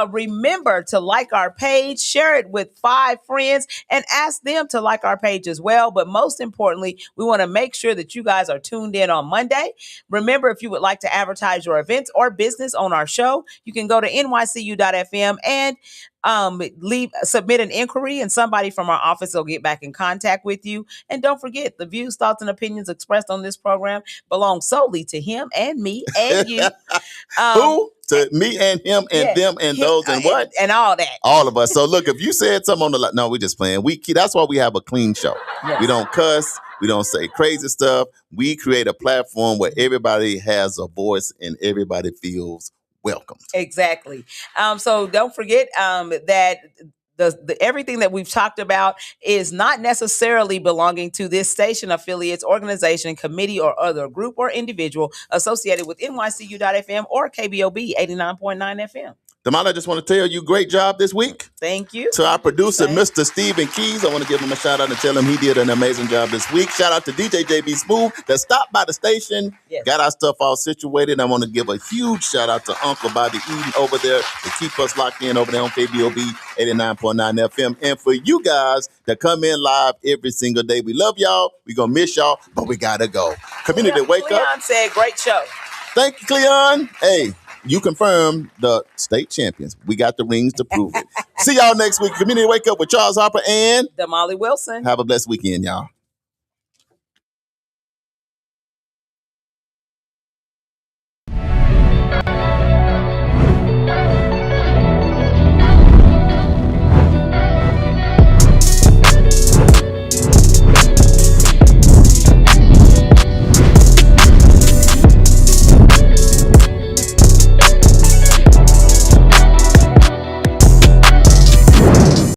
Remember to like our page, share it with 5 friends, and ask them to like our page as well. But most importantly, we want to make sure that you guys are tuned in on Monday. Remember, if you would like to advertise your events or business on our show, you can go to nycu.fm and submit an inquiry, and somebody from our office will get back in contact with you. And don't forget, the views, thoughts, and opinions expressed on this program belong solely to him and me and you. Who? To me and him and them and those and what? And all that. All of us. So look, if you said something on the no, we're just playing. That's why we have a clean show. Yes. We don't cuss. We don't say crazy stuff. We create a platform where everybody has a voice and everybody feels welcomed. Exactly. So don't forget that the everything that we've talked about is not necessarily belonging to this station, affiliates, organization, committee, or other group or individual associated with NYCU.FM or KBOB 89.9 FM. Damali, I just want to tell you, great job this week. Thank you. To our producer, Mr. Stephen Keys, I want to give him a shout out and tell him he did an amazing job this week. Shout out to DJ JB Smooth that stopped by the station, got our stuff all situated. I want to give a huge shout out to Uncle Bobby Eden over there to keep us locked in over there on KBOB 89.9 FM. And for you guys that come in live every single day, we love y'all. We're going to miss y'all, but we got to go. Community Wake Up. Cleon said, great show. Thank you, Cleon. Hey. You confirmed the state champions. We got the rings to prove it. See y'all next week. Community Wake Up with Charles Harper and Damali Wilson. Have a blessed weekend, y'all.